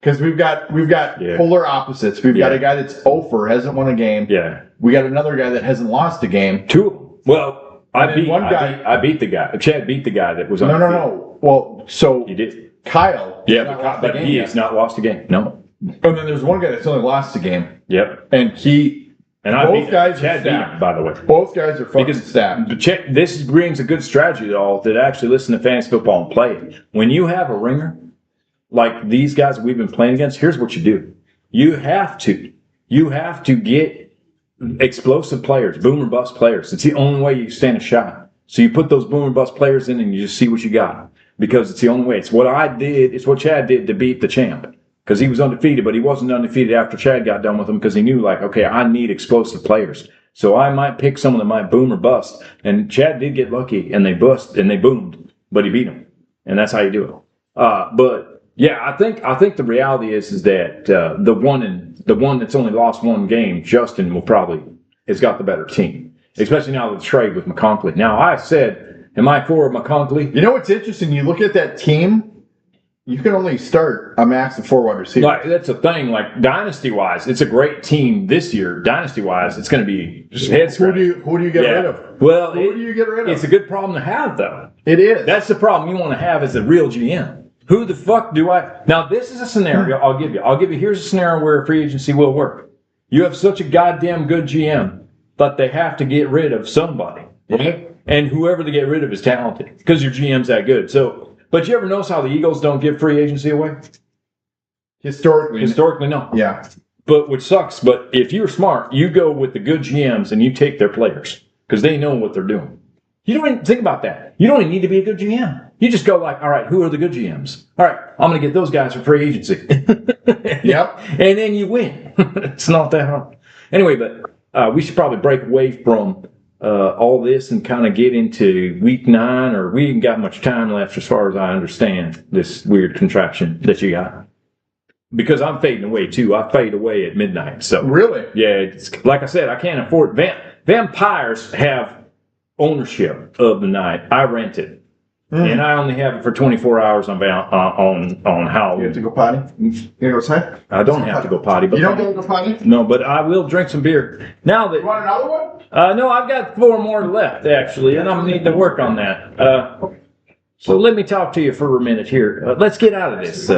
[SPEAKER 1] Because we've got polar opposites. We've got a guy that's 0-for, hasn't won a game.
[SPEAKER 3] Yeah.
[SPEAKER 1] We got another guy that hasn't lost a game.
[SPEAKER 3] Two of them. Well, I beat the guy. Chad beat the guy that was on.
[SPEAKER 1] No. Well, so
[SPEAKER 3] he did.
[SPEAKER 1] Kyle.
[SPEAKER 3] Yeah, but he has not lost a game. No.
[SPEAKER 1] And then there's one guy that's only lost a game.
[SPEAKER 3] Yep.
[SPEAKER 1] And both guys
[SPEAKER 3] Chad beat him, by the way.
[SPEAKER 1] Both guys are fucking stacked.
[SPEAKER 3] This brings a good strategy to all that actually listen to fantasy football and play it. When you have a ringer, like these guys we've been playing against, here's what you do. You have to get explosive players, boom or bust players. It's the only way you stand a shot. So you put those boom or bust players in and you just see what you got. Because it's the only way. It's what I did. It's what Chad did to beat the champ. Because he was undefeated, but he wasn't undefeated after Chad got done with him because he knew, like, okay, I need explosive players. So I might pick someone that might boom or bust. And Chad did get lucky, and they boomed, but he beat them. And that's how you do it. But yeah, I think the reality is that the one that's only lost one game, Justin has got the better team, especially now with the trade with McConkley. Now I said, am I for McConkley?
[SPEAKER 1] You know what's interesting? You look at that team. You can only start a max of 4 wide receivers.
[SPEAKER 3] Like, that's a thing. Like, dynasty-wise, it's a great team this year. Dynasty-wise, it's going to be just head scratching.
[SPEAKER 1] Who do you get rid of?
[SPEAKER 3] Well,
[SPEAKER 1] who do you get rid of?
[SPEAKER 3] It's a good problem to have, though.
[SPEAKER 1] It is.
[SPEAKER 3] That's the problem you want to have as a real GM. Who the fuck do I... Now, this is a scenario I'll give you. Here's a scenario where free agency will work. You have such a goddamn good GM, but they have to get rid of somebody. Right? And whoever they get rid of is talented because your GM's that good. So... But you ever notice how the Eagles don't give free agency away? Historically, no.
[SPEAKER 1] Yeah.
[SPEAKER 3] But which sucks. But if you're smart, you go with the good GMs and you take their players because they know what they're doing. You don't even think about that. You don't even need to be a good GM. You just go like, all right, who are the good GMs? All right, I'm going to get those guys for free agency.
[SPEAKER 1] Yep.
[SPEAKER 3] And then you win. It's not that hard. Anyway, but we should probably break away from all this and kind of get into week 9, or we ain't got much time left as far as I understand this weird contraption that you got. Because I'm fading away too. I fade away at midnight. So
[SPEAKER 1] really?
[SPEAKER 3] Yeah, it's, like I said, I can't afford Vampires have ownership of the night. I rent it. And I only have it for 24 hours on Halloween.
[SPEAKER 1] You have to go potty? You know what's that?
[SPEAKER 3] I don't have to go potty, but
[SPEAKER 1] You don't go potty?
[SPEAKER 3] no, but I will drink some beer. Now that
[SPEAKER 1] You want another one?
[SPEAKER 3] no, I've got 4 more left actually, and I'm needing to work on that. So let me talk to you for a minute here. Let's get out of this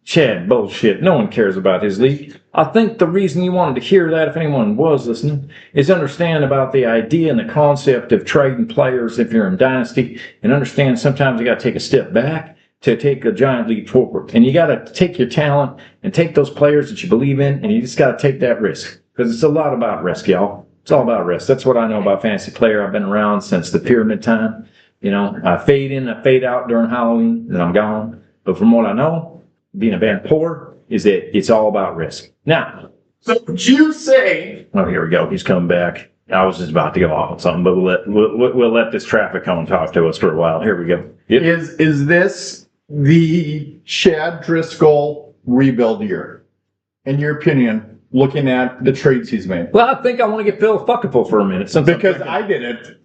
[SPEAKER 3] Chad bullshit. No one cares about his league. I think the reason you wanted to hear that, if anyone was listening, is understand about the idea and the concept of trading players if you're in dynasty, and understand sometimes you got to take a step back to take a giant leap forward. And you got to take your talent and take those players that you believe in, and you just got to take that risk. Because it's a lot about risk, y'all. It's all about risk. That's what I know about fantasy player. I've been around since the pyramid time. You know, I fade in, I fade out during Halloween, and I'm gone. But from what I know, being a Vampoor, is that it's all about risk. Now,
[SPEAKER 1] So would you say...
[SPEAKER 3] oh, here we go. He's coming back. I was just about to go off on something, but we'll let this traffic come and talk to us for a while. Here we go. Yep.
[SPEAKER 1] Is this the Chad Driscoll rebuild year? In your opinion, looking at the trades he's made?
[SPEAKER 3] Well, I think I want to get philosophical for a minute.
[SPEAKER 1] Because I did it.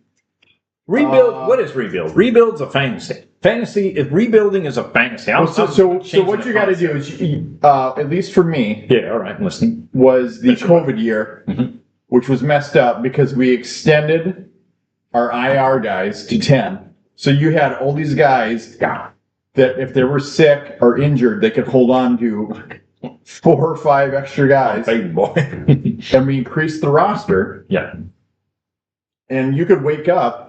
[SPEAKER 3] Rebuild, what is rebuild? Rebuild's a fantasy. Rebuilding is a fantasy.
[SPEAKER 1] So what you got to do is, at least for me,
[SPEAKER 3] yeah, all right, I'm listening.
[SPEAKER 1] was the COVID year, which was messed up because we extended our IR guys to 10. So you had all these guys that if they were sick or injured, they could hold on to 4 or 5 extra guys.
[SPEAKER 3] Baby boy.
[SPEAKER 1] And we increased the roster.
[SPEAKER 3] Yeah.
[SPEAKER 1] And you could wake up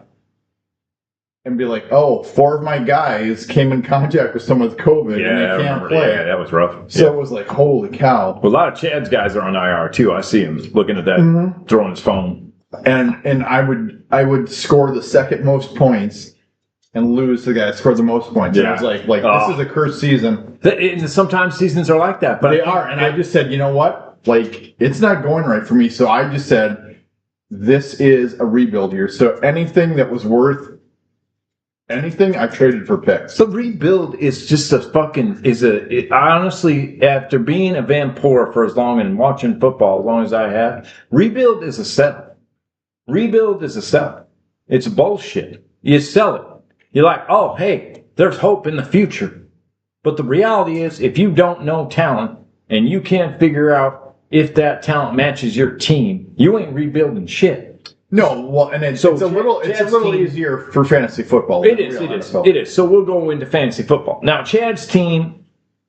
[SPEAKER 1] and be like, oh, 4 of my guys came in contact with someone with COVID and they can't play.
[SPEAKER 3] Yeah, that was rough.
[SPEAKER 1] So it was like, holy cow.
[SPEAKER 3] Well, a lot of Chad's guys are on IR too. I see him looking at that, throwing his phone.
[SPEAKER 1] And I would score the second most points and lose the guy that scored the most points.
[SPEAKER 3] Yeah.
[SPEAKER 1] And I was like, this is a cursed season.
[SPEAKER 3] Sometimes seasons are like that, but
[SPEAKER 1] They are. And I just said, you know what? Like, it's not going right for me. So I just said, this is a rebuild year. So anything that was worth anything, I traded for picks.
[SPEAKER 3] the rebuild is just honestly, after being a Vampoor for as long and watching football as long as I have, rebuild is a setup. Rebuild is a setup. It's bullshit. You sell it. You're like, oh, hey, there's hope in the future. But the reality is, if you don't know talent and you can't figure out if that talent matches your team, you ain't rebuilding shit.
[SPEAKER 1] No, well, and it's a little easier for fantasy football.
[SPEAKER 3] It is. So we'll go into fantasy football. Now, Chad's team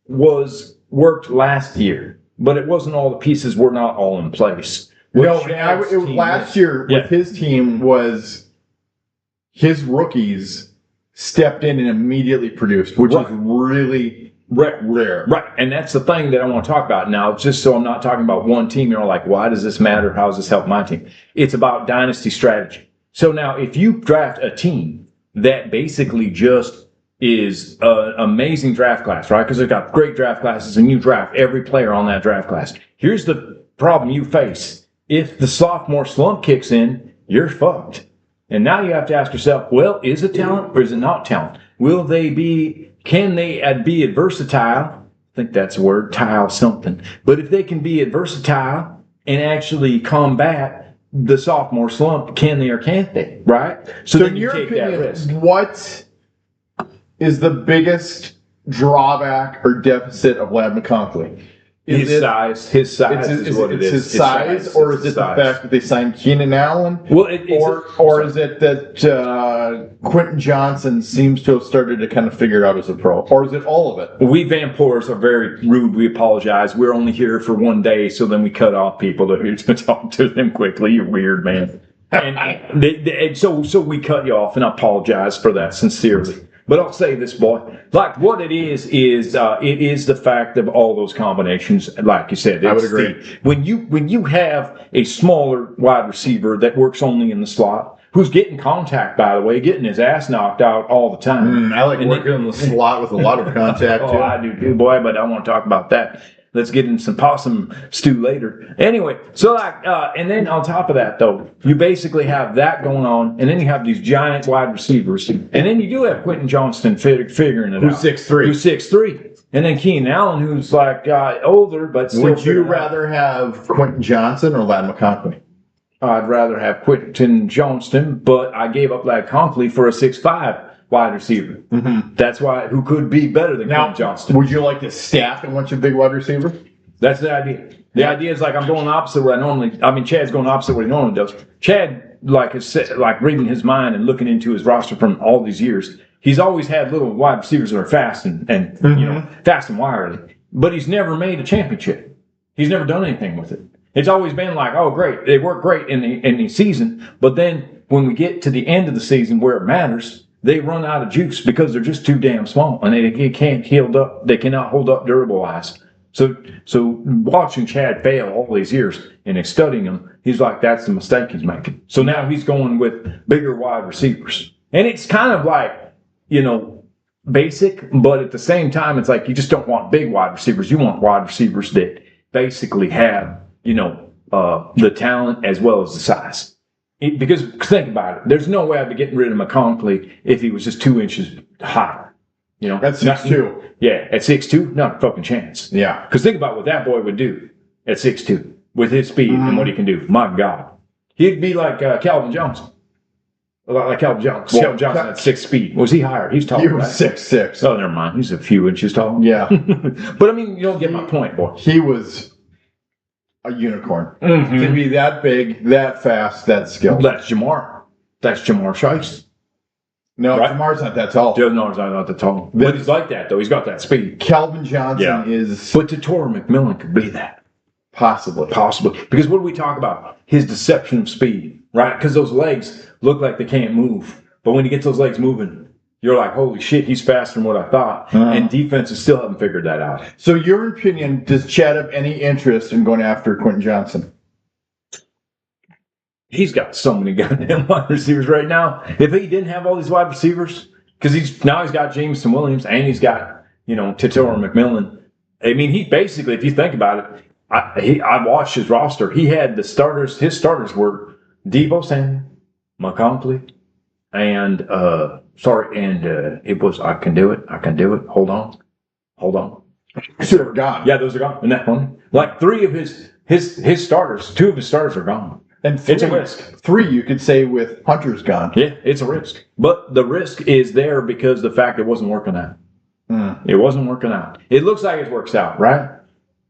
[SPEAKER 3] worked last year, but it wasn't all the pieces were not all in place.
[SPEAKER 1] Last year with his team was his rookies stepped in and immediately produced, which is really rare.
[SPEAKER 3] Right, and that's the thing that I want to talk about now, just so I'm not talking about one team. You're like, why does this matter? How does this help my team? It's about dynasty strategy. So now, if you draft a team that basically just is an amazing draft class, right? Because they've got great draft classes, and you draft every player on that draft class. Here's the problem you face. If the sophomore slump kicks in, you're fucked. And now you have to ask yourself, well, is it talent or is it not talent? Can they be versatile? I think that's a word, tile something. But if they can be versatile and actually combat the sophomore slump, can they or can't they? Right? So then
[SPEAKER 1] in
[SPEAKER 3] you
[SPEAKER 1] your
[SPEAKER 3] take
[SPEAKER 1] opinion,
[SPEAKER 3] that risk.
[SPEAKER 1] what is the biggest drawback or deficit of Lad McConkley?
[SPEAKER 3] His size is what it is.
[SPEAKER 1] His size, or is it the fact that they signed Keenan Allen?
[SPEAKER 3] Well,
[SPEAKER 1] or is it that Quentin Johnson seems to have started to kind of figure it out as a pro? Or is it all of it?
[SPEAKER 3] We Vampoors are very rude. We apologize. We're only here for one day, so then we cut off people to talk to them quickly. You're weird, man. And so we cut you off, and I apologize for that sincerely. But I'll say this, boy. Like, what it is it is the fact of all those combinations. Like you said,
[SPEAKER 1] I would agree.
[SPEAKER 3] When you have a smaller wide receiver that works only in the slot, who's getting contact, by the way, getting his ass knocked out all the time.
[SPEAKER 1] I like working in the slot with a lot of contact, too.
[SPEAKER 3] Oh, I do too, boy, but I want to talk about that. Let's get into some possum stew later. Anyway, so and then on top of that, though, you basically have that going on, and then you have these giant wide receivers, and then you do have Quentin Johnston figuring it out.
[SPEAKER 1] Who's 6'3".
[SPEAKER 3] Who's 6'3". And then Keenan Allen, who's like older, but still.
[SPEAKER 1] Would you rather have Quentin Johnson or Lad McConkley?
[SPEAKER 3] I'd rather have Quentin Johnston, but I gave up Lad Conkley for a 6'5". wide receiver.
[SPEAKER 1] Mm-hmm.
[SPEAKER 3] That's why who could be better than
[SPEAKER 1] Now,
[SPEAKER 3] Quentin Johnston.
[SPEAKER 1] would you like to staff and want your big wide receiver?
[SPEAKER 3] That's the idea. The idea is like I'm going opposite what Chad's going opposite what he normally does. Chad, like reading his mind and looking into his roster from all these years, he's always had little wide receivers that are fast and fast and wiry, but he's never made a championship. He's never done anything with it. It's always been like, oh, great, they work great in the season, but then when we get to the end of the season where it matters, they run out of juice because they're just too damn small and they can't hold up. They cannot hold up durable wise. So watching Chad fail all these years and studying him, he's like, that's the mistake he's making. So now he's going with bigger wide receivers. And it's kind of like, basic, but at the same time, it's like you just don't want big wide receivers. You want wide receivers that basically have, the talent as well as the size. Because think about it, there's no way I'd be getting rid of McConkley if he was just 2 inches higher.
[SPEAKER 1] That's 6'2".
[SPEAKER 3] Yeah, at 6'2", not a fucking chance.
[SPEAKER 1] Yeah.
[SPEAKER 3] Because think about what that boy would do at 6'2", with his speed and what he can do. My God. He'd be like Calvin Johnson. Like Calvin Johnson.
[SPEAKER 1] Well,
[SPEAKER 3] Calvin Johnson had 6 speed. Was he higher? He's taller.
[SPEAKER 1] He was 6'6".
[SPEAKER 3] Oh, never mind. He's a few inches tall.
[SPEAKER 1] Yeah.
[SPEAKER 3] But I mean, you don't get my point, boy.
[SPEAKER 1] He was a unicorn.
[SPEAKER 3] Mm-hmm.
[SPEAKER 1] To be that big, that fast, that skilled.
[SPEAKER 3] That's Jamar. That's Jamar Chase.
[SPEAKER 1] No,
[SPEAKER 3] Right.
[SPEAKER 1] Jamar's not that tall.
[SPEAKER 3] Joe Norris not that tall. But he's like that, though. He's got that speed.
[SPEAKER 1] Calvin Johnson is
[SPEAKER 3] But Tatora McMillan could be that.
[SPEAKER 1] possibly.
[SPEAKER 3] Because what do we talk about? His deception of speed, right? Because those legs look like they can't move. But when he gets those legs moving, you're like, holy shit, he's faster than what I thought. And defenses still haven't figured that out.
[SPEAKER 1] So your opinion, does Chad have any interest in going after Quentin Johnson?
[SPEAKER 3] He's got so many goddamn wide receivers right now. If he didn't have all these wide receivers, because he's got Jameson Williams and he's got, Tatora McMillan. I mean, he basically, if you think about it, I watched his roster. He had the starters. His starters were Deebo Samuel, McConkley, and it was I can do it. Hold on.
[SPEAKER 1] Should have gone.
[SPEAKER 3] Yeah, those are gone. Isn't that funny? Like 3 of his starters, 2 of his starters are gone.
[SPEAKER 1] And
[SPEAKER 3] It's a risk.
[SPEAKER 1] 3, you could say, with Hunter's gone.
[SPEAKER 3] Yeah, it's a risk. But the risk is there because the fact it wasn't working out. It wasn't working out. It looks like it works out, right?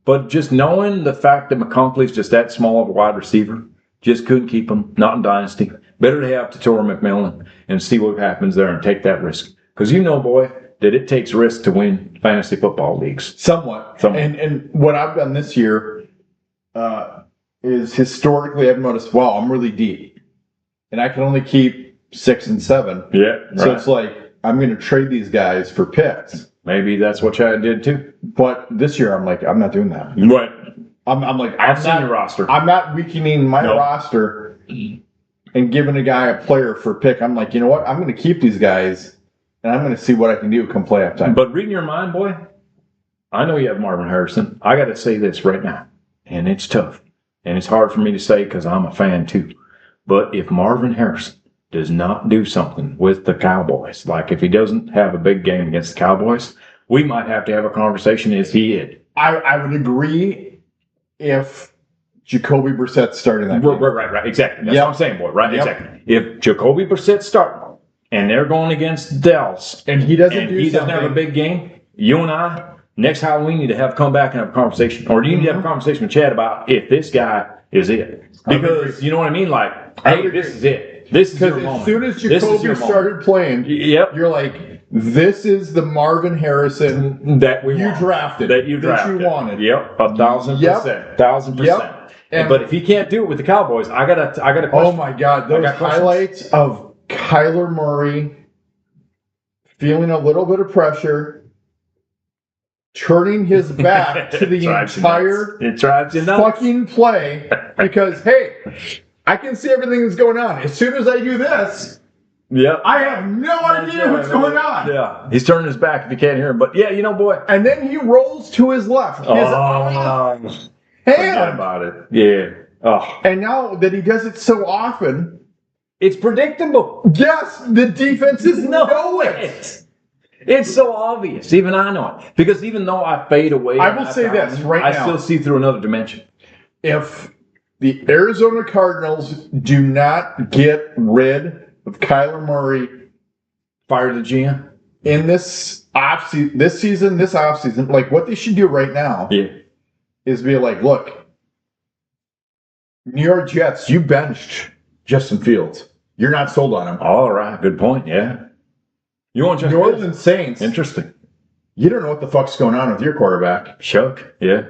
[SPEAKER 3] But just knowing the fact that McConkley's just that small of a wide receiver, just couldn't keep him, not in Dynasty. Better to have Tatora McMillan and see what happens there and take that risk. Because boy, that it takes risk to win fantasy football leagues.
[SPEAKER 1] Somewhat. And what I've done this year is historically I've noticed, wow, I'm really deep. And I can only keep 6 and 7.
[SPEAKER 3] Yeah. Right.
[SPEAKER 1] So it's like, I'm going to trade these guys for picks.
[SPEAKER 3] Maybe that's what Chad did too.
[SPEAKER 1] But this year, I'm like, I'm not doing that.
[SPEAKER 3] Right.
[SPEAKER 1] I'm like,
[SPEAKER 3] I've
[SPEAKER 1] I'm
[SPEAKER 3] seen
[SPEAKER 1] not,
[SPEAKER 3] your roster.
[SPEAKER 1] I'm not weakening my roster and giving a guy a player for a pick. I'm like, you know what? I'm going to keep these guys and I'm going to see what I can do come playoff time.
[SPEAKER 3] But reading your mind, boy, I know you have Marvin Harrison. I got to say this right now, and it's tough. And it's hard for me to say because I'm a fan too. But if Marvin Harrison does not do something with the Cowboys, like if he doesn't have a big game against the Cowboys, we might have to have a conversation. Is he it?
[SPEAKER 1] I would agree if Jacoby Brissett started that game.
[SPEAKER 3] Right. Exactly. That's what I'm saying, boy. Right. Exactly. If Jacoby Brissett starting and they're going against Dallas
[SPEAKER 1] and he doesn't
[SPEAKER 3] have a big game, you and I, next Halloween, need to have come back and have a conversation. Or do you need to have a conversation with Chad about if this guy is it? Because you know what I mean? Like, hey, this is it. This is your moment.
[SPEAKER 1] As soon as Jacoby started playing, you're like, this is the Marvin Harrison
[SPEAKER 3] that you
[SPEAKER 1] drafted.
[SPEAKER 3] That you
[SPEAKER 1] wanted.
[SPEAKER 3] Yep, 1,000%. 1,000%.
[SPEAKER 1] Yep.
[SPEAKER 3] But if he can't do it with the Cowboys, I got a question.
[SPEAKER 1] Oh my God, those highlights of Kyler Murray feeling a little bit of pressure, turning his back to the entire fucking play because, hey, I can see everything that's going on. As soon as I do this, I have no idea what's going on.
[SPEAKER 3] Yeah, he's turning his back if you can't hear him. But yeah, boy.
[SPEAKER 1] And then he rolls to his left. His hand.
[SPEAKER 3] About it. Yeah. Oh.
[SPEAKER 1] And now that he does it so often,
[SPEAKER 3] it's predictable.
[SPEAKER 1] Yes, the defenses know it.
[SPEAKER 3] It's so obvious. Even I know it. Because even though I fade away,
[SPEAKER 1] I will say this right now.
[SPEAKER 3] I still see through another dimension.
[SPEAKER 1] If the Arizona Cardinals do not get rid of Kyler Murray
[SPEAKER 3] Fire the GM.
[SPEAKER 1] In this offseason, like what they should do right now
[SPEAKER 3] Yeah.
[SPEAKER 1] is be like, look, New York Jets, you benched Justin Fields. You're not sold on him.
[SPEAKER 3] All right. Good point. Yeah. You want
[SPEAKER 1] New Orleans Saints.
[SPEAKER 3] Interesting.
[SPEAKER 1] You don't know what the fuck's going on with your quarterback.
[SPEAKER 3] Shuck. Yeah.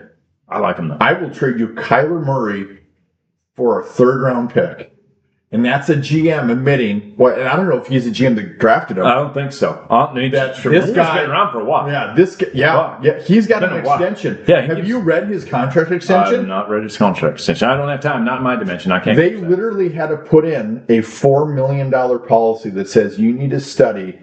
[SPEAKER 3] I like him though.
[SPEAKER 1] I will trade you Kyler Murray for a 3rd round pick. And that's a GM admitting, and I don't know if he's a GM that drafted him.
[SPEAKER 3] I don't think so.
[SPEAKER 1] This
[SPEAKER 3] He's
[SPEAKER 1] guy
[SPEAKER 3] been around for a while.
[SPEAKER 1] Yeah, he's got an extension.
[SPEAKER 3] Yeah,
[SPEAKER 1] have you read his contract extension?
[SPEAKER 3] I've not read his contract extension. I don't have time. Not in my dimension. I can't.
[SPEAKER 1] They literally had to put in a $4 million policy that says you need to study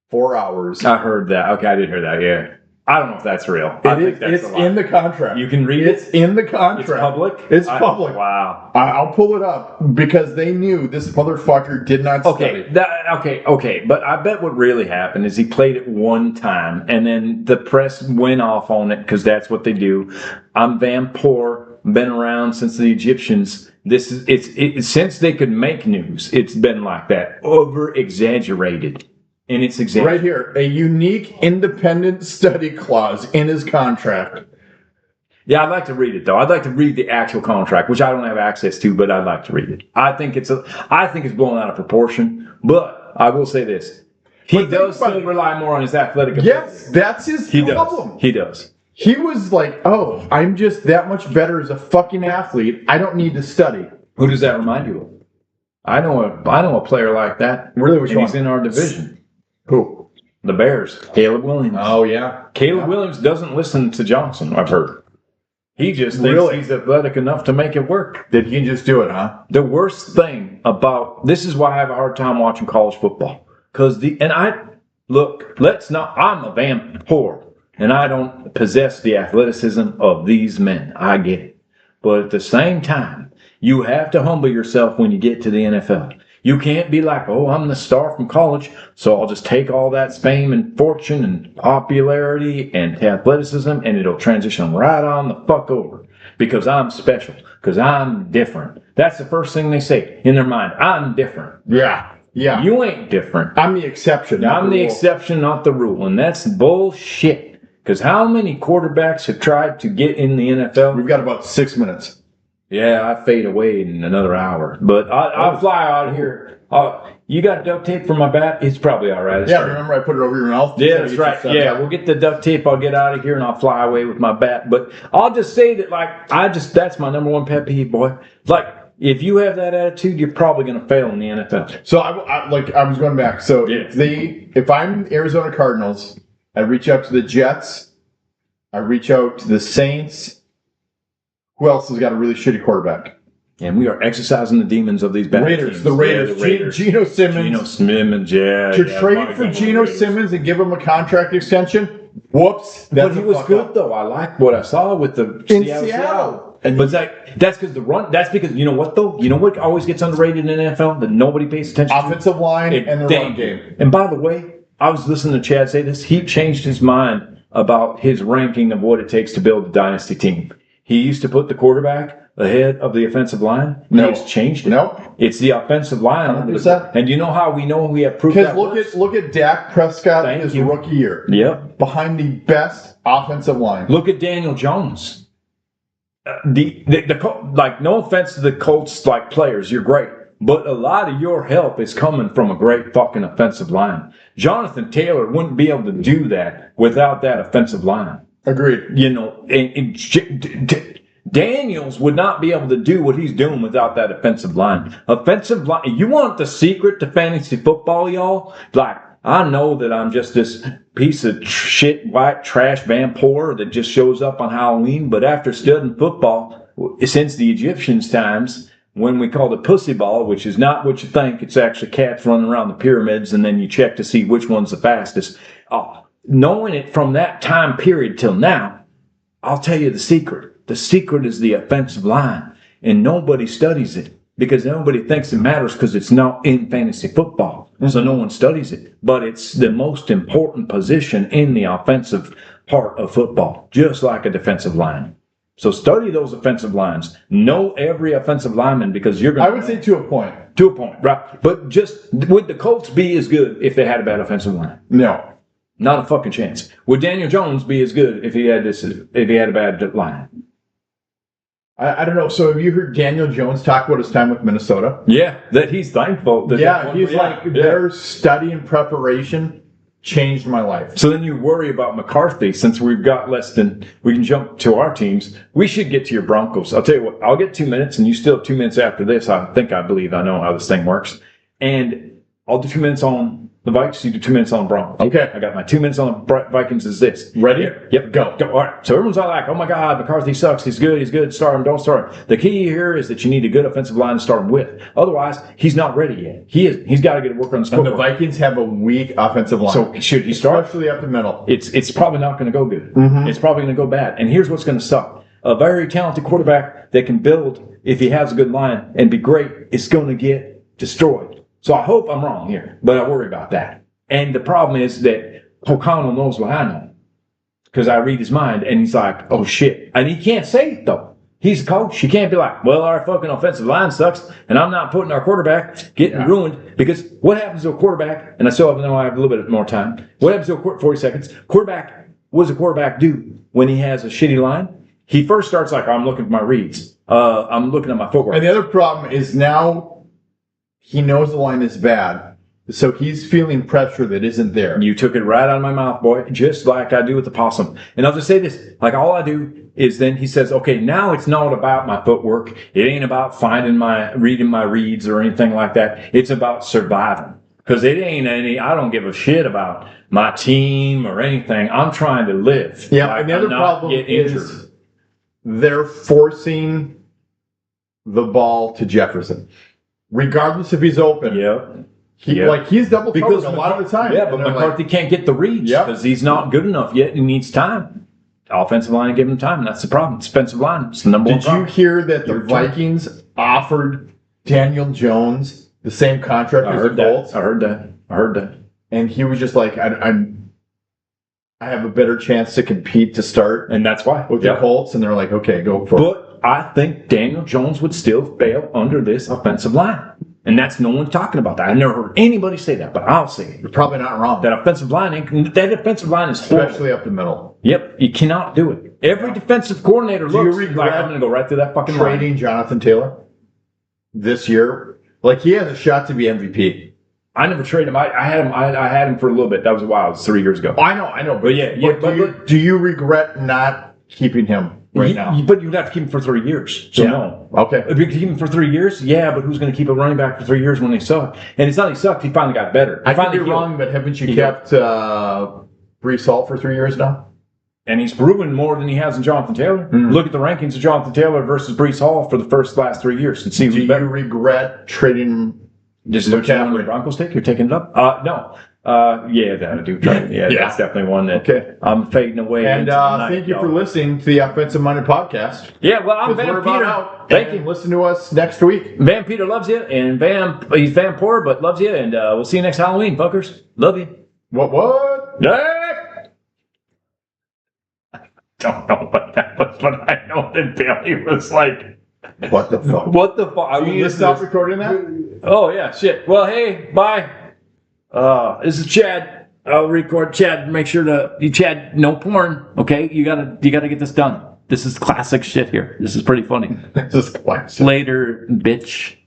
[SPEAKER 1] 4 hours.
[SPEAKER 3] I heard that. Okay, I did hear that. Yeah. I don't know if that's real.
[SPEAKER 1] It's in the contract.
[SPEAKER 3] You can read
[SPEAKER 1] It's in the contract.
[SPEAKER 3] It's public?
[SPEAKER 1] It's public.
[SPEAKER 3] Wow.
[SPEAKER 1] I'll pull it up because they knew this motherfucker did not study.
[SPEAKER 3] Okay. But I bet what really happened is he played it one time and then the press went off on it because that's what they do. I'm Vampoor, been around since the Egyptians. Since they could make news, it's been like that. Over exaggerated. And it's exactly
[SPEAKER 1] right here, a unique independent study clause in his contract.
[SPEAKER 3] Yeah, I'd like to read it though. I'd like to read the actual contract, which I don't have access to, but I'd like to read it. I think it's blown out of proportion. But I will say this: he does still rely more on his athletic ability.
[SPEAKER 1] Yes, that's his problem.
[SPEAKER 3] He does.
[SPEAKER 1] He was like, "Oh, I'm just that much better as a fucking athlete. I don't need to study."
[SPEAKER 3] Who does that remind you of? I know a player like that.
[SPEAKER 1] Really, which one?
[SPEAKER 3] He's in our division.
[SPEAKER 1] Who?
[SPEAKER 3] The Bears. Caleb Williams.
[SPEAKER 1] Oh, yeah.
[SPEAKER 3] Caleb Williams doesn't listen to Johnson, I've heard. He just thinks he's athletic enough to make it work.
[SPEAKER 1] That he can just do it, huh?
[SPEAKER 3] The worst thing about this is why I have a hard time watching college football. I'm a Vampoor, and I don't possess the athleticism of these men. I get it. But at the same time, you have to humble yourself when you get to the NFL. You can't be like, oh, I'm the star from college, so I'll just take all that fame and fortune and popularity and athleticism, and it'll transition right on the fuck over because I'm special, because I'm different. That's the first thing they say in their mind. I'm different.
[SPEAKER 1] Yeah.
[SPEAKER 3] You ain't different.
[SPEAKER 1] I'm the exception.
[SPEAKER 3] I'm the exception, not the rule, and that's bullshit. Because how many quarterbacks have tried to get in the NFL?
[SPEAKER 1] We've got about 6 minutes.
[SPEAKER 3] Yeah, I fade away in another hour. But I'll fly out of here. You got duct tape for my bat? It's probably all right.
[SPEAKER 1] Remember I put it over your mouth?
[SPEAKER 3] Yeah, that's right. Yeah, we'll get the duct tape. I'll get out of here and I'll fly away with my bat. But I'll just say that, that's my number one pet peeve, boy. Like, if you have that attitude, you're probably going to fail in the NFL.
[SPEAKER 1] So I was going back. So if I'm Arizona Cardinals, I reach out to the Jets. I reach out to the Saints. Who else has got a really shitty quarterback?
[SPEAKER 3] And we are exercising the demons of these bad teams.
[SPEAKER 1] The Raiders. Geno Simmons. To trade for Geno Simmons and give him a contract extension? Whoops.
[SPEAKER 3] But he was good, though. I like what I saw with the
[SPEAKER 1] Seattle.
[SPEAKER 3] But that's because the run. That's because, you know what, though? You know what always gets underrated in the NFL that nobody pays attention to?
[SPEAKER 1] Offensive line and the run game.
[SPEAKER 3] And by the way, I was listening to Chad say this. He changed his mind about his ranking of what it takes to build a dynasty team. He used to put the quarterback ahead of the offensive line.
[SPEAKER 1] No.
[SPEAKER 3] He's changed it.
[SPEAKER 1] No.
[SPEAKER 3] It's the offensive line.
[SPEAKER 1] 100%.
[SPEAKER 3] And you know how we know we have proof that
[SPEAKER 1] Because look at Dak Prescott in his rookie year.
[SPEAKER 3] Yep.
[SPEAKER 1] Behind the best offensive line.
[SPEAKER 3] Look at Daniel Jones. No offense to the Colts players, you're great. But a lot of your help is coming from a great fucking offensive line. Jonathan Taylor wouldn't be able to do that without that offensive line.
[SPEAKER 1] Agreed.
[SPEAKER 3] You know, Daniels would not be able to do what he's doing without that offensive line. Offensive line. You want the secret to fantasy football, y'all? I know that I'm just this piece of shit, white trash Vampoor that just shows up on Halloween. But after studying football since the Egyptians' times, when we called it pussy ball, which is not what you think, it's actually cats running around the pyramids, and then you check to see which one's the fastest. Knowing it from that time period till now, I'll tell you the secret. The secret is the offensive line, and nobody studies it because nobody thinks it matters because it's not in fantasy football. So no one studies it, but it's the most important position in the offensive part of football, just like a defensive line. So study those offensive lines. Know every offensive lineman because you're going
[SPEAKER 1] I would say to a point.
[SPEAKER 3] to a point, right? But just would the Colts be as good if they had a bad offensive line?
[SPEAKER 1] No.
[SPEAKER 3] Not a fucking chance. Would Daniel Jones be as good if he had a bad line?
[SPEAKER 1] I don't know. So have you heard Daniel Jones talk about his time with Minnesota?
[SPEAKER 3] Yeah, that he's thankful.
[SPEAKER 1] Their study and preparation changed my life.
[SPEAKER 3] So then you worry about McCarthy since we've got we can jump to our teams. We should get to your Broncos. I'll tell you what, I'll get 2 minutes and you still have 2 minutes after this. I believe I know how this thing works. And I'll do 2 minutes on the Vikings, you do 2 minutes on the Broncos.
[SPEAKER 1] Okay.
[SPEAKER 3] I got my 2 minutes on the Vikings is this.
[SPEAKER 1] Ready?
[SPEAKER 3] Yep, go. All right. So everyone's all like, oh my God, McCarthy sucks. He's good. Start him, don't start him. The key here is that you need a good offensive line to start him with. Otherwise, he's not ready yet. He's got to get to work on his
[SPEAKER 1] And the
[SPEAKER 3] footwork.
[SPEAKER 1] Vikings have a weak offensive line.
[SPEAKER 3] So should he start?
[SPEAKER 1] Especially up the middle.
[SPEAKER 3] It's probably not going to go good.
[SPEAKER 1] Mhm.
[SPEAKER 3] It's probably going to go bad. And here's what's going to suck. A very talented quarterback that can build, if he has a good line and be great, is going to get destroyed. So I hope I'm wrong here, but I worry about that. And the problem is that O'Connell knows what I know because I read his mind and he's like, oh shit. And he can't say it though. He's a coach. He can't be like, well, our fucking offensive line sucks and I'm not putting our quarterback getting ruined because what happens to a quarterback, and I still have a little bit more time. What happens to a 40 seconds? What does a quarterback do when he has a shitty line? He first starts like, I'm looking for my reads. I'm looking at my footwork.
[SPEAKER 1] And the other problem is now he knows the line is bad. So he's feeling pressure that isn't there.
[SPEAKER 3] You took it right out of my mouth, boy, just like I do with the possum. And I'll just say this, like all I do is then he says, okay, now it's not about my footwork. It ain't about reading my reads or anything like that. It's about surviving. Because I don't give a shit about my team or anything. I'm trying to live.
[SPEAKER 1] Yeah, and the other problem is they're forcing the ball to Jefferson. Regardless if he's open.
[SPEAKER 3] Yeah.
[SPEAKER 1] He's double covered a lot of the time.
[SPEAKER 3] Yeah, but McCarthy can't get the reads because he's not good enough yet. He needs time. The offensive line ain't giving him time. That's the problem. Defensive line. It's the number one problem.
[SPEAKER 1] Did you hear that the Vikings offered Daniel Jones the same contract as the Colts?
[SPEAKER 3] I heard that.
[SPEAKER 1] And he was just like, I have a better chance to compete to start.
[SPEAKER 3] And that's why.
[SPEAKER 1] With the Colts. And they're like, okay, go for it.
[SPEAKER 3] But I think Daniel Jones would still fail under this offensive line. And that's no one talking about that. I never heard anybody say that, but I'll say it.
[SPEAKER 1] You're probably not wrong.
[SPEAKER 3] That offensive line is horrible.
[SPEAKER 1] Especially up the middle.
[SPEAKER 3] Yep, you cannot do it. Every defensive coordinator looks like I'm going to go right through that fucking line.
[SPEAKER 1] Trading Jonathan Taylor this year, like he has a shot to be MVP.
[SPEAKER 3] I never traded him. I had him for a little bit. That was a while. It was 3 years ago.
[SPEAKER 1] I know.
[SPEAKER 3] But
[SPEAKER 1] do you regret not keeping him right now?
[SPEAKER 3] But you'd have to keep him for 3 years. So no.
[SPEAKER 1] Okay.
[SPEAKER 3] If you keep him for 3 years, yeah, but who's going to keep a running back for 3 years when they suck? And it's not he sucked. He finally got better.
[SPEAKER 1] I could be wrong, but haven't you kept Breece Hall for 3 years now?
[SPEAKER 3] And he's proven more than he has in Jonathan Taylor. Mm. Look at the rankings of Jonathan Taylor versus Breece Hall for the last 3 years and see who's better.
[SPEAKER 1] Do you regret trading?
[SPEAKER 3] Just the Broncos take? You're taking it up? No. Yeah, that I do. Yeah, that's definitely one that I'm fading away.
[SPEAKER 1] And thank you for listening to the Offensive Minded Podcast.
[SPEAKER 3] Yeah, well, I'm Van Peter. Thank you.
[SPEAKER 1] Listen to us next week.
[SPEAKER 3] Van Peter loves you, and he's Vampoor, but loves you, and we'll see you next Halloween, fuckers. Love you.
[SPEAKER 1] What?
[SPEAKER 3] I don't know what that was, but I know that Billy was like,
[SPEAKER 1] what the fuck?
[SPEAKER 3] What the fuck?
[SPEAKER 1] You need to stop recording that?
[SPEAKER 3] Oh, yeah, shit. Well, hey, bye. This is Chad. I'll record Chad. Make sure Chad, no porn. Okay, you gotta get this done. This is classic shit here. This is pretty funny.
[SPEAKER 1] This is classic.
[SPEAKER 3] Later, bitch.